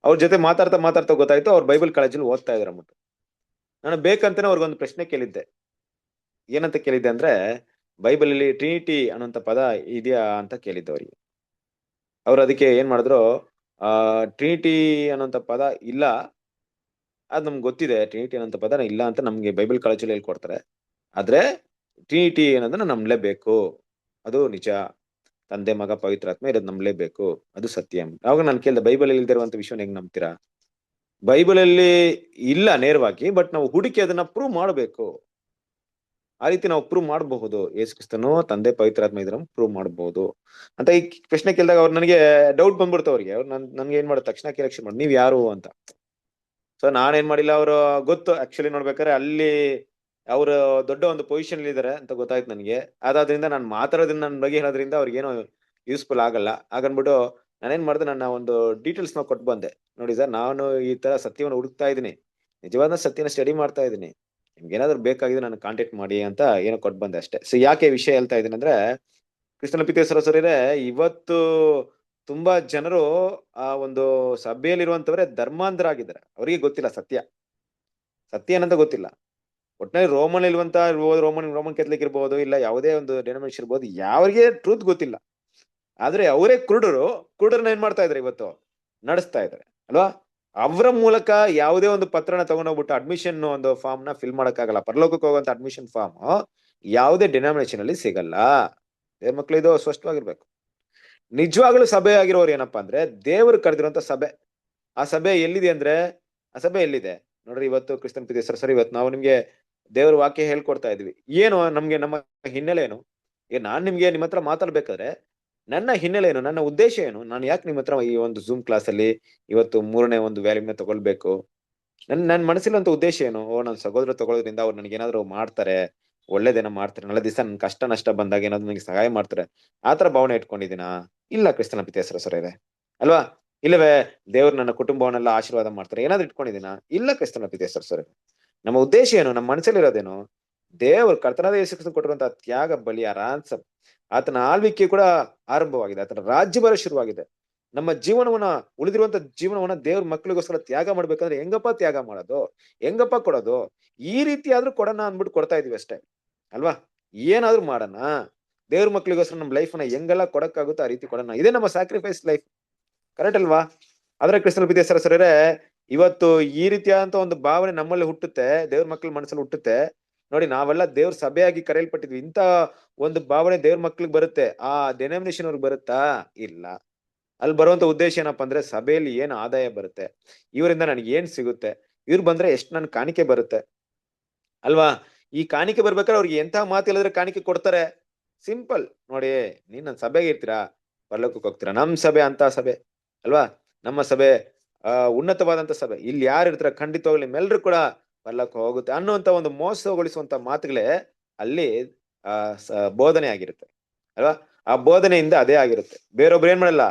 ಅವ್ರ ಜೊತೆ ಮಾತಾಡ್ತಾ ಗೊತ್ತಾಯ್ತು ಅವ್ರು ಬೈಬಲ್ ಕಾಲೇಜಲ್ಲಿ ಓದ್ತಾ ಇದಾರೆ ಅಂದ್ಬಿಟ್ಟು. ನಾನು ಬೇಕಂತಾನೆ ಅವ್ರಿಗೊಂದು ಪ್ರಶ್ನೆ ಕೇಳಿದ್ದೆ. ಏನಂತ ಕೇಳಿದ್ದೆ ಅಂದ್ರೆ, ಬೈಬಲ್ ಅಲ್ಲಿ ಟ್ರಿನಿಟಿ ಅನ್ನೋಂಥ ಪದ ಇದೆಯಾ ಅಂತ ಕೇಳಿದ್ದೆ ಅವ್ರಿಗೆ. ಅವ್ರು ಅದಕ್ಕೆ ಏನ್ ಮಾಡಿದ್ರು, ಟ್ರಿನಿಟಿ ಅನ್ನೋಂಥ ಪದ ಇಲ್ಲ, ಅದ್ ನಮ್ಗೆ ಗೊತ್ತಿದೆ ಟ್ರಿನಿಟಿ ಅನ್ನೋ ಪದ ಇಲ್ಲ ಅಂತ ನಮ್ಗೆ ಬೈಬಲ್ ಕಾಲೇಜಲ್ಲಿ ಹೇಳ್ಕೊಡ್ತಾರೆ. ಆದ್ರೆ ಟ್ರಿನಿಟಿ ಅನ್ನೋದನ್ನ ನಂಬಲೇಬೇಕು, ಅದು ನಿಜ. ತಂದೆ ಮಗ ಪವಿತ್ರಾತ್ಮ ಇರೋದು ನಂಬಲೇಬೇಕು, ಅದು ಸತ್ಯ. ಅವಾಗ ನಾನು ಕೇಳಿದೆ, ಬೈಬಲ್ ಇಲ್ದಿರುವಂತ ವಿಷಯನ ಹೆಂಗ್ ನಂಬ್ತೀರಾ? ಬೈಬಲ್ ಅಲ್ಲಿ ಇಲ್ಲ ನೇರವಾಗಿ, ಬಟ್ ನಾವು ಹುಡುಕಿ ಅದನ್ನ ಪ್ರೂವ್ ಮಾಡಬೇಕು. ಆ ರೀತಿ ನಾವು ಪ್ರೂವ್ ಮಾಡಬಹುದು. ಯೇಸು ಕ್ರಿಸ್ತನು ತಂದೆ ಪವಿತ್ರಾತ್ಮ ಇದ್ರ ಪ್ರೂವ್ ಮಾಡಬಹುದು ಅಂತ ಈ ಪ್ರಶ್ನೆ ಕೇಳಿದಾಗ ಅವ್ರು ನನಗೆ ಡೌಟ್ ಬಂದ್ಬಿಡ್ತು. ಅವ್ರಿಗೆ ಅವ್ರು ನನ್ಗೆ ಏನ್ ಮಾಡೋದು, ತಕ್ಷಣ ಕೇಳಕ್ ಮಾಡಿ ನೀವ್ ಯಾರು ಅಂತ. ಸೊ ನಾನೇನ್ ಮಾಡಿಲ್ಲ, ಅವ್ರು ಗೊತ್ತು ಆಕ್ಚುಲಿ ನೋಡ್ಬೇಕಾದ್ರೆ ಅಲ್ಲಿ ಅವ್ರು ದೊಡ್ಡ ಒಂದು ಪೊಸಿಷನ್ ಇದಾರೆ ಅಂತ ಗೊತ್ತಾಯ್ತು ನನಗೆ. ಅದಾದ್ರಿಂದ ನಾನು ಮಾತಾಡೋದ್ರಿಂದ ನನ್ನ ಬಗ್ಗೆ ಹೇಳೋದ್ರಿಂದ ಅವ್ರಿಗೇನೋ ಯೂಸ್ಫುಲ್ ಆಗಲ್ಲ. ಹಾಗನ್ಬಿಟ್ಟು ನಾನೇನ್ ಮಾಡಿದೆ, ನನ್ನ ಒಂದು ಡೀಟೇಲ್ಸ್ ನ ಕೊಟ್ಟು ಬಂದೆ. ನೋಡಿ ಸರ್, ನಾನು ಈ ತರ ಸತ್ಯವನ್ನು ಹುಡುಕ್ತಾ ಇದ್ದೀನಿ, ನಿಜವಾದ ಸತ್ಯನ ಸ್ಟಡಿ ಮಾಡ್ತಾ ಇದ್ದೀನಿ, ನಿಮ್ಗೆ ಏನಾದ್ರು ಬೇಕಾಗಿದೆ ನನ್ನ ಕಾಂಟ್ಯಾಕ್ಟ್ ಮಾಡಿ ಅಂತ ಏನೋ ಕೊಟ್ಟು ಬಂದೆ ಅಷ್ಟೇ. ಸೊ ಯಾಕೆ ವಿಷಯ ಹೇಳ್ತಾ ಇದ್ದೀನಿ ಅಂದ್ರೆ, ಕ್ರಿಸ್ತನ ಪಿತೇಶ್ವರಸರೇ, ಇವತ್ತು ತುಂಬಾ ಜನರು ಆ ಒಂದು ಸಭೆಯಲ್ಲಿರುವಂತವರೇ ಧರ್ಮಾಂಧರಾಗಿದ್ದಾರೆ. ಅವರಿಗೆ ಗೊತ್ತಿಲ್ಲ ಸತ್ಯ ಏನಂತ ಗೊತ್ತಿಲ್ಲ. ಒಟ್ಟಿನಲ್ಲಿ ರೋಮನ್ ಇರುವಂತ ರೋಮನ್ ಕೆಥಲಿಕ್ ಇರ್ಬೋದು, ಇಲ್ಲ ಯಾವುದೇ ಒಂದು ಡೆನೋಮಿನೇಷನ್ ಇರ್ಬೋದು, ಯಾರಿಗೆ ಟ್ರೂತ್ ಗೊತ್ತಿಲ್ಲ. ಆದ್ರೆ ಅವರೇ ಕುರುಡರನ್ನ ಏನ್ ಮಾಡ್ತಾ ಇದಾರೆ ಇವತ್ತು, ನಡೆಸ್ತಾ ಇದಾರೆ ಅಲ್ವಾ? ಅವರ ಮೂಲಕ ಯಾವುದೇ ಒಂದು ಪತ್ರನ ತಗೊಂಡೋಗ್ಬಿಟ್ಟು ಅಡ್ಮಿಷನ್ ಒಂದು ಫಾರ್ಮ್ ನ ಫಿಲ್ ಮಾಡಕ್ಕಾಗಲ್ಲ. ಪರಲೋಕಕ್ಕೆ ಹೋಗುವಂತ ಅಡ್ಮಿಷನ್ ಫಾರ್ಮ್ ಯಾವುದೇ ಡೆನಾಮಿನೇಷನ್ ಅಲ್ಲಿ ಸಿಗಲ್ಲ. ದೇವ್ರ ಮಕ್ಳು ಇದು ಸ್ಪಷ್ಟವಾಗಿರ್ಬೇಕು. ನಿಜವಾಗ್ಲೂ ಸಭೆ ಆಗಿರೋರು ಏನಪ್ಪಾ ಅಂದ್ರೆ, ದೇವರು ಕರೆದಿರುವಂತ ಸಭೆ. ಆ ಸಭೆ ಎಲ್ಲಿದೆ ಅಂದ್ರೆ, ಆ ಸಭೆ ಎಲ್ಲಿದೆ ನೋಡ್ರಿ. ಇವತ್ತು ಕ್ರಿಸ್ತನ್ ಪಿತೇಶ್ವರ ಸರ್, ಇವತ್ತು ನಾವು ನಿಮ್ಗೆ ದೇವ್ರ ವಾಕ್ಯ ಹೇಳ್ಕೊಡ್ತಾ ಇದ್ವಿ. ಏನು ನಮ್ಗೆ ನಮ್ಮ ಹಿನ್ನೆಲೆ ಏನು? ನಾನ್ ನಿಮ್ಗೆ ನಿಮ್ಮ ಹತ್ರ ಮಾತಾಡ್ಬೇಕಾದ್ರೆ ನನ್ನ ಹಿನ್ನೆಲೆ ಏನು, ನನ್ನ ಉದ್ದೇಶ ಏನು, ನಾನು ಯಾಕೆ ನಿಮ್ಮ ಹತ್ರ ಈ ಒಂದು ಝೂಮ್ ಕ್ಲಾಸ್ ಅಲ್ಲಿ ಇವತ್ತು 3ನೇ ಒಂದು ವ್ಯಾಲ್ಯೂಮ್ನ ತಗೊಳ್ಬೇಕು? ನನ್ನ ಮನಸ್ಸಿನಂತ ಉದ್ದೇಶ ಏನು? ನನ್ನ ಸಹೋದರ ತಗೊಳ್ಳೋದ್ರಿಂದ ಅವ್ರು ನನಗೆ ಏನಾದ್ರು ಮಾಡ್ತಾರೆ, ಒಳ್ಳೇದೇನೋ ಮಾಡ್ತಾರೆ, ನಾಳೆ ದಿವಸ ನನ್ ಕಷ್ಟ ನಷ್ಟ ಬಂದಾಗ ಏನಾದ್ರು ನನಗೆ ಸಹಾಯ ಮಾಡ್ತಾರೆ, ಆತರ ಭಾವನೆ ಇಟ್ಕೊಂಡಿದ್ದೀನಾ? ಇಲ್ಲ ಕ್ರಿಸ್ತನ ಪಿತೇಶ್ವರ ಸರ್ ಇದೆ ಅಲ್ವಾ? ಇಲ್ಲವೇ ದೇವ್ರು ನನ್ನ ಕುಟುಂಬವನ್ನೆಲ್ಲ ಆಶೀರ್ವಾದ ಮಾಡ್ತಾರೆ, ಏನಾದ್ರು ಇಟ್ಕೊಂಡಿದ್ದೀನಾ? ಇಲ್ಲ ಕ್ರಿಸ್ತನ ಪಿತೇಶ್ವರ ಸರ್. ನಮ್ಮ ಉದ್ದೇಶ ಏನು, ನಮ್ಮ ಮನಸ್ಸಲ್ಲಿ ಇರೋದೇನು? ದೇವರು ಕರ್ತನಾದ ಯೇಸು ಕ್ರಿಸ್ತನು ಕೊಟ್ಟಿರುವಂತಹ ತ್ಯಾಗ ಬಲಿಯ ರಾನ್ಸಮ್, ಆತನ ಆಳ್ವಿಕೆ ಕೂಡ ಆರಂಭವಾಗಿದೆ, ಆತನ ರಾಜ್ಯಭಾರ ಶುರುವಾಗಿದೆ. ನಮ್ಮ ಜೀವನವನ್ನ, ಉಳಿದಿರುವಂತ ಜೀವನವನ್ನ ದೇವ್ರ ಮಕ್ಳಿಗೋಸ್ಕರ ತ್ಯಾಗ ಮಾಡ್ಬೇಕಂದ್ರೆ ಹೆಂಗಪ್ಪ ತ್ಯಾಗ ಮಾಡೋದು, ಹೆಂಗಪ್ಪ ಕೊಡೋದು? ಈ ರೀತಿ ಆದ್ರೂ ಕೊಡೋಣ ಅಂದ್ಬಿಟ್ಟು ಕೊಡ್ತಾ ಇದೀವಿ ಅಷ್ಟೇ ಅಲ್ವಾ? ಏನಾದ್ರೂ ಮಾಡೋಣ, ದೇವ್ರ ಮಕ್ಳಿಗೋಸ್ಕರ ನಮ್ಮ ಲೈಫ್ ನ ಹೆಂಗೆಲ್ಲ ಕೊಡಕ್ಕಾಗುತ್ತೋ ಆ ರೀತಿ ಕೊಡೋಣ. ಇದೇ ನಮ್ಮ ಸ್ಯಾಕ್ರಿಫೈಸ್ ಲೈಫ್, ಕರೆಕ್ಟ್ ಅಲ್ವಾ? ಆದ್ರೆ ಕ್ರಿಸ್ತನ ಪಿತೇಶ್ವರ ಸರೇ, ಇವತ್ತು ಈ ರೀತಿಯಾದಂತ ಒಂದು ಭಾವನೆ ನಮ್ಮಲ್ಲಿ ಹುಟ್ಟುತ್ತೆ, ದೇವ್ರ ಮಕ್ಳ ಮನಸ್ಸಲ್ಲಿ ಹುಟ್ಟುತ್ತೆ. ನೋಡಿ, ನಾವೆಲ್ಲ ದೇವ್ರ ಸಭೆಯಾಗಿ ಕರೆಯಲ್ಪಟ್ಟಿದ್ವಿ. ಇಂತ ಒಂದು ಭಾವನೆ ದೇವ್ರ ಮಕ್ಳಿಗೆ ಬರುತ್ತೆ, ಆ ಡೆನಾಮಿನೇಷನ್ ಅವ್ರಿಗೆ ಬರುತ್ತಾ? ಇಲ್ಲ. ಅಲ್ಲಿ ಬರುವಂತ ಉದ್ದೇಶ ಏನಪ್ಪಾ ಅಂದ್ರೆ, ಸಭೆಯಲ್ಲಿ ಏನ್ ಆದಾಯ ಬರುತ್ತೆ, ಇವರಿಂದ ನನಗೆ ಏನ್ ಸಿಗುತ್ತೆ, ಇವ್ರು ಬಂದ್ರೆ ಎಷ್ಟು ನನ್ ಕಾಣಿಕೆ ಬರುತ್ತೆ ಅಲ್ವಾ? ಈ ಕಾಣಿಕೆ ಬರ್ಬೇಕಾದ್ರೆ ಅವ್ರಿಗೆ ಎಂತ ಮಾತು ಹೇಳಿದ್ರೆ ಕಾಣಿಕೆ ಕೊಡ್ತಾರೆ? ಸಿಂಪಲ್ ನೋಡಿ, ನೀನ್ ನನ್ನ ಸಭೆಗೆ ಇರ್ತೀರಾ, ಪರಲೋಕಕ್ಕೆ ಹೋಗ್ತೀರಾ. ನಮ್ ಸಭೆ ಅಂತ ಸಭೆ ಅಲ್ವಾ? ನಮ್ಮ ಸಭೆ ಉನ್ನತವಾದಂತ ಸಭೆ. ಇಲ್ಲಿ ಯಾರು ಇರ್ತಾರ ಖಂಡಿತವಾಗ್ಲಿ ನಿಮ್ಮೆಲ್ರು ಕೂಡ ಪರಲೋಕ ಹೋಗುತ್ತೆ ಅನ್ನುವಂತ ಒಂದು ಮೋಸಗೊಳಿಸುವಂತ ಮಾತುಗಳೇ ಅಲ್ಲಿ ಬೋಧನೆ ಆಗಿರುತ್ತೆ ಅಲ್ವಾ? ಆ ಬೋಧನೆಯಿಂದ ಅದೇ ಆಗಿರುತ್ತೆ. ಬೇರೊಬ್ರು ಏನ್ ಮಾಡಲ್ಲ,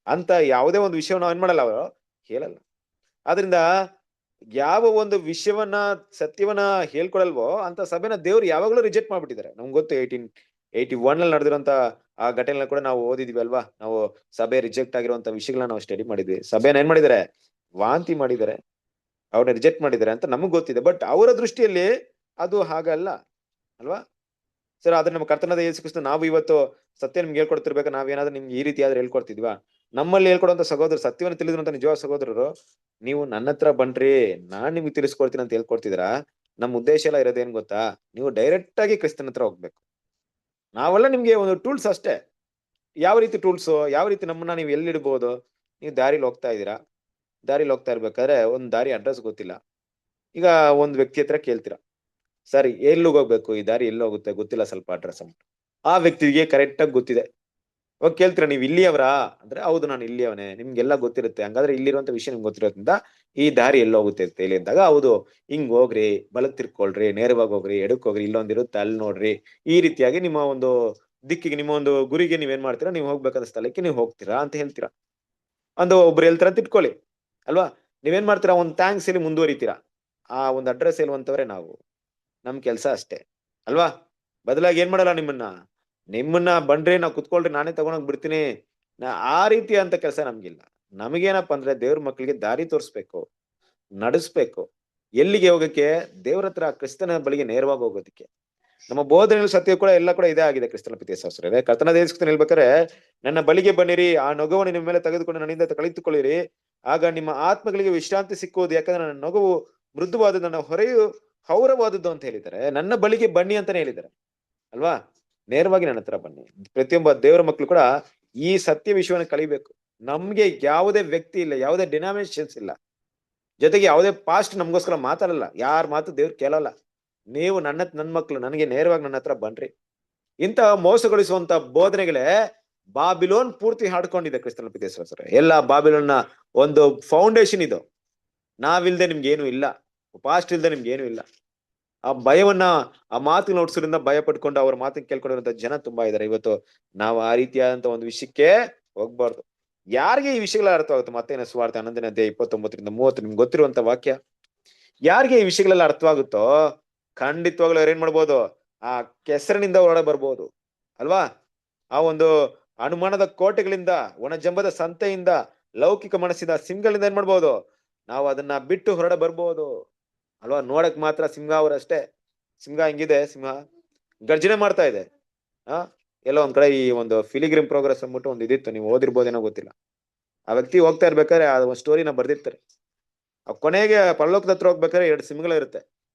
ಅಂತ ಯಾವುದೇ ಒಂದು ವಿಷಯವನ್ನ ಏನ್ ಮಾಡಲ್ಲ, ಅವರು ಹೇಳಲ್ಲ. ಆದ್ರಿಂದ ಯಾವ ಒಂದು ವಿಷಯವನ್ನ, ಸತ್ಯವನ್ನ ಹೇಳ್ಕೊಡಲ್ವೋ ಅಂತ ಸಭೆನ ದೇವ್ರು ಯಾವಾಗ್ಲೂ ರಿಜೆಕ್ಟ್ ಮಾಡ್ಬಿಟ್ಟಿದ್ದಾರೆ. ನಮ್ಗೆ ಗೊತ್ತು 1881 ಅಲ್ಲಿ ನಡೆದಿರೋಂತ ಆ ಘಟನೆ ಕೂಡ ನಾವು ಓದಿದ್ವಿ ಅಲ್ವಾ? ನಾವು ಸಭೆ ರಿಜೆಕ್ಟ್ ಆಗಿರುವಂತ ವಿಷಯಗಳನ್ನ ನಾವು ಸ್ಟಡಿ ಮಾಡಿದ್ವಿ. ಸಭೆನ ಏನ್ ಮಾಡಿದ್ದಾರೆ, ವಾಂತಿ ಮಾಡಿದ್ದಾರೆ, ಅವ್ರನ್ನ ರಿಜೆಕ್ಟ್ ಮಾಡಿದ್ದಾರೆ ಅಂತ ನಮಗ್ ಗೊತ್ತಿದೆ. ಬಟ್ ಅವರ ದೃಷ್ಟಿಯಲ್ಲಿ ಅದು ಹಾಗಲ್ಲ ಅಲ್ವಾ? ಸರ್, ಆದ್ರೆ ನಮ್ಮ ಕರ್ತನಾದ ಯೇಸು ಕ್ರಿಸ್ತ ನಾವು ಇವತ್ತು ಸತ್ಯ ನಿಮ್ಗೆ ಹೇಳ್ಕೊಡ್ತಿರ್ಬೇಕು, ನಾವೇನಾದ್ರೂ ನಿಮ್ಗೆ ಈ ರೀತಿ ಆದ್ರೆ ಹೇಳ್ಕೊಡ್ತಿದ್ವಾ? ನಮ್ಮಲ್ಲಿ ಹೇಳ್ಕೊಡುವಂತ ಸಹೋದರ, ಸತ್ಯವನ್ನು ತಿಳಿದಿರುವಂತ ನಿಜವಾದ ಸಹೋದರರು, ನೀವು ನನ್ನ ಹತ್ರ ಬನ್ರಿ, ನಾನ್ ನಿಮ್ಗೆ ತಿಳಿಸ್ಕೊಡ್ತೀನಿ ಅಂತ ಹೇಳ್ಕೊಡ್ತಿದ್ದೀರಾ? ನಮ್ಮ ಉದ್ದೇಶ ಎಲ್ಲ ಇರೋದೇನ್ ಗೊತ್ತಾ? ನೀವು ಡೈರೆಕ್ಟ್ ಆಗಿ ಕ್ರಿಸ್ತನ ಹತ್ರ ಹೋಗ್ಬೇಕು. ನಾವೆಲ್ಲ ನಿಮ್ಗೆ ಒಂದು ಟೂಲ್ಸ್ ಅಷ್ಟೇ. ಯಾವ ರೀತಿ ಟೂಲ್ಸ್, ಯಾವ ರೀತಿ ನಮ್ಮನ್ನ ನೀವು ಎಲ್ಲಿಡ್ಬೋದು? ನೀವು ದಾರಿಲಿ ಹೋಗ್ತಾ ಇದ್ದೀರಾ, ದಾರಿಲಿ ಹೋಗ್ತಾ ಇರ್ಬೇಕಾದ್ರೆ ಒಂದ್ ದಾರಿ ಅಡ್ರೆಸ್ ಗೊತ್ತಿಲ್ಲ. ಈಗ ಒಂದ್ ವ್ಯಕ್ತಿ ಹತ್ರ ಕೇಳ್ತೀರಾ, ಸರಿ ಎಲ್ಲಿ ಹೋಗ್ಬೇಕು, ಈ ದಾರಿ ಎಲ್ಲಿ ಹೋಗುತ್ತೆ ಗೊತ್ತಿಲ್ಲ, ಸ್ವಲ್ಪ ಅಡ್ರೆಸ್ ಅಂತ. ಆ ವ್ಯಕ್ತಿಗೆ ಕರೆಕ್ಟ್ ಆಗಿ ಗೊತ್ತಿದೆ. ಅವಾಗ ಕೇಳ್ತೀರಾ, ನೀವು ಇಲ್ಲಿಯವರಾ ಅಂದ್ರೆ, ಹೌದು ನಾನು ಇಲ್ಲಿಯವನೇ, ನಿಮ್ಗೆಲ್ಲ ಗೊತ್ತಿರುತ್ತೆ. ಹಂಗಾದ್ರೆ ಇಲ್ಲಿರುವಂತ ವಿಷಯ ನಿಮ್ಗೆ ಗೊತ್ತಿರೋದ್ರಿಂದ ಈ ದಾರಿ ಎಲ್ಲಿ ಹೋಗುತ್ತೆ ಅಂತ ಹೇಳಿ ಅಂದಾಗ, ಹೌದು ಹಿಂಗ್ ಹೋಗ್ರಿ, ಬಲಕ್ ತಿರ್ಕೊಳ್ರಿ, ನೇರವಾಗಿ ಹೋಗ್ರಿ, ಎಡಕ್ ಹೋಗ್ರಿ, ಇಲ್ಲೊಂದಿರುತ್ತೆ ಅಲ್ಲಿ ನೋಡ್ರಿ, ಈ ರೀತಿಯಾಗಿ ನಿಮ್ಮ ಒಂದು ದಿಕ್ಕಿಗೆ, ನಿಮ್ಮ ಒಂದು ಗುರಿಗೆ ನೀವೇನ್ ಮಾಡ್ತೀರಾ, ನೀವು ಹೋಗ್ಬೇಕಾದ ಸ್ಥಳಕ್ಕೆ ನೀವು ಹೋಗ್ತೀರಾ ಅಂತ ಹೇಳ್ತೀರಾ. ಒಂದು ಒಬ್ರು ಹೇಳ್ತಾರ ಅಂತ ಇಟ್ಕೊಳ್ಳಿ ಅಲ್ವಾ? ನೀವೇನ್ ಮಾಡ್ತೀರಾ, ಒಂದ್ ಥ್ಯಾಂಕ್ಸ್ ಹೇಳಿ ಮುಂದುವರಿತೀರಾ. ಆ ಒಂದು ಅಡ್ರೆಸ್ ಹೇಳುವಂತವ್ರೆ ನಾವು. ನಮ್ ಕೆಲ್ಸ ಅಷ್ಟೇ ಅಲ್ವಾ? ಬದಲಾಗಿ ಏನ್ ಮಾಡಲ್ಲ, ನಿಮ್ಮನ್ನ ಬನ್ರಿ, ನಾವು ಕುತ್ಕೊಳ್ರಿ, ನಾನೇ ತಗೊಂಡೋಗ್ ಬಿಡ್ತೀನಿ, ಆ ರೀತಿ ಅಂತ ಕೆಲಸ ನಮ್ಗಿಲ್ಲ. ನಮಗೇನಪ್ಪ ಅಂದ್ರೆ, ದೇವ್ರ ಮಕ್ಳಿಗೆ ದಾರಿ ತೋರಿಸ್ಬೇಕು, ನಡೆಸ್ಬೇಕು. ಎಲ್ಲಿಗೆ ಹೋಗಕ್ಕೆ? ದೇವ್ರ ಹತ್ರ, ಕ್ರಿಸ್ತನ ಬಳಿಗೆ ನೇರವಾಗಿ ಹೋಗೋದಕ್ಕೆ. ನಮ್ಮ ಬೋಧನೆಗಳು ಸತ್ಯ ಕೂಡ ಎಲ್ಲ ಕೂಡ ಇದೇ ಆಗಿದೆ. ಕ್ರಿಸ್ತನ ಪಿತೇಶ್ವರರೇ, ಕರ್ತನ ದೇಶಕ್ಕೆ ಹೇಳ್ಬೇಕಾರೆ, ನನ್ನ ಬಳಿಗೆ ಬನ್ನಿರಿ, ಆ ನೊಗವನ್ನು ನಿಮ್ಮ ಮೇಲೆ ತೆಗೆದುಕೊಂಡು ನನ್ನಿಂದ ಕಲಿತುಕೊಳ್ಳಿರಿ, ಆಗ ನಿಮ್ಮ ಆತ್ಮಗಳಿಗೆ ವಿಶ್ರಾಂತಿ ಸಿಕ್ಕುವುದು. ಯಾಕಂದ್ರೆ ನನ್ನ ನೊಗವು ಮೃದುವಾದದನ್ನ ಹೊರೆಯು ಹೌರವಾದದ್ದು ಅಂತ ಹೇಳಿದ್ದಾರೆ, ನನ್ನ ಬಳಿಗೆ ಬನ್ನಿ ಅಂತಾನೆ ಹೇಳಿದ್ದಾರೆ ಅಲ್ವಾ. ನೇರವಾಗಿ ನನ್ನ ಹತ್ರ ಬನ್ನಿ. ಪ್ರತಿಯೊಬ್ಬ ದೇವರ ಮಕ್ಕಳು ಕೂಡ ಈ ಸತ್ಯ ವಿಷಯವನ್ನು ಕಲಿಬೇಕು. ನಮ್ಗೆ ಯಾವುದೇ ವ್ಯಕ್ತಿ ಇಲ್ಲ, ಯಾವುದೇ ಡಿನಾಮಿನೇಷನ್ಸ್ ಇಲ್ಲ, ಜೊತೆಗೆ ಯಾವುದೇ ಪಾಸ್ಟ್ ನಮಗೋಸ್ಕರ ಮಾತಾಡಲ್ಲ, ಯಾರ ಮಾತು ದೇವ್ರು ಕೇಳಲ್ಲ. ನೀವು ನನ್ನ ಮಕ್ಕಳು ನನಗೆ ನೇರವಾಗಿ ನನ್ನ ಹತ್ರ ಬನ್ರಿ. ಇಂತಹ ಮೋಸಗೊಳಿಸುವಂತ ಬೋಧನೆಗಳೇ ಬಾಬಿಲೋನ್ ಪೂರ್ತಿ ಹಾಡ್ಕೊಂಡಿದೆ ಕ್ರಿಸ್ತನ ಪ್ರೀತಿಸರ. ಎಲ್ಲ ಬಾಬಿಲೋನ್ನ ಒಂದು ಫೌಂಡೇಶನ್ ಇದು. ನಾವಿಲ್ದೆ ನಿಮ್ಗೆ ಏನು ಇಲ್ಲ, ಪಾಸ್ಟ್ ಇಲ್ದೆ ನಿಮ್ಗೆ ಏನು ಇಲ್ಲ. ಆ ಭಯವನ್ನ, ಆ ಮಾತು ನೋಡ್ಸೋದ್ರಿಂದ ಭಯ ಪಡ್ಕೊಂಡು ಅವ್ರ ಮಾತನ್ನ ಕೇಳ್ಕೊಂಡಿರುವಂತ ಜನ ತುಂಬಾ ಇದಾರೆ. ಇವತ್ತು ನಾವು ಆ ರೀತಿಯಾದಂತ ಒಂದು ವಿಷಯಕ್ಕೆ ಹೋಗ್ಬಾರ್ದು. ಯಾರಿಗೆ ಈ ವಿಷಯಗಳ ಅರ್ಥವಾಗುತ್ತೆ? ಮತ್ತೇನ ಸುವಾರ್ತೆ 11ನೇ ಅಧ್ಯಾಯ 29-30 ನಿಮ್ಗೆ ಗೊತ್ತಿರುವಂತ ವಾಕ್ಯ. ಯಾರಿಗೆ ಈ ವಿಷಯಗಳೆಲ್ಲ ಅರ್ಥವಾಗುತ್ತೋ ಖಂಡಿತವಾಗ್ಲೂ ಅವ್ರು ಏನ್ ಮಾಡ್ಬೋದು? ಆ ಕೆಸರಿನಿಂದ ಹೊರಡೆ ಬರ್ಬೋದು ಅಲ್ವಾ. ಆ ಒಂದು ಅನುಮಾನದ ಕೋಟೆಗಳಿಂದ, ಒಣಜಂಬದ ಸಂತೆಯಿಂದ, ಲೌಕಿಕ ಮನಸ್ಸಿಂದ, ಸಿಂಹಗಳಿಂದ ಏನ್ ಮಾಡ್ಬೋದು? ನಾವು ಅದನ್ನ ಬಿಟ್ಟು ಹೊರಡೆ ಬರ್ಬೋದು ಅಲ್ವಾ. ನೋಡಕ್ ಮಾತ್ರ ಸಿಂಹ ಅವರಷ್ಟೇ. ಸಿಂಹ ಹೆಂಗಿದೆ? ಸಿಂಹ ಗರ್ಜನೆ ಮಾಡ್ತಾ ಇದೆ. ಎಲ್ಲೋ ಒಂದ್ ಕಡೆ ಈ ಒಂದು ಫಿಲಿಗ್ರಿಮ್ ಪ್ರೋಗ್ರೆಸ್ ಅಂದ್ಬಿಟ್ಟು ಒಂದು ಇದಿತ್ತು, ನೀವು ಓದಿರ್ಬೋದೇನೋ ಗೊತ್ತಿಲ್ಲ. ಆ ವ್ಯಕ್ತಿ ಹೋಗ್ತಾ ಇರ್ಬೇಕಾದ್ರೆ ಆ ಒಂದು ಸ್ಟೋರಿನ ಬರ್ದಿರ್ತಾರೆ. ಆ ಕೊನೆಗೆ ಪರಲೋಕದ ಹತ್ರ ಹೋಗ್ಬೇಕಾದ್ರೆ 2 ಸಿಂಹಗಳಿರುತ್ತೆ.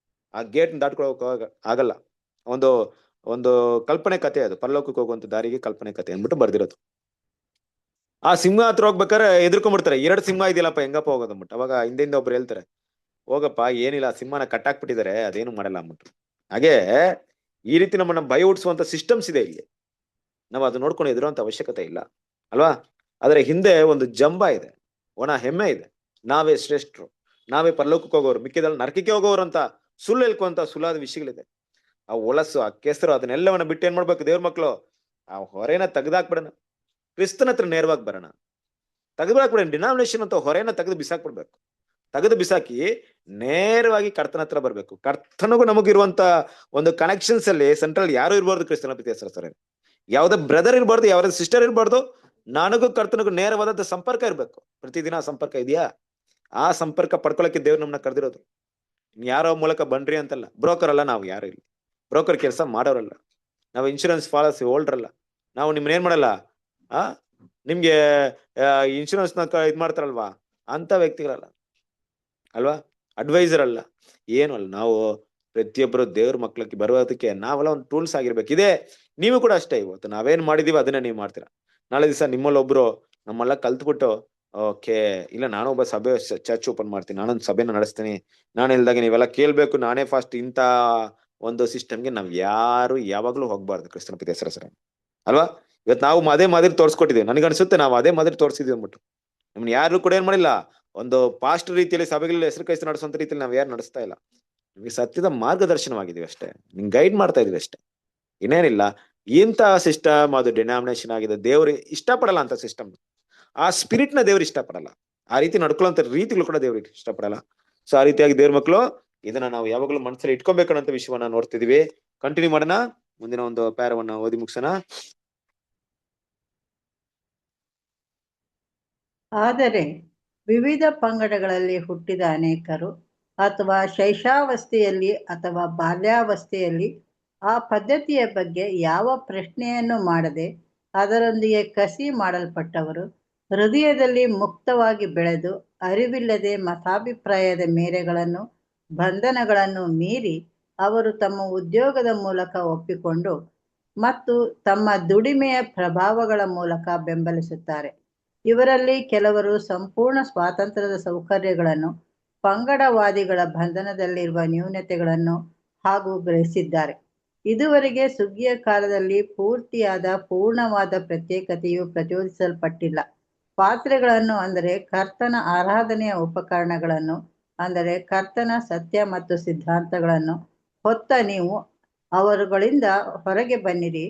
ಆ ಗೇಟ್ ದಾಟ್ಕೊಳಕ್ ಆಗಲ್ಲ. ಒಂದು ಒಂದು ಕಲ್ಪನೆ ಕಥೆ ಅದು, ಪರಲೋಕಕ್ಕೆ ಹೋಗುವಂತ ದಾರಿಗೆ ಕಲ್ಪನೆ ಕಥೆ ಅಂದ್ಬಿಟ್ಟು ಬರ್ದಿರೋದು. ಆ ಸಿಂಹ ಹತ್ರ ಹೋಗ್ಬೇಕಾದ್ರೆ ಎದುರ್ಕೊಂಡ್ಬಿಡ್ತಾರೆ. 2 ಸಿಂಹ ಇದೆಯಲ್ಲಪ್ಪ, ಹೆಂಗಪ್ಪ ಹೋಗೋದು ಅಂದ್ಬಿಟ್ಟು. ಅವಾಗ ಹಿಂದಿಂದ ಒಬ್ರು ಹೇಳ್ತಾರೆ, ಹೋಗಪ್ಪ ಏನಿಲ್ಲ, ಸಿಂಹನ ಕಟ್ಟಾಕ್ಬಿಟ್ಟಿದ್ದಾರೆ, ಅದೇನು ಮಾಡಲ್ಲ ಅಂದ್ಬಿಟ್ಟು. ಹಾಗೆ ಈ ರೀತಿ ನಮ್ಮನ್ನ ಭಯ ಹುಟ್ಟಿಸುವಂತ ಸಿಸ್ಟಮ್ಸ್ ಇದೆ ಇಲ್ಲಿ. ನಾವು ಅದು ನೋಡ್ಕೊಂಡು ಎದುರುವಂತ ಅವಶ್ಯಕತೆ ಇಲ್ಲ ಅಲ್ವಾ. ಆದ್ರೆ ಹಿಂದೆ ಒಂದು ಜಂಬ ಇದೆ, ಒಣ ಹೆಮ್ಮೆ ಇದೆ. ನಾವೇ ಶ್ರೇಷ್ಠರು, ನಾವೇ ಪರಲೋಕಕ್ಕೆ ಹೋಗೋರು, ಮಿಕ್ಕಿದಲ್ಲಿ ನರಕಕ್ಕೆ ಹೋಗೋರು ಅಂತ ಸುಳ್ಳು ಹೇಳ್ಕೊಂತ ಸುಳ್ಳಾದ ವಿಷಯಗಳಿದೆ. ಆ ಒಳಸು, ಆ ಕೆಸರು, ಅದನ್ನೆಲ್ಲವನ್ನ ಬಿಟ್ಟು ಏನ್ ಮಾಡ್ಬೇಕು ದೇವ್ರ ಮಕ್ಕಳು? ಆ ಹೊರೆನ ತೆಗ್ದಾಕ್ಬಿಡೋಣ, ಕ್ರಿಸ್ತನ ಹತ್ರ ನೇರವಾಗಿ ಬರೋಣ. ತೆಗೆದುಬಿಡಾಕ್ಬಿಡೋಣ. ಡಿನಾಮಿನೇಷನ್ ಅಂತ ಹೊರೆನ ತೆಗೆದು ಬಿಸಾಕ್ಬಿಡ್ಬೇಕು. ತೆಗೆದು ಬಿಸಾಕಿ ನೇರವಾಗಿ ಕರ್ತನ ಹತ್ರ ಬರ್ಬೇಕು. ಕರ್ತನಿಗೂ ನಮಗಿರುವಂತ ಒಂದು ಕನೆಕ್ಷನ್ಸ್ ಅಲ್ಲಿ ಸೆಂಟ್ರಲ್ ಯಾರು ಇರ್ಬಾರ್ದು ಕ್ರಿಸ್ತನ ಪ್ರೀತಿಯ ಸರ್. ಯಾವ್ದೇ ಬ್ರದರ್ ಇರ್ಬಾರ್ದು, ಯಾವ್ದೇ ಸಿಸ್ಟರ್ ಇರ್ಬಾರ್ದು. ನನಗೂ ಕರ್ತನಿಗೂ ನೇರವಾದಂತ ಸಂಪರ್ಕ ಇರ್ಬೇಕು. ಪ್ರತಿದಿನ ಸಂಪರ್ಕ ಇದೆಯಾ? ಆ ಸಂಪರ್ಕ ಪಡ್ಕೊಳಕ್ಕೆ ದೇವ್ರು ನಮ್ಮನ್ನ ಕರೆದಿರೋದು. ಯಾರೋ ಮೂಲಕ ಬನ್ರಿ ಅಂತಲ್ಲ. ಬ್ರೋಕರ್ ಅಲ್ಲ ನಾವು, ಯಾರು ಇಲ್ಲಿ ಬ್ರೋಕರ್ ಕೆಲಸ ಮಾಡೋರಲ್ಲ. ನಾವು ಇನ್ಶೂರೆನ್ಸ್ ಪಾಲಿಸಿ ಹೋಲ್ಡರ್ ಅಲ್ಲ. ನಾವು ನಿಮ್ನ ಏನ್ ಮಾಡಲ್ಲ, ನಿಮ್ಗೆ ಇನ್ಶೂರೆನ್ಸ್ ನ ಇದ್ ಮಾಡ್ತಾರಲ್ವಾ, ಅಂತ ವ್ಯಕ್ತಿಗಳಲ್ಲ ಅಲ್ವಾ. ಅಡ್ವೈಸರ್ ಅಲ್ಲ, ಏನು ಅಲ್ಲ. ನಾವು ಪ್ರತಿಯೊಬ್ಬರು ದೇವ್ರ ಮಕ್ಳಿಗೆ ಬರೋದಕ್ಕೆ ನಾವೆಲ್ಲ ಒಂದು ಟೂಲ್ಸ್ ಆಗಿರ್ಬೇಕಿದೆ. ನೀವು ಕೂಡ ಅಷ್ಟೇ. ಇವತ್ತು ನಾವೇನ್ ಮಾಡಿದೀವಿ ಅದನ್ನ ನೀವು ಮಾಡ್ತೀರಾ. ನಾಳೆ ದಿವಸ ನಿಮ್ಮಲ್ಲಿ ಒಬ್ರು ನಮ್ಮೆಲ್ಲ ಕಲ್ತ್ಬಿಟ್ಟು, ಓಕೆ ಇಲ್ಲ ನಾನು ಒಬ್ಬ ಸಭೆ ಚರ್ಚ್ ಓಪನ್ ಮಾಡ್ತೀನಿ, ನಾನೊಂದು ಸಭೆನ ನಡೆಸ್ತೀನಿ, ನಾನು ಇಲ್ದಾಗ ನೀವೆಲ್ಲ ಕೇಳ್ಬೇಕು, ನಾನೇ ಫಾಸ್ಟ್, ಇಂತ ಒಂದು ಸಿಸ್ಟಮ್ಗೆ ನಾವ್ ಯಾರು ಯಾವಾಗ್ಲೂ ಹೋಗ್ಬಾರ್ದು ಕ್ರಿಸ್ತನ ಪ್ರೀತಿಯ ಸರ ಅಲ್ವಾ. ಇವತ್ತು ನಾವು ಅದೇ ಮಾದರಿ ತೋರಿಸ್ಕೊಟ್ಟಿದ್ದೀವಿ. ನನಗನ್ಸುತ್ತೆ ನಾವು ಅದೇ ಮಾದರಿ ತೋರಿಸಿದ್ವಿ ಅಂದ್ಬಿಟ್ಟು. ನಮ್ನ ಯಾರು ಕೂಡ ಏನ್ ಮಾಡಿಲ್ಲ, ಒಂದು ಪಾಸ್ಟ್ ರೀತಿಯಲ್ಲಿ ಸಭೆಗಳಲ್ಲಿ ಹೆಸರು ಕೈಸಿ ನಡೆಸುವಂತ ರೀತಿಯಲ್ಲಿ ನಾವ್ ಯಾರು ನಡೆಸ್ತಾ ಇಲ್ಲ. ನಿಮ್ಗೆ ಸತ್ಯದ ಮಾರ್ಗದರ್ಶನವಾಗಿದೀವಿ ಅಷ್ಟೇ, ನಿಮ್ಗೆ ಗೈಡ್ ಮಾಡ್ತಾ ಇದೀವಿ ಅಷ್ಟೇ, ಇನ್ನೇನಿಲ್ಲ. ಇಂತಹ ಸಿಸ್ಟಮ್ ಅದು ಡಿನಾಮಿನೇಷನ್ ಆಗಿದೆ. ದೇವ್ರು ಇಷ್ಟಪಡಲ್ಲ ಅಂತ ಸಿಸ್ಟಮ್. ಆ ಸ್ಪಿರಿಟ್ ನ ದೇವ್ರು ಇಷ್ಟಪಡಲ್ಲ. ಆ ರೀತಿ ನಡ್ಕೊಳ್ಳುವಂತ ರೀತಿಗಳು ಕೂಡ ದೇವ್ರಿಗೆ ಇಷ್ಟಪಡಲ್ಲ. ಸೊ ಆ ರೀತಿಯಾಗಿ ದೇವ್ರ ಮಕ್ಕಳು ಇದನ್ನ ನಾವು ಯಾವಾಗಲೂ ಮನಸ್ಸಲ್ಲಿ ಇಟ್ಕೊಬೇಕನ್ನಂತ ವಿಷಯವನ್ನ ನೋಡ್ತಿದೀವಿ. ಕಂಟಿನ್ಯೂ ಮಾಡೋಣ. ಮುಂದಿನ ಒಂದು ಪ್ಯಾರವನ್ನ ಓದಿ ಮುಗಿಸೋಣ. ಆದರೆ ವಿವಿಧ ಪಂಗಡಗಳಲ್ಲಿ ಹುಟ್ಟಿದ ಅನೇಕರು ಅಥವಾ ಶೈಶಾವಸ್ಥೆಯಲ್ಲಿ ಅಥವಾ ಬಾಲ್ಯಾವಸ್ಥೆಯಲ್ಲಿ ಆ ಪದ್ಧತಿಯ ಬಗ್ಗೆ ಯಾವ ಪ್ರಶ್ನೆಯನ್ನು ಮಾಡದೆ ಅದರೊಂದಿಗೆ ಕಸಿ ಮಾಡಲ್ಪಟ್ಟವರು, ಹೃದಯದಲ್ಲಿ ಮುಕ್ತವಾಗಿ ಬೆಳೆದು ಅರಿವಿಲ್ಲದೆ ಮತಾಭಿಪ್ರಾಯದ ಮೇರೆಗಳನ್ನು, ಬಂಧನಗಳನ್ನು ಮೀರಿ ಅವರು ತಮ್ಮ ಉದ್ಯೋಗದ ಮೂಲಕ ಒಪ್ಪಿಕೊಂಡು ಮತ್ತು ತಮ್ಮ ದುಡಿಮೆಯ ಪ್ರಭಾವಗಳ ಮೂಲಕ ಬೆಂಬಲಿಸುತ್ತಾರೆ. ಇವರಲ್ಲಿ ಕೆಲವರು ಸಂಪೂರ್ಣ ಸ್ವಾತಂತ್ರ್ಯದ ಸೌಕರ್ಯಗಳನ್ನು, ಪಂಗಡವಾದಿಗಳ ಬಂಧನದಲ್ಲಿರುವ ನ್ಯೂನತೆಗಳನ್ನು ಹಾಗೂ ಗ್ರಹಿಸಿದ್ದಾರೆ. ಇದುವರೆಗೆ ಸುಗ್ಗಿಯ ಕಾಲದಲ್ಲಿ ಪೂರ್ತಿಯಾದ ಪೂರ್ಣವಾದ ಪ್ರತ್ಯೇಕತೆಯು ಪ್ರಚೋದಿಸಲ್ಪಟ್ಟಿಲ್ಲ. ಪಾತ್ರೆಗಳನ್ನು, ಅಂದರೆ ಕರ್ತನ ಆರಾಧನೆಯ ಉಪಕರಣಗಳನ್ನು, ಅಂದರೆ ಕರ್ತನ ಸತ್ಯ ಮತ್ತು ಸಿದ್ಧಾಂತಗಳನ್ನು ಹೊತ್ತ ನೀವು ಅವರುಗಳಿಂದ ಹೊರಗೆ ಬನ್ನಿರಿ,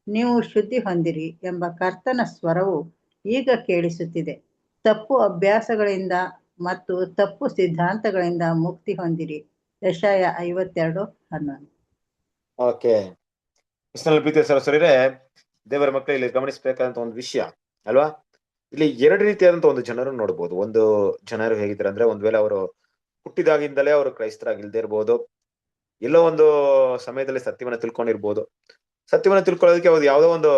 ನೀವು ಶುದ್ಧಿ ಹೊಂದಿರಿ ಎಂಬ ಕರ್ತನ ಸ್ವರವು ಈಗ ಕೇಳಿಸುತ್ತಿದೆ. ತಪ್ಪು ಅಭ್ಯಾಸಗಳಿಂದ ಮತ್ತು ತಪ್ಪು ಸಿದ್ಧಾಂತಗಳಿಂದ ಮುಕ್ತಿ ಹೊಂದಿರಿ. ಯೆಶಾಯ 52:11. ಓಕೆ, ಕೃಷ್ಣನಲ್ಲಿ ಪ್ರೀತಿಯ ಸರಸರಿರೇ, ದೇವರ ಮಕ್ಕಳು ಇಲ್ಲಿ ಗಮನಿಸಬೇಕಾದಂತ ಒಂದು ವಿಷಯ ಅಲ್ವಾ. ಇಲ್ಲಿ 2 ರೀತಿಯಾದಂತ ಒಂದು ಜನರನ್ನು ನೋಡ್ಬೋದು. ಒಂದು ಜನರು ಹೇಗಿದ್ದಾರೆ ಅಂದ್ರೆ, ಒಂದ್ ವೇಳೆ ಅವರು ಹುಟ್ಟಿದಾಗಿಂದಲೇ ಅವರು ಕ್ರೈಸ್ತರಾಗಿಲ್ದೇ ಇರ್ಬೋದು, ಎಲ್ಲೋ ಒಂದು ಸಮಯದಲ್ಲಿ ಸತ್ಯವನ್ನ ತಿಳ್ಕೊಂಡಿರ್ಬೋದು. ಸತ್ಯವನ್ನ ತಿಳ್ಕೊಳ್ಳೋದಕ್ಕೆ ಅವ್ರು ಯಾವುದೋ ಒಂದು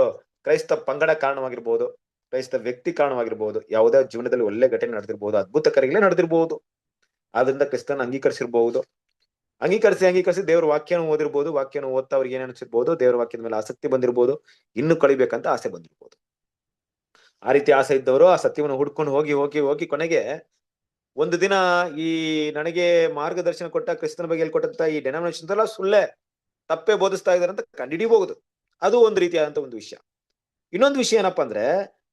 ಕ್ರೈಸ್ತ ಪಂಗಡ ಕಾರಣವಾಗಿರ್ಬೋದು, ಕ್ರೈಸ್ತ ವ್ಯಕ್ತಿ ಕಾರಣವಾಗಿರ್ಬೋದು, ಯಾವುದೇ ಜೀವನದಲ್ಲಿ ಒಳ್ಳೆ ಘಟನೆ ನಡೆದಿರ್ಬೋದು, ಅದ್ಭುತ ಕಾರ್ಯಗಳೇ ನಡೆದಿರ್ಬೋದು. ಆದ್ರಿಂದ ಕ್ರಿಸ್ತನ ಅಂಗೀಕರಿಸಿ ದೇವ್ರ ವಾಕ್ಯನ ಓದಿರ್ಬೋದು, ವಾಕ್ಯನ ಓದ್ತಾ ಅವ್ರಿಗೆ ಏನ್ ಅನ್ಸಿರ್ಬೋದು, ದೇವ್ರ ವಾಕ್ಯದ ಮೇಲೆ ಆಸಕ್ತಿ ಬಂದಿರ್ಬೋದು, ಇನ್ನು ಕಳಿಬೇಕಂತ ಆಸೆ ಬಂದಿರ್ಬೋದು. ಆ ರೀತಿ ಆಸೆ ಇದ್ದವರು ಆ ಸತ್ಯವನ್ನು ಹುಡ್ಕೊಂಡು ಹೋಗಿ ಕೊನೆಗೆ ಒಂದು ದಿನ ಈ ನನಗೆ ಮಾರ್ಗದರ್ಶನ ಕೊಟ್ಟ ಕ್ರಿಸ್ತನ ಬಗ್ಗೆ ಹೇಳ್ಕೊಟ್ಟಂತ ಈ ಡೆನಾಮಿನೇಷನ್ ಎಲ್ಲ ಸುಳ್ಳೆ ತಪ್ಪೇ ಬೋಧಿಸ್ತಾ ಇದಾರೆ ಅಂತ ಕಂಡಿಡಿಬಹುದು. ಅದು ಒಂದು ರೀತಿಯಾದಂತ ಒಂದು ವಿಷಯ. ಇನ್ನೊಂದು ವಿಷಯ ಏನಪ್ಪಾ ಅಂದ್ರೆ,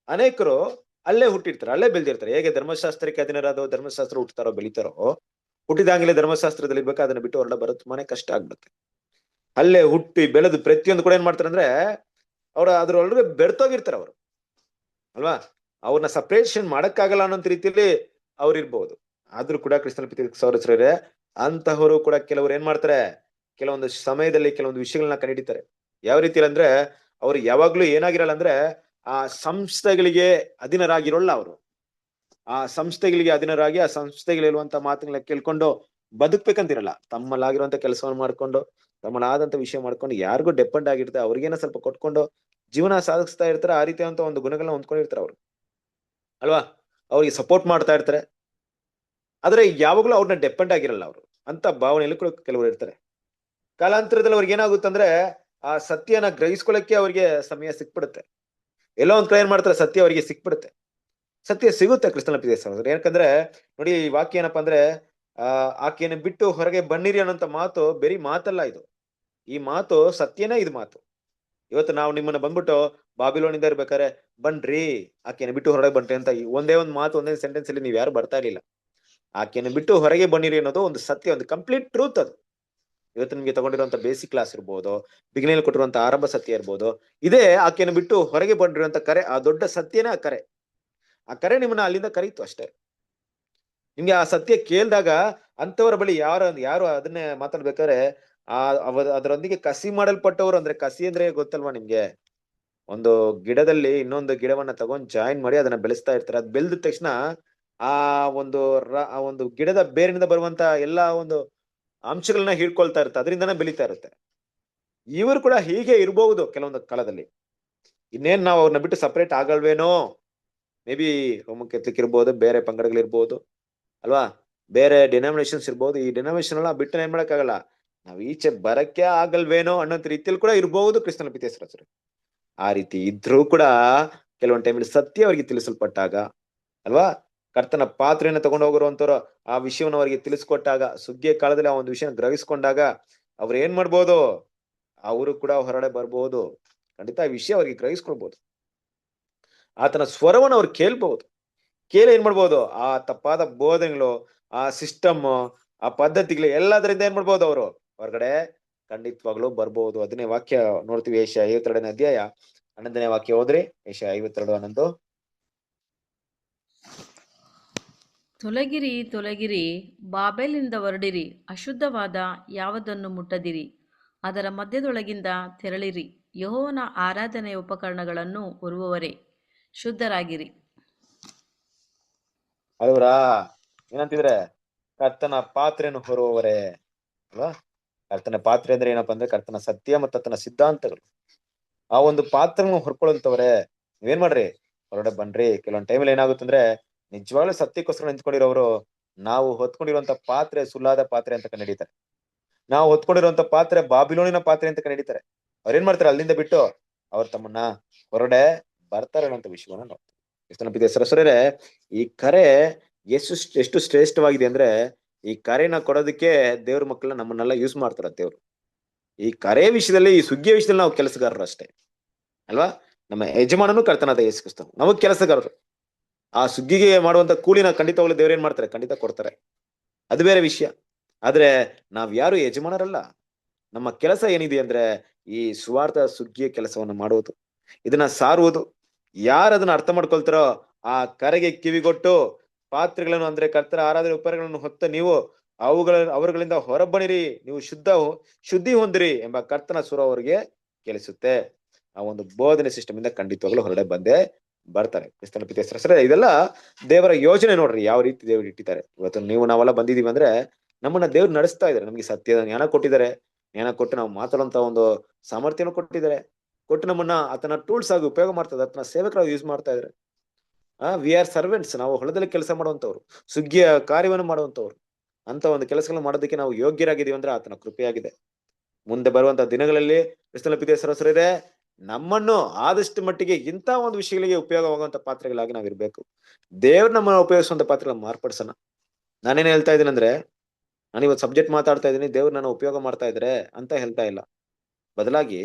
ಅನೇಕರು ಅಲ್ಲೇ ಹುಟ್ಟಿರ್ತಾರೆ, ಅಲ್ಲೇ ಬೆಳೆದಿರ್ತಾರೆ. ಹೇಗೆ ಧರ್ಮಶಾಸ್ತ್ರಕ್ಕೆ ಅಧೀನರಾದೋ, ಧರ್ಮಶಾಸ್ತ್ರ ಹುಟ್ಟುತ್ತಾರೋ ಬೆಳಿತಾರೋ, ಹುಟ್ಟಿದಾಗಲೇ ಧರ್ಮಶಾಸ್ತ್ರದಲ್ಲಿ ಬೇಕಾ ಅದನ್ನ ಬಿಟ್ಟು ಹೊರಡ ಬರೋದು ತುಂಬಾನೇ ಕಷ್ಟ ಆಗ್ಬಿಡುತ್ತೆ. ಅಲ್ಲೇ ಹುಟ್ಟಿ ಬೆಳೆದು ಪ್ರತಿಯೊಂದು ಕೂಡ ಏನ್ ಮಾಡ್ತಾರೆ ಅಂದ್ರೆ, ಅದ್ರೊಳಗೆ ಬೆಡ್ತೋಗಿರ್ತಾರೆ ಅವರು, ಅಲ್ವಾ? ಅವ್ರನ್ನ ಸಪರೇಷನ್ ಮಾಡಕ್ಕಾಗಲ್ಲ ಅನ್ನೋ ರೀತಿಯಲ್ಲಿ ಅವ್ರು ಇರ್ಬೋದು. ಆದ್ರೂ ಕೂಡ ಕ್ರಿಸ್ತನ ಪ್ರೀತಿ ಸಹೋದರರೇ, ಅಂತಹವರು ಕೂಡ ಕೆಲವರು ಏನ್ ಮಾಡ್ತಾರೆ, ಕೆಲವೊಂದು ಸಮಯದಲ್ಲಿ ಕೆಲವೊಂದು ವಿಷಯಗಳನ್ನ ಕಂಡಿಡಿತಾರೆ. ಯಾವ ರೀತಿ ಅಂದ್ರೆ, ಅವ್ರು ಯಾವಾಗ್ಲೂ ಏನಾಗಿರಲ್ಲ ಅಂದ್ರೆ, ಆ ಸಂಸ್ಥೆಗಳಿಗೆ ಅಧೀನರಾಗಿರೋಲ್ಲ. ಅವರು ಆ ಸಂಸ್ಥೆಗಳಿಗೆ ಅಧೀನರಾಗಿ ಆ ಸಂಸ್ಥೆಗಳಿರುವಂತ ಮಾತುಗಳನ್ನ ಕೇಳ್ಕೊಂಡು ಬದುಕ್ಬೇಕಂತಿರಲ್ಲ. ತಮ್ಮಲ್ಲಾಗಿರುವಂತ ಕೆಲಸವನ್ನು ಮಾಡ್ಕೊಂಡು, ತಮ್ಮಲ್ಲಾದಂತ ವಿಷಯ ಮಾಡ್ಕೊಂಡು, ಯಾರಿಗೂ ಡಿಪೆಂಡ್ ಆಗಿರುತ್ತೆ, ಅವ್ರಿಗೇನೋ ಸ್ವಲ್ಪ ಕೊಟ್ಕೊಂಡು ಜೀವನ ಸಾಧಿಸ್ತಾ ಇರ್ತಾರೆ. ಆ ರೀತಿಯಾದಂತ ಒಂದು ಗುಣಗಳನ್ನ ಹೊಂದ್ಕೊಂಡಿರ್ತಾರೆ ಅವರು, ಅಲ್ವಾ? ಅವ್ರಿಗೆ ಸಪೋರ್ಟ್ ಮಾಡ್ತಾ ಇರ್ತಾರೆ. ಆದ್ರೆ ಯಾವಾಗ್ಲೂ ಅವ್ರನ್ನ ಡಿಪೆಂಡ್ ಆಗಿರಲ್ಲ ಅವರು ಅಂತ ಭಾವನೆಯಲ್ಲಿ ಕೂಡ ಕೆಲವರು ಇರ್ತಾರೆ. ಕಾಲಾಂತರದಲ್ಲಿ ಅವ್ರಿಗೆ ಏನಾಗುತ್ತಂದ್ರೆ, ಆ ಸತ್ಯನ ಗ್ರಹಿಸ್ಕೊಳ್ಳಕ್ಕೆ ಅವ್ರಿಗೆ ಸಮಯ ಸಿಕ್ಬಿಡುತ್ತೆ. ಎಲ್ಲೋ ಒಂದ್ ಕಡೆ ಏನ್ ಮಾಡ್ತಾರೆ, ಸತ್ಯ ಅವರಿಗೆ ಸಿಕ್ಬಿಡುತ್ತೆ. ಸತ್ಯ ಸಿಗುತ್ತೆ ಕ್ರಿಸ್ತನ ಪ್ರೀತಿಯ ಸಹೋದರರೇ. ಯಾಕಂದ್ರೆ ನೋಡಿ, ಈ ವಾಕ್ಯ ಏನಪ್ಪಾ ಅಂದ್ರೆ, ಆಕೆಯನ್ನು ಬಿಟ್ಟು ಹೊರಗೆ ಬನ್ನಿರಿ ಅನ್ನೋಂತ ಮಾತು ಬರೀ ಮಾತಲ್ಲ ಇದು. ಈ ಮಾತು ಸತ್ಯನೇ ಇದು ಮಾತು. ಇವತ್ತು ನಾವು ನಿಮ್ಮನ್ನ ಬಂದ್ಬಿಟ್ಟು ಬಾಬಿಲೋನಿಂದ ಇರ್ಬೇಕಾರೆ ಬನ್ರಿ, ಆಕೆಯನ್ನು ಬಿಟ್ಟು ಹೊರಗೆ ಬನ್ರಿ ಅಂತ ಒಂದೇ ಒಂದು ಮಾತು, ಒಂದೇ ಸೆಂಟೆನ್ಸ್ ಅಲ್ಲಿ ನೀವ್ ಯಾರು ಬರ್ತಾ ಇರ್ಲಿಲ್ಲ. ಆಕೆಯನ್ನು ಬಿಟ್ಟು ಹೊರಗೆ ಬನ್ನಿರಿ ಅನ್ನೋದು ಒಂದು ಸತ್ಯ, ಒಂದು ಕಂಪ್ಲೀಟ್ ಟ್ರೂತ್ ಅದು. ಇವತ್ತು ನಿಮ್ಗೆ ತಗೊಂಡಿರುವಂತ ಬೇಸಿಕ್ ಕ್ಲಾಸ್ ಇರ್ಬೋದು, ಬಿಗಿನಿಂಗ್ ಕೊಟ್ಟಿರುವಂತ ಆರಂಭ ಸತ್ಯ ಇರ್ಬೋದು, ಇದೇ ಆಕೆಯನ್ನು ಬಿಟ್ಟು ಹೊರಗೆ ಬಂದಿರುವಂತ ಕರೆ. ಆ ದೊಡ್ಡ ಸತ್ಯನೇ ಆ ಕರೆ ನಿಮ್ಮನ್ನ ಅಲ್ಲಿಂದ ಕರೀತು ಅಷ್ಟೇ. ನಿಮ್ಗೆ ಆ ಸತ್ಯ ಕೇಳಿದಾಗ ಅಂತವರ ಬಳಿ ಯಾರು ಅದನ್ನೇ ಮಾತಾಡ್ಬೇಕಾದ್ರೆ ಅದರೊಂದಿಗೆ ಕಸಿ ಮಾಡಲ್ಪಟ್ಟವರು, ಅಂದ್ರೆ ಕಸಿ ಅಂದ್ರೆ ಗೊತ್ತಲ್ವಾ ನಿಮ್ಗೆ? ಒಂದು ಗಿಡದಲ್ಲಿ ಇನ್ನೊಂದು ಗಿಡವನ್ನ ತಗೊಂಡ್ ಜಾಯಿನ್ ಮಾಡಿ ಅದನ್ನ ಬೆಳೆಸ್ತಾ ಇರ್ತಾರೆ. ಅದ್ ಬೆಳೆದ ತಕ್ಷಣ ಆ ಒಂದು ಗಿಡದ ಬೇರಿನಿಂದ ಬರುವಂತ ಎಲ್ಲಾ ಒಂದು ಅಂಶಗಳನ್ನ ಹೀಡ್ಕೊಳ್ತಾ ಇರುತ್ತೆ, ಅದರಿಂದನೇ ಬೆಳೀತಾ ಇರುತ್ತೆ. ಇವರು ಕೂಡ ಹೀಗೆ ಇರಬಹುದು ಕೆಲವೊಂದು ಕಾಲದಲ್ಲಿ. ಇನ್ನೇನ್ ನಾವು ಅವ್ರನ್ನ ಬಿಟ್ಟು ಸಪರೇಟ್ ಆಗಲ್ವೇನೋ? ಮೇ ಬಿ ರೋಮನ್ ಕ್ಯಾಥಲಿಕ್ ಇರ್ಬೋದು, ಬೇರೆ ಪಂಗಡಗಳಿರ್ಬೋದು, ಅಲ್ವಾ? ಬೇರೆ ಡಿನಾಮಿನೇಷನ್ಸ್ ಇರ್ಬೋದು. ಈ ಡಿನಾಮಿನೇಷನ್ ಎಲ್ಲ ಬಿಟ್ಟು ಏನ್ ಮಾಡಕ್ಕಾಗಲ್ಲ, ನಾವ್ ಈಚೆ ಬರಕ್ಕೆ ಆಗಲ್ವೇನೋ ಅನ್ನೋ ರೀತಿಯಲ್ಲಿ ಕೂಡ ಇರ್ಬಹುದು ಕ್ರಿಸ್ತನ ಪ್ರೀತಿಯ ಸಹೋದರರೇ. ಆ ರೀತಿ ಇದ್ರೂ ಕೂಡ ಕೆಲವೊಂದು ಟೈಮಲ್ಲಿ ಸತ್ಯ ಅವರಿಗೆ ತಿಳಿಸಲ್ಪಟ್ಟಾಗ, ಅಲ್ವಾ, ಕರ್ತನ ಪಾತ್ರೆಯನ್ನು ತಗೊಂಡು ಹೋಗಿರುವಂತವ್ರು ಆ ವಿಷಯವನ್ನು ಅವರಿಗೆ ತಿಳಿಸ್ಕೊಟ್ಟಾಗ, ಸುಗ್ಗಿಯ ಕಾಲದಲ್ಲಿ ಆ ಒಂದು ವಿಷಯ ಗ್ರಹಿಸ್ಕೊಂಡಾಗ ಅವ್ರು ಏನ್ ಮಾಡ್ಬೋದು, ಅವರು ಕೂಡ ಹೊರಗಡೆ ಬರ್ಬೋದು. ಖಂಡಿತ ಈ ವಿಷಯ ಅವ್ರಿಗೆ ಗ್ರಹಿಸ್ಕೊಳ್ಬಹುದು. ಆತನ ಸ್ವರವನ್ನು ಅವ್ರು ಕೇಳ್ಬಹುದು. ಏನ್ ಮಾಡ್ಬೋದು, ಆ ತಪ್ಪಾದ ಬೋಧನೆಗಳು, ಆ ಸಿಸ್ಟಮ್, ಆ ಪದ್ಧತಿಗಳು ಎಲ್ಲದರಿಂದ ಏನ್ ಮಾಡ್ಬೋದು, ಅವರು ಹೊರಗಡೆ ಖಂಡಿತವಾಗ್ಲೂ ಬರ್ಬೋದು. ಅದನ್ನೇ ವಾಕ್ಯ ನೋಡ್ತೀವಿ, ಏಷ್ಯಾ 52ನೇ ಅಧ್ಯಾಯ 11ನೇ ವಾಕ್ಯ ಹೋದ್ರಿ. ಏಷ್ಯಾ 52:11. ತೊಲಗಿರಿ, ಬಾಬೆಲಿಂದ ಹೊರಡಿರಿ, ಅಶುದ್ಧವಾದ ಯಾವುದನ್ನು ಮುಟ್ಟದಿರಿ, ಅದರ ಮಧ್ಯದೊಳಗಿಂದ ತೆರಳಿರಿ. ಯೆಹೋವನ ಆರಾಧನೆಯ ಉಪಕರಣಗಳನ್ನು ಹೊರುವವರೇ, ಶುದ್ಧರಾಗಿರಿ. ಅಲ್ವರಾ? ಏನಂತಿದ್ರೆ, ಕರ್ತನ ಪಾತ್ರೆಯನ್ನು ಹೊರುವವರೇ, ಅಲ್ವಾ? ಕರ್ತನ ಪಾತ್ರೆ ಅಂದ್ರೆ ಏನಪ್ಪಾ ಅಂದ್ರೆ, ಕರ್ತನ ಸತ್ಯ ಮತ್ತು ಆತನ ಸಿದ್ಧಾಂತಗಳು. ಆ ಒಂದು ಪಾತ್ರವನ್ನು ಹೊರ್ಕೊಳ್ಳುವಂತವ್ರೆ, ನೀವೇನ್ ಮಾಡ್ರಿ, ಹೊರಗಡೆ ಬನ್ರಿ. ಕೆಲವೊಂದ್ ಟೈಮಲ್ಲಿ ಏನಾಗುತ್ತಂದ್ರೆ, ನಿಜವಾಗ್ಲೂ ಸತ್ಯಕ್ಕೋಸ್ಕರ ನಿಂತ್ಕೊಂಡಿರೋರು ನಾವು ಹೊತ್ಕೊಂಡಿರುವಂತ ಪಾತ್ರೆ ಸುಳ್ಳಾದ ಪಾತ್ರೆ ಅಂತ ಕಂಡಿಡಿತಾರೆ. ನಾವು ಹೊತ್ಕೊಂಡಿರುವಂತ ಪಾತ್ರೆ ಬಾಬಿಲೋನಿನ ಪಾತ್ರೆ ಅಂತ ಕಂಡಿಡಿತಾರೆ. ಅವ್ರೇನ್ ಮಾಡ್ತಾರೆ, ಅಲ್ಲಿಂದ ಬಿಟ್ಟು ಅವ್ರು ತಮ್ಮನ್ನ ಹೊರಗಡೆ ಬರ್ತಾರೆ ಅನ್ನೋಂಥ ವಿಷಯವನ್ನ ನೋಡ್ತಾರೆ. ಕ್ರಿಸ್ತನ ಪ್ರೀತಿಯ ಸಹೋದರರೇ, ಈ ಕರೆ ಎಷ್ಟು ಶ್ರೇಷ್ಠವಾಗಿದೆ ಅಂದ್ರೆ, ಈ ಕರೆನ ಕೊಡೋದಕ್ಕೆ ದೇವ್ರ ಮಕ್ಕಳನ್ನ ನಮ್ಮನ್ನೆಲ್ಲ ಯೂಸ್ ಮಾಡ್ತಾರ ದೇವ್ರು. ಈ ಕರೆ ವಿಷಯದಲ್ಲಿ, ಈ ಸುಗ್ಗಿಯ ವಿಷಯದಲ್ಲಿ ನಾವು ಕೆಲಸಗಾರರು ಅಷ್ಟೇ, ಅಲ್ವಾ? ನಮ್ಮ ಯಜಮಾನನು ಕರ್ತನಾದ ಯೇಸು ಕ್ರಿಸ್ತ, ನಮಗ್ ಕೆಲಸಗಾರರು. ಆ ಸುಗ್ಗಿಗೆ ಮಾಡುವಂತ ಕೂಲಿನ ಖಂಡಿತವಾಗ್ಲೂ ದೇವ್ರು ಏನ್ ಮಾಡ್ತಾರೆ, ಖಂಡಿತ ಕೊಡ್ತಾರೆ. ಅದು ಬೇರೆ ವಿಷಯ. ಆದ್ರೆ ನಾವ್ ಯಾರು ಯಜಮಾನರಲ್ಲ. ನಮ್ಮ ಕೆಲಸ ಏನಿದೆ ಅಂದ್ರೆ, ಈ ಸುವಾರ್ಥ ಸುಗ್ಗಿಯ ಕೆಲಸವನ್ನು ಮಾಡುವುದು, ಇದನ್ನ ಸಾರುವುದು. ಯಾರು ಅದನ್ನ ಅರ್ಥ ಮಾಡ್ಕೊಳ್ತಾರೋ ಆ ಕರೆಗೆ ಕಿವಿಗೊಟ್ಟು ಪಾತ್ರೆಗಳನ್ನು, ಅಂದ್ರೆ ಕರ್ತರ ಆರಾಧನೆ ಉಪಕರಣಗಳನ್ನು ಹೊತ್ತ ನೀವು ಅವರುಗಳಿಂದ ಹೊರಬಣಿರಿ, ನೀವು ಶುದ್ಧಿ ಹೊಂದಿರಿ ಎಂಬ ಕರ್ತನ ಸುರ ಅವರಿಗೆ ಕೇಳಿಸುತ್ತೆ. ಆ ಒಂದು ಬೋಧನೆ ಸಿಸ್ಟಮ್ ಇಂದ ಖಂಡಿತವಾಗ್ಲೂ ಹೊರಗಡೆ ಬಂದೇ ಬರ್ತಾರೆ. ಕ್ರಿಸ್ತನ ಪ್ರೀತಿಯ ಸಹೋದರರೇ, ಇದೆಲ್ಲ ದೇವರ ಯೋಜನೆ ನೋಡ್ರಿ, ಯಾವ ರೀತಿ ದೇವರು ಇಟ್ಟಿದ್ದಾರೆ. ಇವತ್ತು ನಾವೆಲ್ಲ ಬಂದಿದೀವಿ ಅಂದ್ರೆ ನಮ್ಮನ್ನ ದೇವ್ರು ನಡೆಸ್ತಾ ಇದಾರೆ. ನಮ್ಗೆ ಸತ್ಯದ ಜ್ಞಾನ ಕೊಟ್ಟಿದ್ದಾರೆ. ಜ್ಞಾನ ಕೊಟ್ಟು ನಾವು ಮಾತಾಡುವಂತ ಒಂದು ಸಾಮರ್ಥ್ಯನ ಕೊಟ್ಟಿದ್ದಾರೆ. ಕೊಟ್ಟು ನಮ್ಮನ್ನ ಆತನ ಟೂಲ್ಸ್ ಆಗಿ ಉಪಯೋಗ ಮಾಡ್ತಾರೆ, ಆತನ ಸೇವಕರಾಗಿ ಯೂಸ್ ಮಾಡ್ತಾ ಇದಾರೆ. We are servants. ನಾವು ಹೊಲದಲ್ಲಿ ಕೆಲಸ ಮಾಡುವಂತವ್ರು, ಸುಗ್ಗಿಯ ಕಾರ್ಯವನ್ನು ಮಾಡುವಂತವ್ರು. ಅಂತ ಒಂದು ಕೆಲಸಗಳನ್ನ ಮಾಡೋದಕ್ಕೆ ನಾವು ಯೋಗ್ಯರಾಗಿದ್ದೀವಿ ಅಂದ್ರೆ ಆತನ ಕೃಪೆಯಾಗಿದೆ. ಮುಂದೆ ಬರುವಂತ ದಿನಗಳಲ್ಲಿ ಕ್ರಿಸ್ತನ ಪ್ರೀತಿಯ ಸಹೋದರರೇ, ನಮ್ಮನ್ನು ಆದಷ್ಟು ಮಟ್ಟಿಗೆ ಇಂಥ ಒಂದು ವಿಷಯಗಳಿಗೆ ಉಪಯೋಗವಾಗುವಂತ ಪಾತ್ರಗಳಾಗಿ ನಾವಿರ್ಬೇಕು. ದೇವ್ರು ನಮ್ಮನ್ನು ಉಪಯೋಗಿಸುವಂತ ಪಾತ್ರಗಳನ್ನ ಮಾರ್ಪಡಿಸೋಣ. ನಾನೇನ್ ಹೇಳ್ತಾ ಇದ್ದೀನಿ ಅಂದ್ರೆ, ನಾನು ಇವತ್ತು ಸಬ್ಜೆಕ್ಟ್ ಮಾತಾಡ್ತಾ ಇದ್ದೀನಿ, ದೇವ್ರು ನನ್ನ ಉಪಯೋಗ ಮಾಡ್ತಾ ಇದ್ರೆ ಅಂತ ಹೇಳ್ತಾ ಇಲ್ಲ. ಬದಲಾಗಿ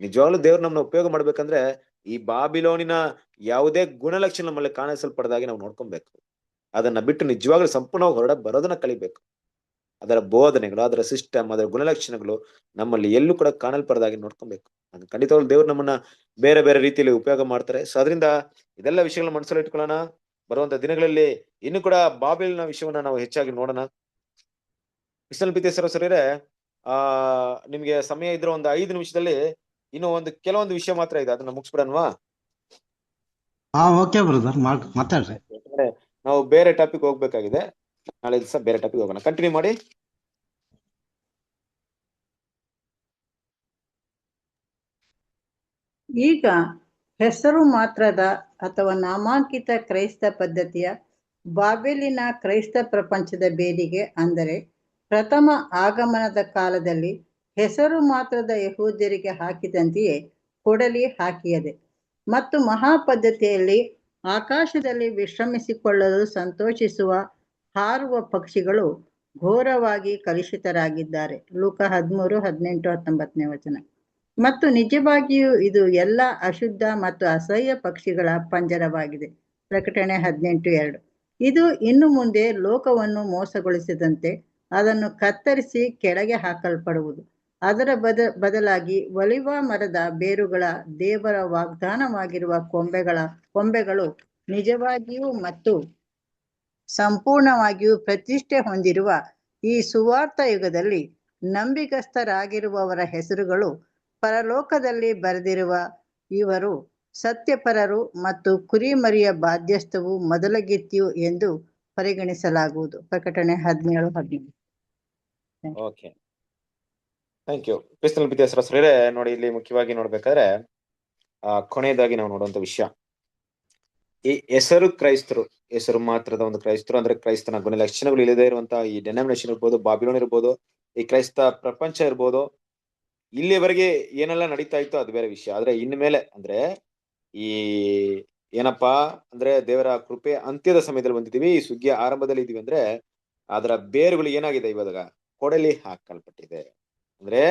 ನಿಜವಾಗ್ಲೂ ದೇವ್ರು ನಮ್ಮನ್ನ ಉಪಯೋಗ ಮಾಡ್ಬೇಕಂದ್ರೆ ಈ ಬಾಬಿಲೋನಿನ ಯಾವುದೇ ಗುಣಲಕ್ಷಣ ನಮ್ಮಲ್ಲಿ ಕಾಣಿಸಲ್ಪಡದಾಗಿ ನಾವು ನೋಡ್ಕೊಬೇಕು. ಅದನ್ನ ಬಿಟ್ಟು ನಿಜವಾಗ್ಲೂ ಸಂಪೂರ್ಣವಾಗಿ ಹೊರಡ ಬರೋದನ್ನ ಕಲಿಬೇಕು. ಅದರ ಬೋಧನೆಗಳು, ಅದರ ಸಿಸ್ಟಮ್, ಅದರ ಗುಣಲಕ್ಷಣಗಳು ನಮ್ಮಲ್ಲಿ ಎಲ್ಲೂ ಕೂಡ ಕಾಣಲ್ಪಡದಾಗಿ ನೋಡ್ಕೊಬೇಕು. ಅದು ಖಂಡಿತವಾಗ್ಲೂ ದೇವ್ರು ನಮ್ಮನ್ನ ಬೇರೆ ಬೇರೆ ರೀತಿಯಲ್ಲಿ ಉಪಯೋಗ ಮಾಡ್ತಾರೆ. ಸೊ ಅದರಿಂದ ಇದೆಲ್ಲ ವಿಷಯಗಳನ್ನ ಮನಸ್ಸಲ್ಲಿ ಇಟ್ಕೊಳ್ಳೋಣ. ಬರುವಂತ ದಿನಗಳಲ್ಲಿ ಇನ್ನು ಕೂಡ ಬಾಬಿಲಿನ ವಿಷಯವನ್ನ ನಾವು ಹೆಚ್ಚಾಗಿ ನೋಡೋಣ. ಕ್ರಿಸ್ತನ ಪ್ರೀತಿಯ ಸಹೋದರರೇ, ನಿಮ್ಗೆ ಸಮಯ ಇದ್ರೆ ಒಂದು 5 ನಿಮಿಷದಲ್ಲಿ ಇನ್ನು ಕೆಲವೊಂದು ವಿಷಯ ಮಾತ್ರ ಇದೆ, ಅದನ್ನ ಮುಗಿಸ್ಬಿಡೋಣವಾ? ಓಕೆ ಬ್ರದರ್, ಮಾತಾಡ್ರಿ. ಯಾಕಂದ್ರೆ ನಾವು ಬೇರೆ ಟಾಪಿಕ್ ಹೋಗ್ಬೇಕಾಗಿದೆ. ನಾಳೆ ದಿವಸ ಬೇರೆ ಟಾಪಿಕ್ ಹೋಗೋಣ. ಕಂಟಿನ್ಯೂ ಮಾಡಿ. ಈಗ ಹೆಸರು ಮಾತ್ರದ ಅಥವಾ ನಾಮಾಂಕಿತ ಕ್ರೈಸ್ತ ಪದ್ಧತಿಯ ಬಾಬೆಲಿನ ಕ್ರೈಸ್ತ ಪ್ರಪಂಚದ ಬೇರಿಗೆ, ಅಂದರೆ ಪ್ರಥಮ ಆಗಮನದ ಕಾಲದಲ್ಲಿ ಹೆಸರು ಮಾತ್ರದ ಯಹೂದ್ಯರಿಗೆ ಹಾಕಿದಂತೆಯೇ ಕೊಡಲಿ ಹಾಕಿಯದೆ. ಮತ್ತು ಮಹಾಪದ್ಧತಿಯಲ್ಲಿ ಆಕಾಶದಲ್ಲಿ ವಿಶ್ರಮಿಸಿಕೊಳ್ಳಲು ಸಂತೋಷಿಸುವ ಹಾರುವ ಪಕ್ಷಿಗಳು ಘೋರವಾಗಿ ಕಲುಷಿತರಾಗಿದ್ದಾರೆ. ಲೂಕ 13:18-19 ವಚನ. ಮತ್ತು ನಿಜವಾಗಿಯೂ ಇದು ಎಲ್ಲ ಅಶುದ್ಧ ಮತ್ತು ಅಸಹ್ಯ ಪಕ್ಷಿಗಳ ಪಂಜರವಾಗಿದೆ. ಪ್ರಕಟಣೆ 18:2. ಇದು ಇನ್ನು ಮುಂದೆ ಲೋಕವನ್ನು ಮೋಸಗೊಳಿಸಿದಂತೆ ಅದನ್ನು ಕತ್ತರಿಸಿ ಕೆಳಗೆ ಹಾಕಲ್ಪಡುವುದು. ಅದರ ಬದಲಾಗಿ ಒಲಿವ ಮರದ ಬೇರುಗಳ ದೇವರ ವಾಗ್ದಾನವಾಗಿರುವ ಕೊಂಬೆಗಳು ನಿಜವಾಗಿಯೂ ಮತ್ತು ಸಂಪೂರ್ಣವಾಗಿಯೂ ಪ್ರತಿಷ್ಠೆ ಹೊಂದಿರುವ ಈ ಸುವಾರ್ಥ ಯುಗದಲ್ಲಿ ನಂಬಿಗಸ್ತರಾಗಿರುವವರ ಹೆಸರುಗಳು ಪರಲೋಕದಲ್ಲಿ ಬರೆದಿರುವ ಇವರು ಸತ್ಯಪರರು ಮತ್ತು ಕುರಿಮರಿಯ ಬಾಧ್ಯಸ್ಥವು ಮೊದಲಗಿತ್ತಿಯು ಎಂದು ಪರಿಗಣಿಸಲಾಗುವುದು. ಪ್ರಕಟಣೆ 17:15. Okay, thank you. ಕ್ರಿಸ್ತನ ಪ್ರೀತಿಯ ಸಹೋದರರೇ, ನೋಡಿ ಇಲ್ಲಿ ಮುಖ್ಯವಾಗಿ ನೋಡ್ಬೇಕಾದ್ರೆ ಕೊನೆಯದಾಗಿ ನಾವು ನೋಡುವಂತ ವಿಷಯ, ಈ ಹೆಸರು ಕ್ರೈಸ್ತರು, ಹೆಸರು ಮಾತ್ರದ ಒಂದು ಕ್ರೈಸ್ತರು ಅಂದ್ರೆ ಕ್ರೈಸ್ತನ ಗುಣಲಕ್ಷಣಗಳು ಇಲ್ಲದೆ ಇರುವಂತಹ ಈ ಡೆನಾಮಿನೇಷನ್ ಇರ್ಬೋದು, ಬಾಬಿಲೋನ್ ಇರ್ಬೋದು, ಈ ಕ್ರೈಸ್ತ ಪ್ರಪಂಚ ಇರ್ಬೋದು, ಇಲ್ಲಿವರೆಗೆ ಏನೆಲ್ಲ ನಡೀತಾ ಇತ್ತು ಅದು ಬೇರೆ ವಿಷಯ. ಆದ್ರೆ ಇನ್ನು ಮೇಲೆ ಅಂದ್ರೆ ಈ ಏನಪ್ಪಾ ಅಂದ್ರೆ ದೇವರ ಕೃಪೆ ಅಂತ್ಯದ ಸಮಯದಲ್ಲಿ ಬಂದಿದ್ದೀವಿ, ಈ ಸುಗ್ಗಿಯ ಆರಂಭದಲ್ಲಿ ಇದೀವಿ ಅಂದ್ರೆ ಅದರ ಬೇರುಗಳು ಏನಾಗಿದೆ, ಇವಾಗ ಕೊಡಲಿ ಹಾಕಲ್ಪಟ್ಟಿದೆ. ಅಂದ್ರೆ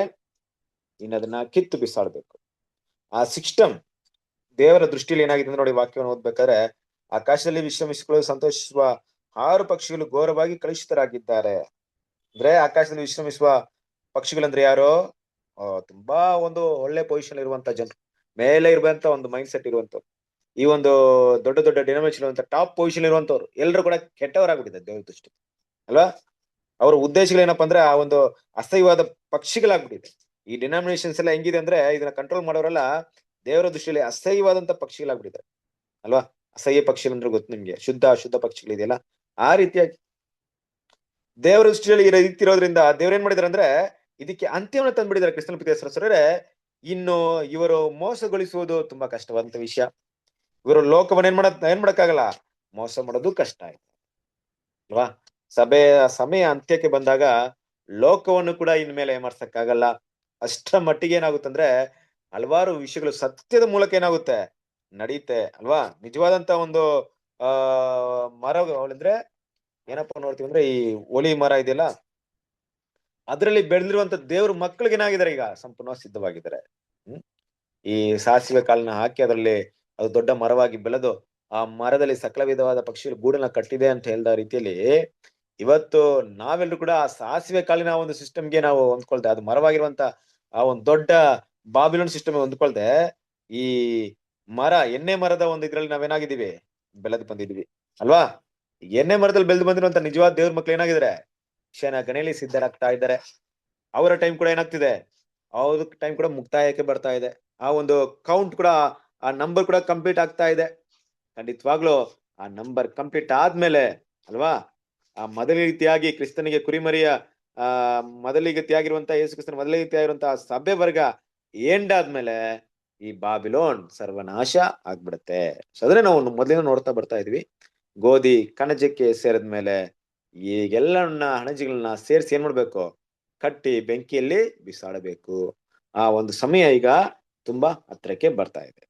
ಇನ್ನದನ್ನ ಕಿತ್ತು ಬಿಸಾಡ್ಬೇಕು. ಆ ಸಿಸ್ಟಮ್ ದೇವರ ದೃಷ್ಟಿಯಲ್ಲಿ ಏನಾಗಿದೆ ಅಂದ್ರೆ, ನೋಡಿ ವಾಕ್ಯವನ್ನು ಓದ್ಬೇಕಾದ್ರೆ, ಆಕಾಶದಲ್ಲಿ ವಿಶ್ರಮಿಸಿಕೊಳ್ಳಲು ಸಂತೋಷಿಸುವ 6 ಪಕ್ಷಿಗಳು ಘೋರವಾಗಿ ಕಲುಷಿತರಾಗಿದ್ದಾರೆ. ಅಂದ್ರೆ ಆಕಾಶದಲ್ಲಿ ವಿಶ್ರಮಿಸುವ ಪಕ್ಷಿಗಳಂದ್ರೆ ಯಾರು? ತುಂಬಾ ಒಂದು ಒಳ್ಳೆ ಪೊಸಿಷನ್ ಇರುವಂತ ಜನರು, ಮೇಲೆ ಇರುವಂತ ಒಂದು ಮೈಂಡ್ ಸೆಟ್ ಇರುವಂತವ್ರು, ಈ ಒಂದು ದೊಡ್ಡ ದೊಡ್ಡ ಡಿನಾಮಿನೇಷನ್ ಇರುವಂತ ಟಾಪ್ ಪೊಸಿಷನ್ ಇರುವಂತವ್ರು ಎಲ್ಲರೂ ಕೂಡ ಕೆಟ್ಟವರಾಗ್ಬಿಟ್ಟಿದ್ದಾರೆ ದೇವರ ದೃಷ್ಟಿ ಅಲ್ವಾ? ಅವ್ರ ಉದ್ದೇಶಗಳು ಏನಪ್ಪಾ ಅಂದ್ರೆ ಆ ಒಂದು ಅಸಹ್ಯವಾದ ಪಕ್ಷಿಗಳಾಗ್ಬಿಟ್ಟಿದೆ. ಈ ಡಿನಾಮಿನೇಷನ್ಸ್ ಎಲ್ಲ ಹೆಂಗಿದೆ ಅಂದ್ರೆ, ಇದನ್ನ ಕಂಟ್ರೋಲ್ ಮಾಡೋರೆಲ್ಲ ದೇವರ ದೃಷ್ಟಿಯಲ್ಲಿ ಅಸಹ್ಯವಾದಂತ ಪಕ್ಷಿಗಳಾಗ್ಬಿಟ್ಟಿದ್ದಾರೆ ಅಲ್ವಾ? ಅಸಹ್ಯ ಪಕ್ಷಿಗಳು ಅಂದ್ರೆ ಗೊತ್ತು ನಿಮ್ಗೆ, ಶುದ್ಧ ಅಶುದ್ಧ ಪಕ್ಷಿಗಳಿದೆಯಲ್ಲ, ಆ ರೀತಿಯಾಗಿ ದೇವರ ದೃಷ್ಟಿಯಲ್ಲಿ ಈ ರೀತಿ ಇರೋದ್ರಿಂದ ದೇವ್ರ ಏನ್ ಮಾಡಿದಾರೆ ಅಂದ್ರೆ ಇದಕ್ಕೆ ಅಂತ್ಯವನ್ನು ತಂದ್ಬಿಟ್ಟಿದ್ದಾರೆ. ಕ್ರಿಸ್ತನ ಪ್ರೀತಿಯ ಸಹೋದರರೇ, ಇನ್ನು ಇವರು ಮೋಸಗೊಳಿಸುವುದು ತುಂಬಾ ಕಷ್ಟವಾದಂತ ವಿಷಯ. ಇವರು ಲೋಕವನ್ನ ಏನ್ ಮಾಡಕ್ಕಾಗಲ್ಲ, ಮೋಸ ಮಾಡೋದು ಕಷ್ಟ ಆಯ್ತು ಅಲ್ವಾ? ಸಮಯ ಅಂತ್ಯಕ್ಕೆ ಬಂದಾಗ ಲೋಕವನ್ನು ಕೂಡ ಇನ್ಮೇಲೆ ಏಮಾರ್ಸಕ್ಕಾಗಲ್ಲ. ಅಷ್ಟರ ಮಟ್ಟಿಗೆ ಏನಾಗುತ್ತಂದ್ರೆ ಹಲವಾರು ವಿಷಯಗಳು ಸತ್ಯದ ಮೂಲಕ ಏನಾಗುತ್ತೆ, ನಡೀತೆ ಅಲ್ವಾ? ನಿಜವಾದಂತ ಒಂದು ಮರ ಅಂದ್ರೆ ಏನಪ್ಪಾ ನೋಡ್ತೀವಿ ಅಂದ್ರೆ, ಈ ಒಲಿ ಮರ ಇದೆಯಲ್ಲ, ಅದರಲ್ಲಿ ಬೆಳೆದಿರುವಂತ ದೇವ್ರ ಮಕ್ಕಳಿಗೆ ಏನಾಗಿದ್ದಾರೆ, ಈಗ ಸಂಪೂರ್ಣ ಸಿದ್ಧವಾಗಿದ್ದಾರೆ. ಈ ಸಾಸಿವೆ ಕಾಳನ್ನ ಹಾಕಿ ಅದರಲ್ಲಿ ಅದು ದೊಡ್ಡ ಮರವಾಗಿ ಬೆಳೆದು ಆ ಮರದಲ್ಲಿ ಸಕಲ ವಿಧವಾದ ಪಕ್ಷಿಗಳು ಗೂಡನ್ನ ಕಟ್ಟಿದೆ ಅಂತ ಹೇಳಿದ ರೀತಿಯಲ್ಲಿ ಇವತ್ತು ನಾವೆಲ್ಲರೂ ಕೂಡ ಆ ಸಾಸಿವೆ ಕಾಳಿನ ಒಂದು ಸಿಸ್ಟಮ್ಗೆ ನಾವು ಹೊಂದ್ಕೊಳ್ದೆ, ಅದು ಮರವಾಗಿರುವಂತ ಆ ಒಂದು ದೊಡ್ಡ ಬಾಬಿಲೋನ್ ಸಿಸ್ಟಮ್ ಹೊಂದ್ಕೊಳ್ದೆ ಈ ಎಣ್ಣೆ ಮರದ ಒಂದು ಇದ್ರಲ್ಲಿ ನಾವೇನಾಗಿದ್ದೀವಿ, ಬೆಳೆದು ಬಂದಿದ್ವಿ ಅಲ್ವಾ? ಎಣ್ಣೆ ಮರದಲ್ಲಿ ಬೆಳೆದು ಬಂದಿರುವಂತ ನಿಜವಾದ ದೇವ್ರ ಮಕ್ಳು ಏನಾಗಿದ್ದಾರೆ, ಕ್ಷಣ ಗಣೇಲಿ ಸಿದ್ಧರಾಗ್ತಾ ಇದ್ದಾರೆ. ಅವರ ಟೈಮ್ ಕೂಡ ಏನಾಗ್ತಿದೆ, ಅವ್ರ ಟೈಮ್ ಕೂಡ ಮುಕ್ತಾಯಕ್ಕೆ ಬರ್ತಾ ಇದೆ. ಆ ಒಂದು ಕೌಂಟ್ ಕೂಡ, ಆ ನಂಬರ್ ಕೂಡ ಕಂಪ್ಲೀಟ್ ಆಗ್ತಾ ಇದೆ. ಖಂಡಿತವಾಗ್ಲು ಆ ನಂಬರ್ ಕಂಪ್ಲೀಟ್ ಆದ್ಮೇಲೆ ಅಲ್ವಾ, ಆ ಮೊದಲಿಗತಿಯಾಗಿ ಕ್ರಿಸ್ತನಿಗೆ ಕುರಿಮರಿಯ ಮೊದಲಿಗತಿಯಾಗಿರುವಂತಹ ಯೇಸು ಕ್ರಿಸ್ತನ ಮೊದಲಿಗತಿಯಾಗಿರುವಂತಹ ಸಭೆ ವರ್ಗ ಎಂಡ್ ಆದ್ಮೇಲೆ ಈ ಬಾಬಿಲೋನ್ ಸರ್ವನಾಶ ಆಗ್ಬಿಡುತ್ತೆ. ಸೊ ಅದ್ರೆ ನಾವು ಮೊದಲಿನ ನೋಡ್ತಾ ಬರ್ತಾ ಇದೀವಿ. ಗೋಧಿ ಕಣಜಕ್ಕೆ ಸೇರಿದ್ಮೇಲೆ ಈಗೆಲ್ಲ ಹಣಜಿಗಳನ್ನ ಸೇರಿಸಿ ಏನ್ ಮಾಡ್ಬೇಕು, ಕಟ್ಟಿ ಬೆಂಕಿಯಲ್ಲಿ ಬಿಸಾಡಬೇಕು. ಆ ಒಂದು ಸಮಯ ಈಗ ತುಂಬಾ ಹತ್ರಕ್ಕೆ ಬರ್ತಾ ಇದೆ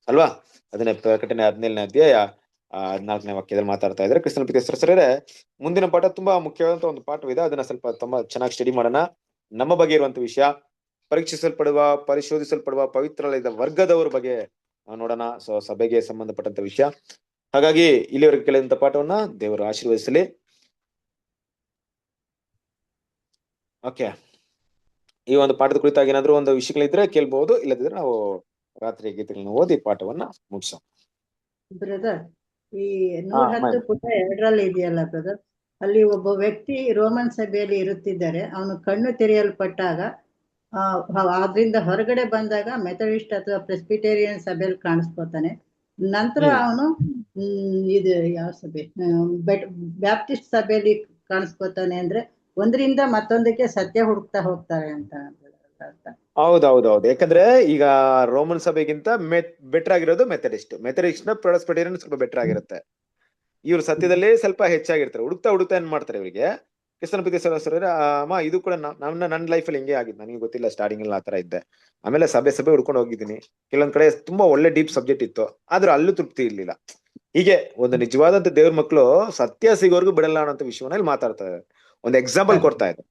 ಅಲ್ವಾ. ಅದನ್ನ ಪ್ರಕಟಣೆ 17ನೇ ಅಧ್ಯಾಯ 14ನೇ ವಾಕ್ಯದಲ್ಲಿ ಮಾತಾಡ್ತಾ ಇದ್ರೆ ಕ್ರಿಸ್ತನ ಪ್ರೀತಿಯ ಮುಂದಿನ ಪಾಠ ತುಂಬಾ ಮುಖ್ಯವಾದಂತ ಒಂದು ಪಾಠವಿದೆ. ಅದನ್ನ ಸ್ವಲ್ಪ ತುಂಬಾ ಚೆನ್ನಾಗಿ ಸ್ಟಡಿ ಮಾಡೋಣ. ನಮ್ಮ ಬಗ್ಗೆ ಇರುವಂತ ವಿಷಯ, ಪರೀಕ್ಷಿಸಲ್ಪಡುವ ಪರಿಶೋಧಿಸಲ್ಪಡುವ ಪವಿತ್ರಾಲಯದ ವರ್ಗದವರ ಬಗ್ಗೆ ನೋಡೋಣ. ಸೊ ಸಭೆಗೆ ಸಂಬಂಧಪಟ್ಟಂತ ವಿಷಯ. ಹಾಗಾಗಿ ಇಲ್ಲಿವರೆಗೆ ಕೇಳಿದಂತ ಪಾಠವನ್ನ ದೇವರು ಆಶೀರ್ವದಿಸಲಿ. ಓಕೆ, ಈ ಒಂದು ಪಾಠದ ಕುರಿತಾಗಿ ಏನಾದ್ರು ಒಂದು ವಿಷಯಗಳಿದ್ರೆ ಕೇಳ್ಬಹುದು, ಇಲ್ಲದಿದ್ರೆ ನಾವು ರಾತ್ರಿ ಗೀತೆಗಳನ್ನ ಓದಿ ಪಾಠವನ್ನ ಮುಗಿಸೋಣ. ಬ್ರದರ್, ಈ 110 ಪುಟ 2ರಲ್ಲಿ ಇದೆಯಲ್ಲ ಬ್ರದರ್, ಅಲ್ಲಿ ಒಬ್ಬ ವ್ಯಕ್ತಿ ರೋಮನ್ ಸಭೆಯಲ್ಲಿ ಇರುತ್ತಿದ್ದಾರೆ. ಅವನು ಕಣ್ಣು ತೆರೆಯಲ್ಪಟ್ಟಾಗ ಆದ್ರಿಂದ ಹೊರಗಡೆ ಬಂದಾಗ ಮೆಥಡಿಸ್ಟ್ ಅಥವಾ ಪ್ರೆಸ್ಬಿಟೇರಿಯನ್ ಸಭೆಯಲ್ಲಿ ಕಾಣಿಸ್ಕೊತಾನೆ. ನಂತರ ಅವನು ಇದು ಯಾವ ಸಭೆ, ಬ್ಯಾಪ್ಟಿಸ್ಟ್ ಸಭೆಯಲ್ಲಿ ಕಾಣಿಸ್ಕೊತಾನೆ. ಅಂದ್ರೆ ಒಂದರಿಂದ ಮತ್ತೊಂದಕ್ಕೆ ಸತ್ಯ ಹುಡುಕ್ತಾ ಹೋಗ್ತಾರೆ ಅಂತ. ಹೌದೌದೌದು. ಯಾಕಂದ್ರೆ ಈಗ ರೋಮನ್ ಸಭೆಗಿಂತ ಬೆಟರ್ ಆಗಿರೋದು ಮೆಥಡಿಸ್ಟ್ ನ ಪ್ರೆಸ್ಬಿಟೇರಿಯನ್ ಸ್ವಲ್ಪ ಬೆಟರ್ ಆಗಿರುತ್ತೆ. ಇವ್ರು ಸತ್ಯದಲ್ಲಿ ಸ್ವಲ್ಪ ಹೆಚ್ಚಾಗಿರ್ತಾರೆ. ಹುಡುಕ್ತಾ ಏನ್ ಮಾಡ್ತಾರೆ ಇವರಿಗೆ ಕ್ರಿಸ್ತನ ಪ್ರೀತಿಯ ಸಹೋದರರೇ, ಅಮ್ಮ ಇದು ಕೂಡ ನನ್ನ ಲೈಫಲ್ಲಿ ಹಿಂಗೆ ಆಗಿದ್ದು. ನನಗೆ ಗೊತ್ತಿಲ್ಲ, ಸ್ಟಾರ್ಟಿಂಗ್ ಅಲ್ಲಿ ಆತರ ಇದ್ದೆ. ಆಮೇಲೆ ಸಭೆ ಹುಡ್ಕೊಂಡು ಹೋಗಿದ್ದೀನಿ. ಕೆಲವೊಂದ್ ಕಡೆ ತುಂಬಾ ಒಳ್ಳೆ ಡೀಪ್ ಸಬ್ಜೆಕ್ಟ್ ಇತ್ತು, ಆದ್ರೂ ಅಲ್ಲೂ ತೃಪ್ತಿ ಇರ್ಲಿಲ್ಲ. ಹೀಗೆ ಒಂದು ನಿಜವಾದಂತ ದೇವ್ರ ಮಕ್ಕಳು ಸತ್ಯ ಸಿಗೋರ್ಗು ಬಿಡಲ್ಲ ಅನ್ನೋ ವಿಷಯವನ್ನ ಇಲ್ಲಿ ಮಾತಾಡ್ತಾ ಇದ್ದಾರೆ. ಒಂದು ಎಕ್ಸಾಂಪಲ್ ಕೊಡ್ತಾ ಇದೆ.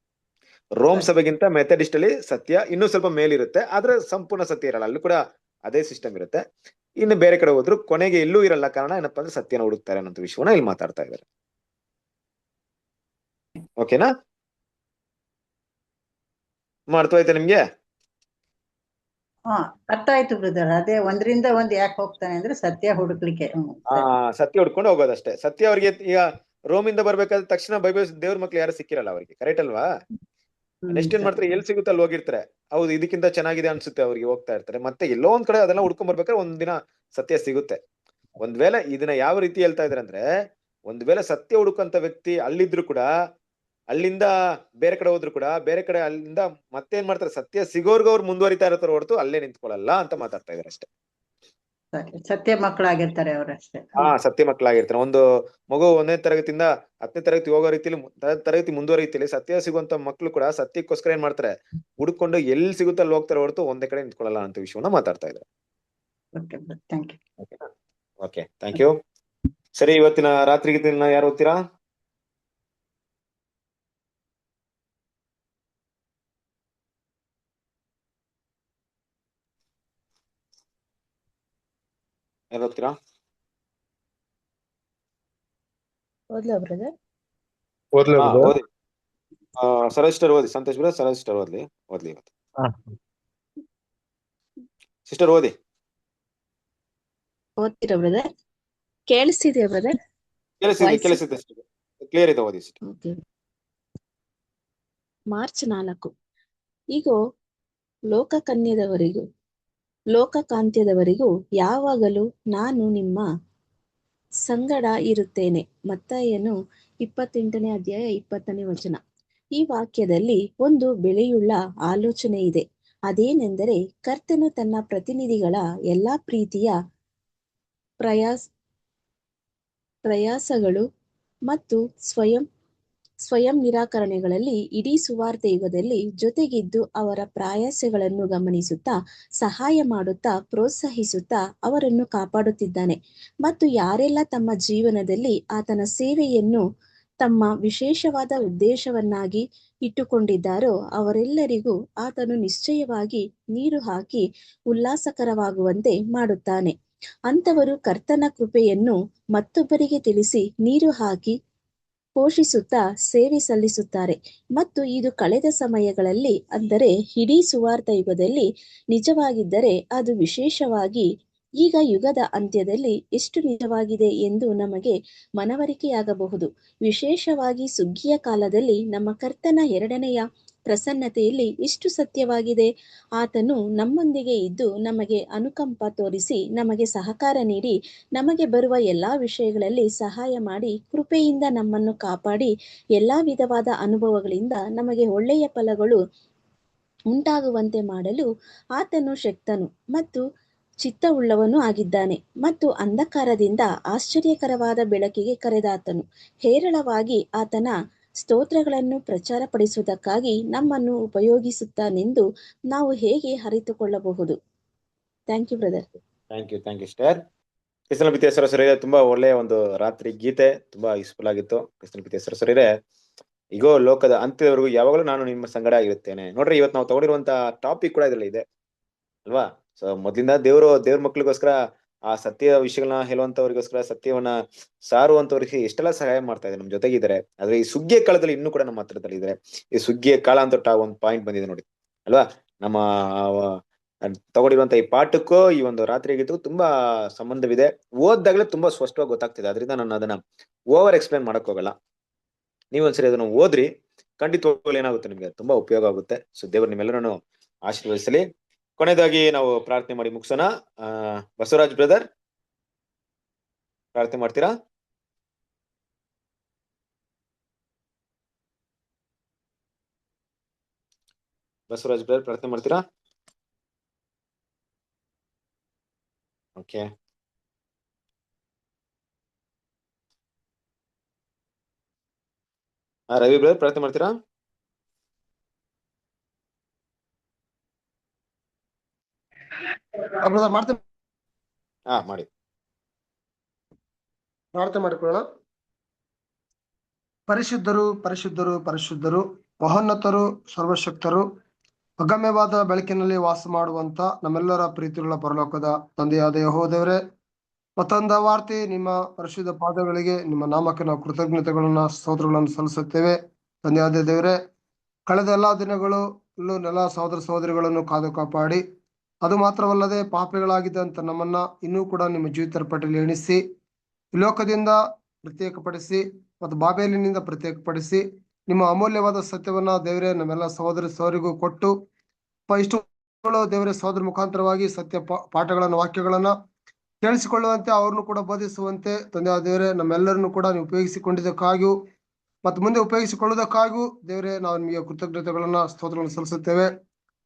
ರೋಮ್ ಸಭೆಗಿಂತ ಮೆಥಡಿಸ್ಟ್ ಅಲ್ಲಿ ಸತ್ಯ ಇನ್ನೂ ಸ್ವಲ್ಪ ಮೇಲಿರುತ್ತೆ, ಆದ್ರೆ ಸಂಪೂರ್ಣ ಸತ್ಯ ಇರಲ್ಲ. ಅಲ್ಲೂ ಕೂಡ ಅದೇ ಸಿಸ್ಟಮ್ ಇರುತ್ತೆ. ಇನ್ನು ಬೇರೆ ಕಡೆ ಹೋದ್ರು ಕೊನೆಗೆ ಎಲ್ಲೂ ಇರಲ್ಲ. ಕಾರಣ ಏನಪ್ಪಾ ಅಂದ್ರೆ ಸತ್ಯನ ಹುಡುಕ್ತಾರೆ ಅನ್ನೋ ವಿಷಯವನ್ನ ಇಲ್ಲಿ ಮಾತಾಡ್ತಾ ಇದ್ದಾರೆ. ಓಕೆನಾ? ಅರ್ಥ ಆಯ್ತಾ ನಿಮ್ಗೆ? ಅರ್ಥ ಆಯ್ತು ಬ್ರದರ್. ಅದೇ ಒಂದರಿಂದ ಒಂದ್ ಯಾಕೆ ಹೋಗ್ತಾನೆ ಅಂದ್ರೆ ಸತ್ಯ ಹುಡುಕ್ಲಿಕ್ಕೆ. ಸತ್ಯ ಹುಡ್ಕೊಂಡು ಹೋಗೋದಷ್ಟೇ. ಸತ್ಯ ಅವ್ರಿಗೆ ಈಗ ರೋಮಿಂದ ಬರ್ಬೇಕಾದ ತಕ್ಷಣ ಬೈಬಲ್ ದೇವ್ರ ಮಕ್ಳು ಯಾರು ಸಿಕ್ಕಿರಲ್ಲ ಅವ್ರಿಗೆ, ಕರೆಕ್ಟ್ ಅಲ್ವಾ? ನೆಕ್ಸ್ಟ್ ಏನ್ ಮಾಡ್ತಾರೆ, ಎಲ್ಲಿ ಸಿಗುತ್ತೆ ಅಲ್ಲಿ ಹೋಗಿರ್ತಾರೆ. ಹೌದು ಇದಕ್ಕಿಂತ ಚೆನ್ನಾಗಿದೆ ಅನ್ಸುತ್ತೆ ಅವ್ರಿಗೆ, ಹೋಗ್ತಾ ಇರ್ತಾರೆ. ಮತ್ತೆ ಎಲ್ಲೋ ಒಂದ್ ಕಡೆ ಅದೆಲ್ಲ ಹುಡ್ಕೊಂಡ್ ಬರ್ಬೇಕಾದ್ರೆ ಒಂದಿನ ಸತ್ಯ ಸಿಗುತ್ತೆ. ಒಂದ್ ವೇಳೆ ಇದನ್ನ ಯಾವ ರೀತಿ ಹೇಳ್ತಾ ಇದಾರೆ ಅಂದ್ರೆ, ಒಂದ್ ವೇಳೆ ಸತ್ಯ ಹುಡುಕಂತ ವ್ಯಕ್ತಿ ಅಲ್ಲಿದ್ರು ಕೂಡ, ಅಲ್ಲಿಂದ ಬೇರೆ ಕಡೆ ಹೋದ್ರು ಕೂಡ, ಬೇರೆ ಕಡೆ ಅಲ್ಲಿಂದ ಮತ್ತೇನ್ ಮಾಡ್ತಾರೆ, ಸತ್ಯ ಸಿಗೋರ್ಗು ಅವ್ರು ಮುಂದುವರಿತಾ ಇರ್ತಾರೆ ಹೊರತು ಅಲ್ಲೇ ನಿಂತ್ಕೊಳ್ಳಲ್ಲ ಅಂತ ಮಾತಾಡ್ತಾ ಇದಾರೆ ಅಷ್ಟೇ. ಸತ್ಯ ಮಕ್ಕಳಾಗಿರ್ತಾರೆ ಅವರಷ್ಟೇ. ಸತ್ಯ ಮಕ್ಕಳಾಗಿರ್ತಾರೆ. ಒಂದು ಮಗು 1ನೇ ತರಗತಿಯಿಂದ 10ನೇ ತರಗತಿ ಹೋಗೋ ರೀತಿಲಿ ತರಗತಿ ಮುಂದುವರಿತಿಲಿ ಸತ್ಯ ಸಿಗುವಂತ ಮಕ್ಳು ಕೂಡ ಸತ್ಯಕ್ಕೋಸ್ಕರ ಏನ್ ಮಾಡ್ತಾರೆ, ಹುಡ್ಕೊಂಡು ಎಲ್ಲಿ ಸಿಗುತ್ತೆ ಅಲ್ಲಿ ಹೋಗ್ತಾರೆ ಹೊರತು ಒಂದೇ ಕಡೆ ನಿಂತ್ಕೊಳ್ಳಲ್ಲ ಅಂತ ವಿಷಯವನ್ನ ಮಾತಾಡ್ತಾ ಇದ್ದಾರೆ. Okay, thank you. ಸರಿ, ಇವತ್ತಿನ ರಾತ್ರಿ ಗೀತೆಗಳನ್ನ ಯಾರು ಓದ್ತೀರಾ? ಯಾರು ಓದ್ತೀರಾ? ಓದಿ. ಸರಜಿಸ್ಟರ್ ಓದಿ. ಸಂತೋಷ್ ಬ್ರದರ್, ಸರಜಿಸ್ಟರ್ ಓದ್ಲಿ ಇವತ್ತು. ಸಿಸ್ಟರ್ ಓದಿ. ಓದ್ತೀರಾ ಬ್ರದರ್? ಕೇಳಿಸ್ತಿದ್ಯಾ ಬ್ರದರ್? ಕೇಳಿಸಿದೆ. ಕ್ಲಿಯರ್ ಇದೆ, ಓದಿ. ಮಾರ್ಚ್ 4. ಈಗೋ ಲೋಕಕಾಂತ್ಯದವರೆಗೂ ಯಾವಾಗಲೂ ನಾನು ನಿಮ್ಮ ಸಂಗಡ ಇರುತ್ತೇನೆ. ಮತ್ತಾಯನು 28ನೇ ಅಧ್ಯಾಯ 20ನೇ ವಚನ. ಈ ವಾಕ್ಯದಲ್ಲಿ ಒಂದು ಬೆಲೆಯುಳ್ಳ ಆಲೋಚನೆ ಇದೆ. ಅದೇನೆಂದರೆ, ಕರ್ತನು ತನ್ನ ಪ್ರತಿನಿಧಿಗಳ ಎಲ್ಲಾ ಪ್ರೀತಿಯ ಪ್ರಯಾಸಗಳು ಮತ್ತು ಸ್ವಯಂ ನಿರಾಕರಣೆಗಳಲ್ಲಿ ಇಡೀ ಸುವಾರ್ಥ ಯುಗದಲ್ಲಿ ಜೊತೆಗಿದ್ದು ಅವರ ಪ್ರಯಾಸಗಳನ್ನು ಗಮನಿಸುತ್ತಾ, ಸಹಾಯ ಮಾಡುತ್ತಾ, ಪ್ರೋತ್ಸಾಹಿಸುತ್ತಾ ಅವರನ್ನು ಕಾಪಾಡುತ್ತಿದ್ದಾನೆ. ಮತ್ತು ಯಾರೆಲ್ಲ ತಮ್ಮ ಜೀವನದಲ್ಲಿ ಆತನ ಸೇವೆಯನ್ನು ತಮ್ಮ ವಿಶೇಷವಾದ ಉದ್ದೇಶವನ್ನಾಗಿ ಇಟ್ಟುಕೊಂಡಿದ್ದಾರೋ ಅವರೆಲ್ಲರಿಗೂ ಆತನು ನಿಶ್ಚಯವಾಗಿ ನೀರು ಹಾಕಿ ಉಲ್ಲಾಸಕರವಾಗುವಂತೆ ಮಾಡುತ್ತಾನೆ. ಅಂಥವರು ಕರ್ತನ ಕೃಪೆಯನ್ನು ಮತ್ತೊಬ್ಬರಿಗೆ ತಿಳಿಸಿ ನೀರು ಹಾಕಿ ಪೋಷಿಸುತ್ತಾ ಸೇವೆ ಸಲ್ಲಿಸುತ್ತಾರೆ. ಮತ್ತು ಇದು ಕಳೆದ ಸಮಯಗಳಲ್ಲಿ, ಅಂದರೆ ಇಡೀ ಸುವಾರ್ಥ ಯುಗದಲ್ಲಿ ನಿಜವಾಗಿದ್ದರೆ ಅದು ವಿಶೇಷವಾಗಿ ಈಗ ಯುಗದ ಅಂತ್ಯದಲ್ಲಿ ಎಷ್ಟು ನಿಜವಾಗಿದೆ ಎಂದು ನಮಗೆ ಮನವರಿಕೆಯಾಗಬಹುದು. ವಿಶೇಷವಾಗಿ ಸುಗ್ಗಿಯ ಕಾಲದಲ್ಲಿ ನಮ್ಮ ಕರ್ತನ 2ನೆಯ ಪ್ರಸನ್ನತೆಯಲ್ಲಿ ಎಷ್ಟು ಸತ್ಯವಾಗಿದೆ. ಆತನು ನಮ್ಮೊಂದಿಗೆ ಇದ್ದು ನಮಗೆ ಅನುಕಂಪ ತೋರಿಸಿ ನಮಗೆ ಸಹಕಾರ ನೀಡಿ ನಮಗೆ ಬರುವ ಎಲ್ಲಾ ವಿಷಯಗಳಲ್ಲಿ ಸಹಾಯ ಮಾಡಿ ಕೃಪೆಯಿಂದ ನಮ್ಮನ್ನು ಕಾಪಾಡಿ ಎಲ್ಲಾ ವಿಧವಾದ ಅನುಭವಗಳಿಂದ ನಮಗೆ ಒಳ್ಳೆಯ ಫಲಗಳು ಉಂಟಾಗುವಂತೆ ಮಾಡಲು ಆತನು ಶಕ್ತನು. ಮತ್ತು ಚಿತ್ತವುಳ್ಳವನೂ ಆಗಿದ್ದಾನೆ ಮತ್ತು ಅಂಧಕಾರದಿಂದ ಆಶ್ಚರ್ಯಕರವಾದ ಬೆಳಕಿಗೆ ಕರೆದಾತನು. ಹೇರಳವಾಗಿ ಆತನ ಸ್ತೋತ್ರಗಳನ್ನು ಪ್ರಚಾರಪಡಿಸುವುದಕ್ಕಾಗಿ ನಮ್ಮನ್ನು ಉಪಯೋಗಿಸುತ್ತಾನೆಂದು ನಾವು ಹೇಗೆ ಅರಿತುಕೊಳ್ಳಬಹುದು? Thank you brother. Thank you sister. ಕ್ರಿಸ್ತನ ಪ್ರೀತಿಯ ಸರಸರಿರೇ, ತುಂಬಾ ಒಳ್ಳೆಯ ಒಂದು ರಾತ್ರಿ ಗೀತೆ, ತುಂಬಾ ಯೂಸ್ಫುಲ್ ಆಗಿತ್ತು. ಕ್ರಿಸ್ತನ ಪ್ರೀತಿಯ ಸರಸರಿರೇ, ಈಗೋ ಲೋಕದ ಅಂತ್ಯದವರೆಗೂ ಯಾವಾಗಲೂ ನಾನು ನಿಮ್ಮ ಸಂಗಡ ಆಗಿರುತ್ತೇನೆ. ನೋಡ್ರಿ, ಇವತ್ತು ನಾವು ತಗೊಂಡಿರುವಂತ ಟಾಪಿಕ್ ಕೂಡ ಇದ್ರಲ್ಲಿ ಇದೆ ಅಲ್ವಾ? ಸೊ ಮೊದ್ಲಿಂದ ದೇವ್ರ ಮಕ್ಳಿಗೋಸ್ಕರ ಆ ಸತ್ಯ ವಿಷಯಗಳನ್ನ ಹೇಳುವಂತವ್ರಿಗೋಸ್ಕರ, ಸತ್ಯವನ್ನ ಸಾರುವಂತವ್ರಿಗೆ ಎಷ್ಟೆಲ್ಲ ಸಹಾಯ ಮಾಡ್ತಾ ಇದೆ, ನಮ್ ಜೊತೆಗಿದ್ದಾರೆ. ಆದ್ರೆ ಈ ಸುಗ್ಗಿಯ ಕಾಲದಲ್ಲಿ ಇನ್ನೂ ಕೂಡ ನಮ್ಮ ಹತ್ರದಲ್ಲಿ ಇದ್ದಾರೆ. ಈ ಸುಗ್ಗಿಯ ಕಾಲ ಅಂತ ಒಂದು ಪಾಯಿಂಟ್ ಬಂದಿದೆ ನೋಡಿ ಅಲ್ವಾ? ನಮ್ಮ ತಗೊಂಡಿರುವಂತ ಈ ಪಾಠಕ್ಕೂ ಈ ಒಂದು ರಾತ್ರಿಗಿದ್ದು ತುಂಬಾ ಸಂಬಂಧವಿದೆ. ಓದ್ದಾಗಲೇ ತುಂಬಾ ಸ್ಪಷ್ಟವಾಗಿ ಗೊತ್ತಾಗ್ತಿದೆ. ಅದರಿಂದ ನಾನು ಅದನ್ನ ಓವರ್ ಎಕ್ಸ್ಪ್ಲೇನ್ ಮಾಡಕ್ ಹೋಗಲ್ಲ. ನೀವೊಂದ್ಸರಿ ಅದನ್ನ ಓದ್ರಿ, ಖಂಡಿತವಾಗ್ಲೂ ಏನಾಗುತ್ತೆ, ನಿಮ್ಗೆ ತುಂಬಾ ಉಪಯೋಗ ಆಗುತ್ತೆ. ಸೊ ದೇವರು ನಿಮ್ಮೆಲ್ಲರನ್ನು ಆಶೀರ್ವದಿಸಲಿ. ಕೊನೆಯದಾಗಿ ನಾವು ಪ್ರಾರ್ಥನೆ ಮಾಡಿ ಮುಗಿಸೋಣ. ಬಸವರಾಜ್ ಬ್ರದರ್, ಪ್ರಾರ್ಥನೆ ಮಾಡ್ತೀರಾ? ಬಸವರಾಜ್ ಬ್ರದರ್, ಪ್ರಾರ್ಥನೆ ಮಾಡ್ತೀರಾ? ಓಕೆ. ರವಿ ಬ್ರದರ್, ಪ್ರಾರ್ಥನೆ ಮಾಡ್ತೀರಾ? ಮಾಡಿ. ಪ್ರಾರ್ಥನೆ ಮಾಡಿಕೊಳ್ಳೋಣ. ಪರಿಶುದ್ಧರು ಪರಿಶುದ್ಧರು ಪರಿಶುದ್ಧರು, ಮಹೋನ್ನತರು, ಸರ್ವಶಕ್ತರು, ಅಗಮ್ಯವಾದ ಬೆಳಕಿನಲ್ಲಿ ವಾಸ ಮಾಡುವಂತ ನಮ್ಮೆಲ್ಲರ ಪ್ರೀತಿಯುಳ್ಳ ಪರಲೋಕದ ತಂದೆಯಾದ ಯೆಹೋವ ದೇವರೇ, ಮತ್ತೊಂದ ವಾರ್ತೆ ನಿಮ್ಮ ಪರಿಶುದ್ಧ ಪಾದಗಳಿಗೆ, ನಿಮ್ಮ ನಾಮಕ್ಕೆ ನಾವು ಕೃತಜ್ಞತೆಗಳನ್ನ ಸ್ತೋತ್ರಗಳನ್ನು ಸಲ್ಲಿಸುತ್ತೇವೆ. ತಂದೆಯಾದ ದೇವರೇ, ಕಳೆದ ಎಲ್ಲಾ ದಿನಗಳು ಎಲ್ಲ ಸಹೋದರ ಸಹೋದರಿಗಳನ್ನು ಕಾದು ಕಾಪಾಡಿ, ಅದು ಮಾತ್ರವಲ್ಲದೆ ಪಾಪಿಗಳಾಗಿದ್ದಂತ ನಮ್ಮನ್ನ ಇನ್ನೂ ಕೂಡ ನಿಮ್ಮ ಜೀವಿತರ ಪಟ್ಟಿಯಲ್ಲಿ ಎಣಿಸಿ, ಲೋಕದಿಂದ ಪ್ರತ್ಯೇಕಪಡಿಸಿ ಮತ್ತು ಬಾಬೇಲಿನಿಂದ ಪ್ರತ್ಯೇಕಪಡಿಸಿ ನಿಮ್ಮ ಅಮೂಲ್ಯವಾದ ಸತ್ಯವನ್ನ ದೇವರೇ ನಮ್ಮೆಲ್ಲ ಸಹೋದರ ಸಹೋದರಿಗೂ ಕೊಟ್ಟು, ಇಷ್ಟು ದೇವರೇ ಸಹೋದರ ಮುಖಾಂತರವಾಗಿ ಸತ್ಯ ಪಾಠಗಳನ್ನ ವಾಕ್ಯಗಳನ್ನ ಕೇಳಿಸಿಕೊಳ್ಳುವಂತೆ, ಅವ್ರನ್ನು ಕೂಡ ಬೋಧಿಸುವಂತೆ ತಂದೆಯಾದ ದೇವರೇ ನಮ್ಮೆಲ್ಲರನ್ನು ಕೂಡ ನೀವು ಉಪಯೋಗಿಸಿಕೊಂಡಿದ್ದಕ್ಕಾಗಿಯೂ ಮತ್ತು ಮುಂದೆ ಉಪಯೋಗಿಸಿಕೊಳ್ಳುವುದಕ್ಕಾಗಿಯೂ ದೇವರೇ ನಾವು ನಿಮಗೆ ಕೃತಜ್ಞತೆಗಳನ್ನ ಸ್ತೋತ್ರಗಳನ್ನು ಸಲ್ಲಿಸುತ್ತೇವೆ.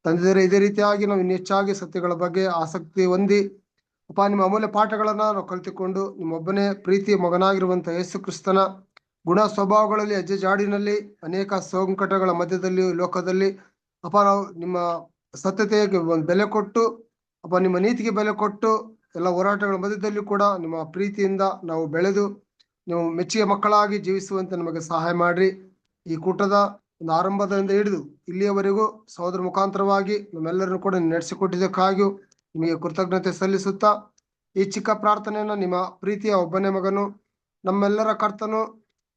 ತಂದೆ ದೇವರೇ, ಇದೇ ರೀತಿಯಾಗಿ ನಾವು ಇನ್ನು ಹೆಚ್ಚಾಗಿ ಸತ್ಯಗಳ ಬಗ್ಗೆ ಆಸಕ್ತಿ ಹೊಂದಿ ನಿಮ್ಮ ಅಮೂಲ್ಯ ಪಾಠಗಳನ್ನ ನಾವು ಕಲಿತುಕೊಂಡು ನಿಮ್ಮೊಬ್ಬನೇ ಪ್ರೀತಿ ಮಗನಾಗಿರುವಂತ ಯೇಸು ಕ್ರಿಸ್ತನ ಗುಣ ಸ್ವಭಾವಗಳಲ್ಲಿ, ಹೆಜ್ಜೆ ಜಾಡಿನಲ್ಲಿ, ಅನೇಕ ಸಂಕಟಗಳ ಮಧ್ಯದಲ್ಲಿ, ಲೋಕದಲ್ಲಿ ನಾವು ನಿಮ್ಮ ಸತ್ಯತೆಗೆ ಒಂದು ಬೆಲೆ ಕೊಟ್ಟು ನಿಮ್ಮ ನೀತಿಗೆ ಬೆಲೆ ಕೊಟ್ಟು ಎಲ್ಲ ಹೋರಾಟಗಳ ಮಧ್ಯದಲ್ಲಿ ಕೂಡ ನಿಮ್ಮ ಪ್ರೀತಿಯಿಂದ ನಾವು ಬೆಳೆದು ನೀವು ಮೆಚ್ಚಿಗೆ ಮಕ್ಕಳಾಗಿ ಜೀವಿಸುವಂತೆ ನಮಗೆ ಸಹಾಯ ಮಾಡ್ರಿ. ಈ ಕೂಟದ ಒಂದು ಆರಂಭದಿಂದ ಹಿಡಿದು ಇಲ್ಲಿಯವರೆಗೂ ಸಹೋದರ ಮುಖಾಂತರವಾಗಿ ನಮ್ಮೆಲ್ಲರನ್ನು ಕೂಡ ನಡೆಸಿಕೊಟ್ಟಿದ್ದಕ್ಕಾಗಿಯೂ ನಿಮಗೆ ಕೃತಜ್ಞತೆ ಸಲ್ಲಿಸುತ್ತಾ, ಈ ಚಿಕ್ಕ ಪ್ರಾರ್ಥನೆಯನ್ನ ನಿಮ್ಮ ಪ್ರೀತಿಯ ಒಬ್ಬನೇ ಮಗನು, ನಮ್ಮೆಲ್ಲರ ಕರ್ತನು,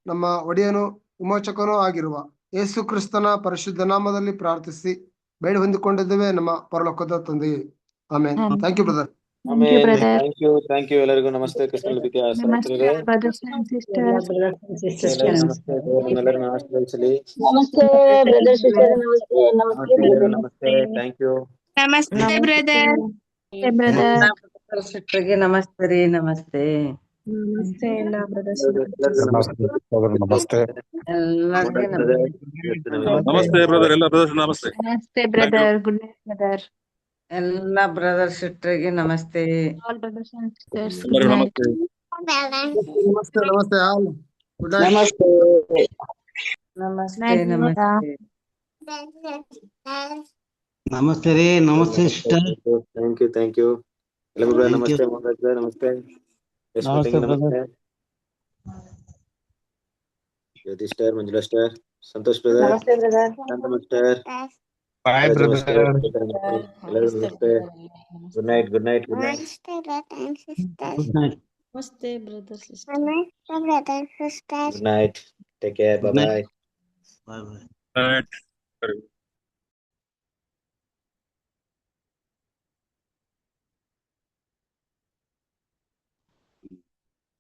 ನಮ್ಮ ಒಡೆಯನು, ವಿಮೋಚಕನೂ ಆಗಿರುವ ಯೇಸು ಕ್ರಿಸ್ತನ ಪರಿಶುದ್ಧ ನಾಮದಲ್ಲಿ ಪ್ರಾರ್ಥಿಸಿ ಬೇಡಿ ಹೊಂದಿಕೊಂಡಿದ್ದೇವೆ ನಮ್ಮ ಪರಲೋಕದ ತಂದೆಯೇ. Amen. Thank you brother. Thank you ಎಲ್ಲರಿಗೂ. ನಮಸ್ತೆ. ಕ್ರಿಸ್ತನ ಪ್ರೀತಿಯ ಸಹೋದರರೇ, ನಮಸ್ತೆ. ನಿಮ್ಮೆಲ್ಲರನ್ನು ಆಶೀರ್ವದಿಸಲಿ. ನಮಸ್ತೆ ಬ್ರದರ್ ಸಿಸ್ಟರ್. ನಮಸ್ತೆ. Thank you. ನಮಸ್ತೆ ಬ್ರದರ್. ಸಿಸ್ಟರ್ಗೆ ನಮಸ್ತೆ ರೀ. ನಮಸ್ತೆ. ನಮಸ್ತೆ ಎಲ್ಲ ಬ್ರದರ್ಸ್. ನಮಸ್ತೆ ಎಲ್ಲರಿಗೆ ನಮಸ್ತೆ ಬ್ರದರ್. ಎಲ್ಲ ಬ್ರದರ್ಸ್ ನಮಸ್ತೆ. ನಮಸ್ತೆ ಬ್ರದರ್. Good night brother. ಎಲ್ಲ ಬ್ರದರ್ ಸಿಸ್ಟರ್ಗೆ ನಮಸ್ತೆ. ಆಲ್ ಬ್ರದರ್ಸ್ ಅಂಡ್ ಸಿಸ್ಟರ್ಸ್ ಎಲ್ಲರಿಗೂ ಗುಡ್ ನೈಟ್. ನಮಸ್ತೆ. ನಮಸ್ತೆ ಆಲ್. Good night. ನಮಸ್ತೆ. ನಮಸ್ತೆ. ನಮಸ್ತೆ ರೀ. ನಮಸ್ತೆ ಸಿಸ್ಟರ್. ಥ್ಯಾಂಕ್ ಯು ಎಲ್ಲರಿಗೂ. ನಮಸ್ತೆ ಮೋಹನ್ ಬ್ರದರ್. ನಮಸ್ತೆ. ನಮಸ್ತೆ ನಮಸ್ತೆ Jyothi sister, Manjula sister, Santosh brother, ನಮಸ್ತೆ. Bye brother. ಎಲ್ಲರಿಗೂ ನಮಸ್ತೆ. Good night. Good night. Good night. ನಮಸ್ತೆ brother sister. Good night. Take care. Bye bye. Bye bye. Good night.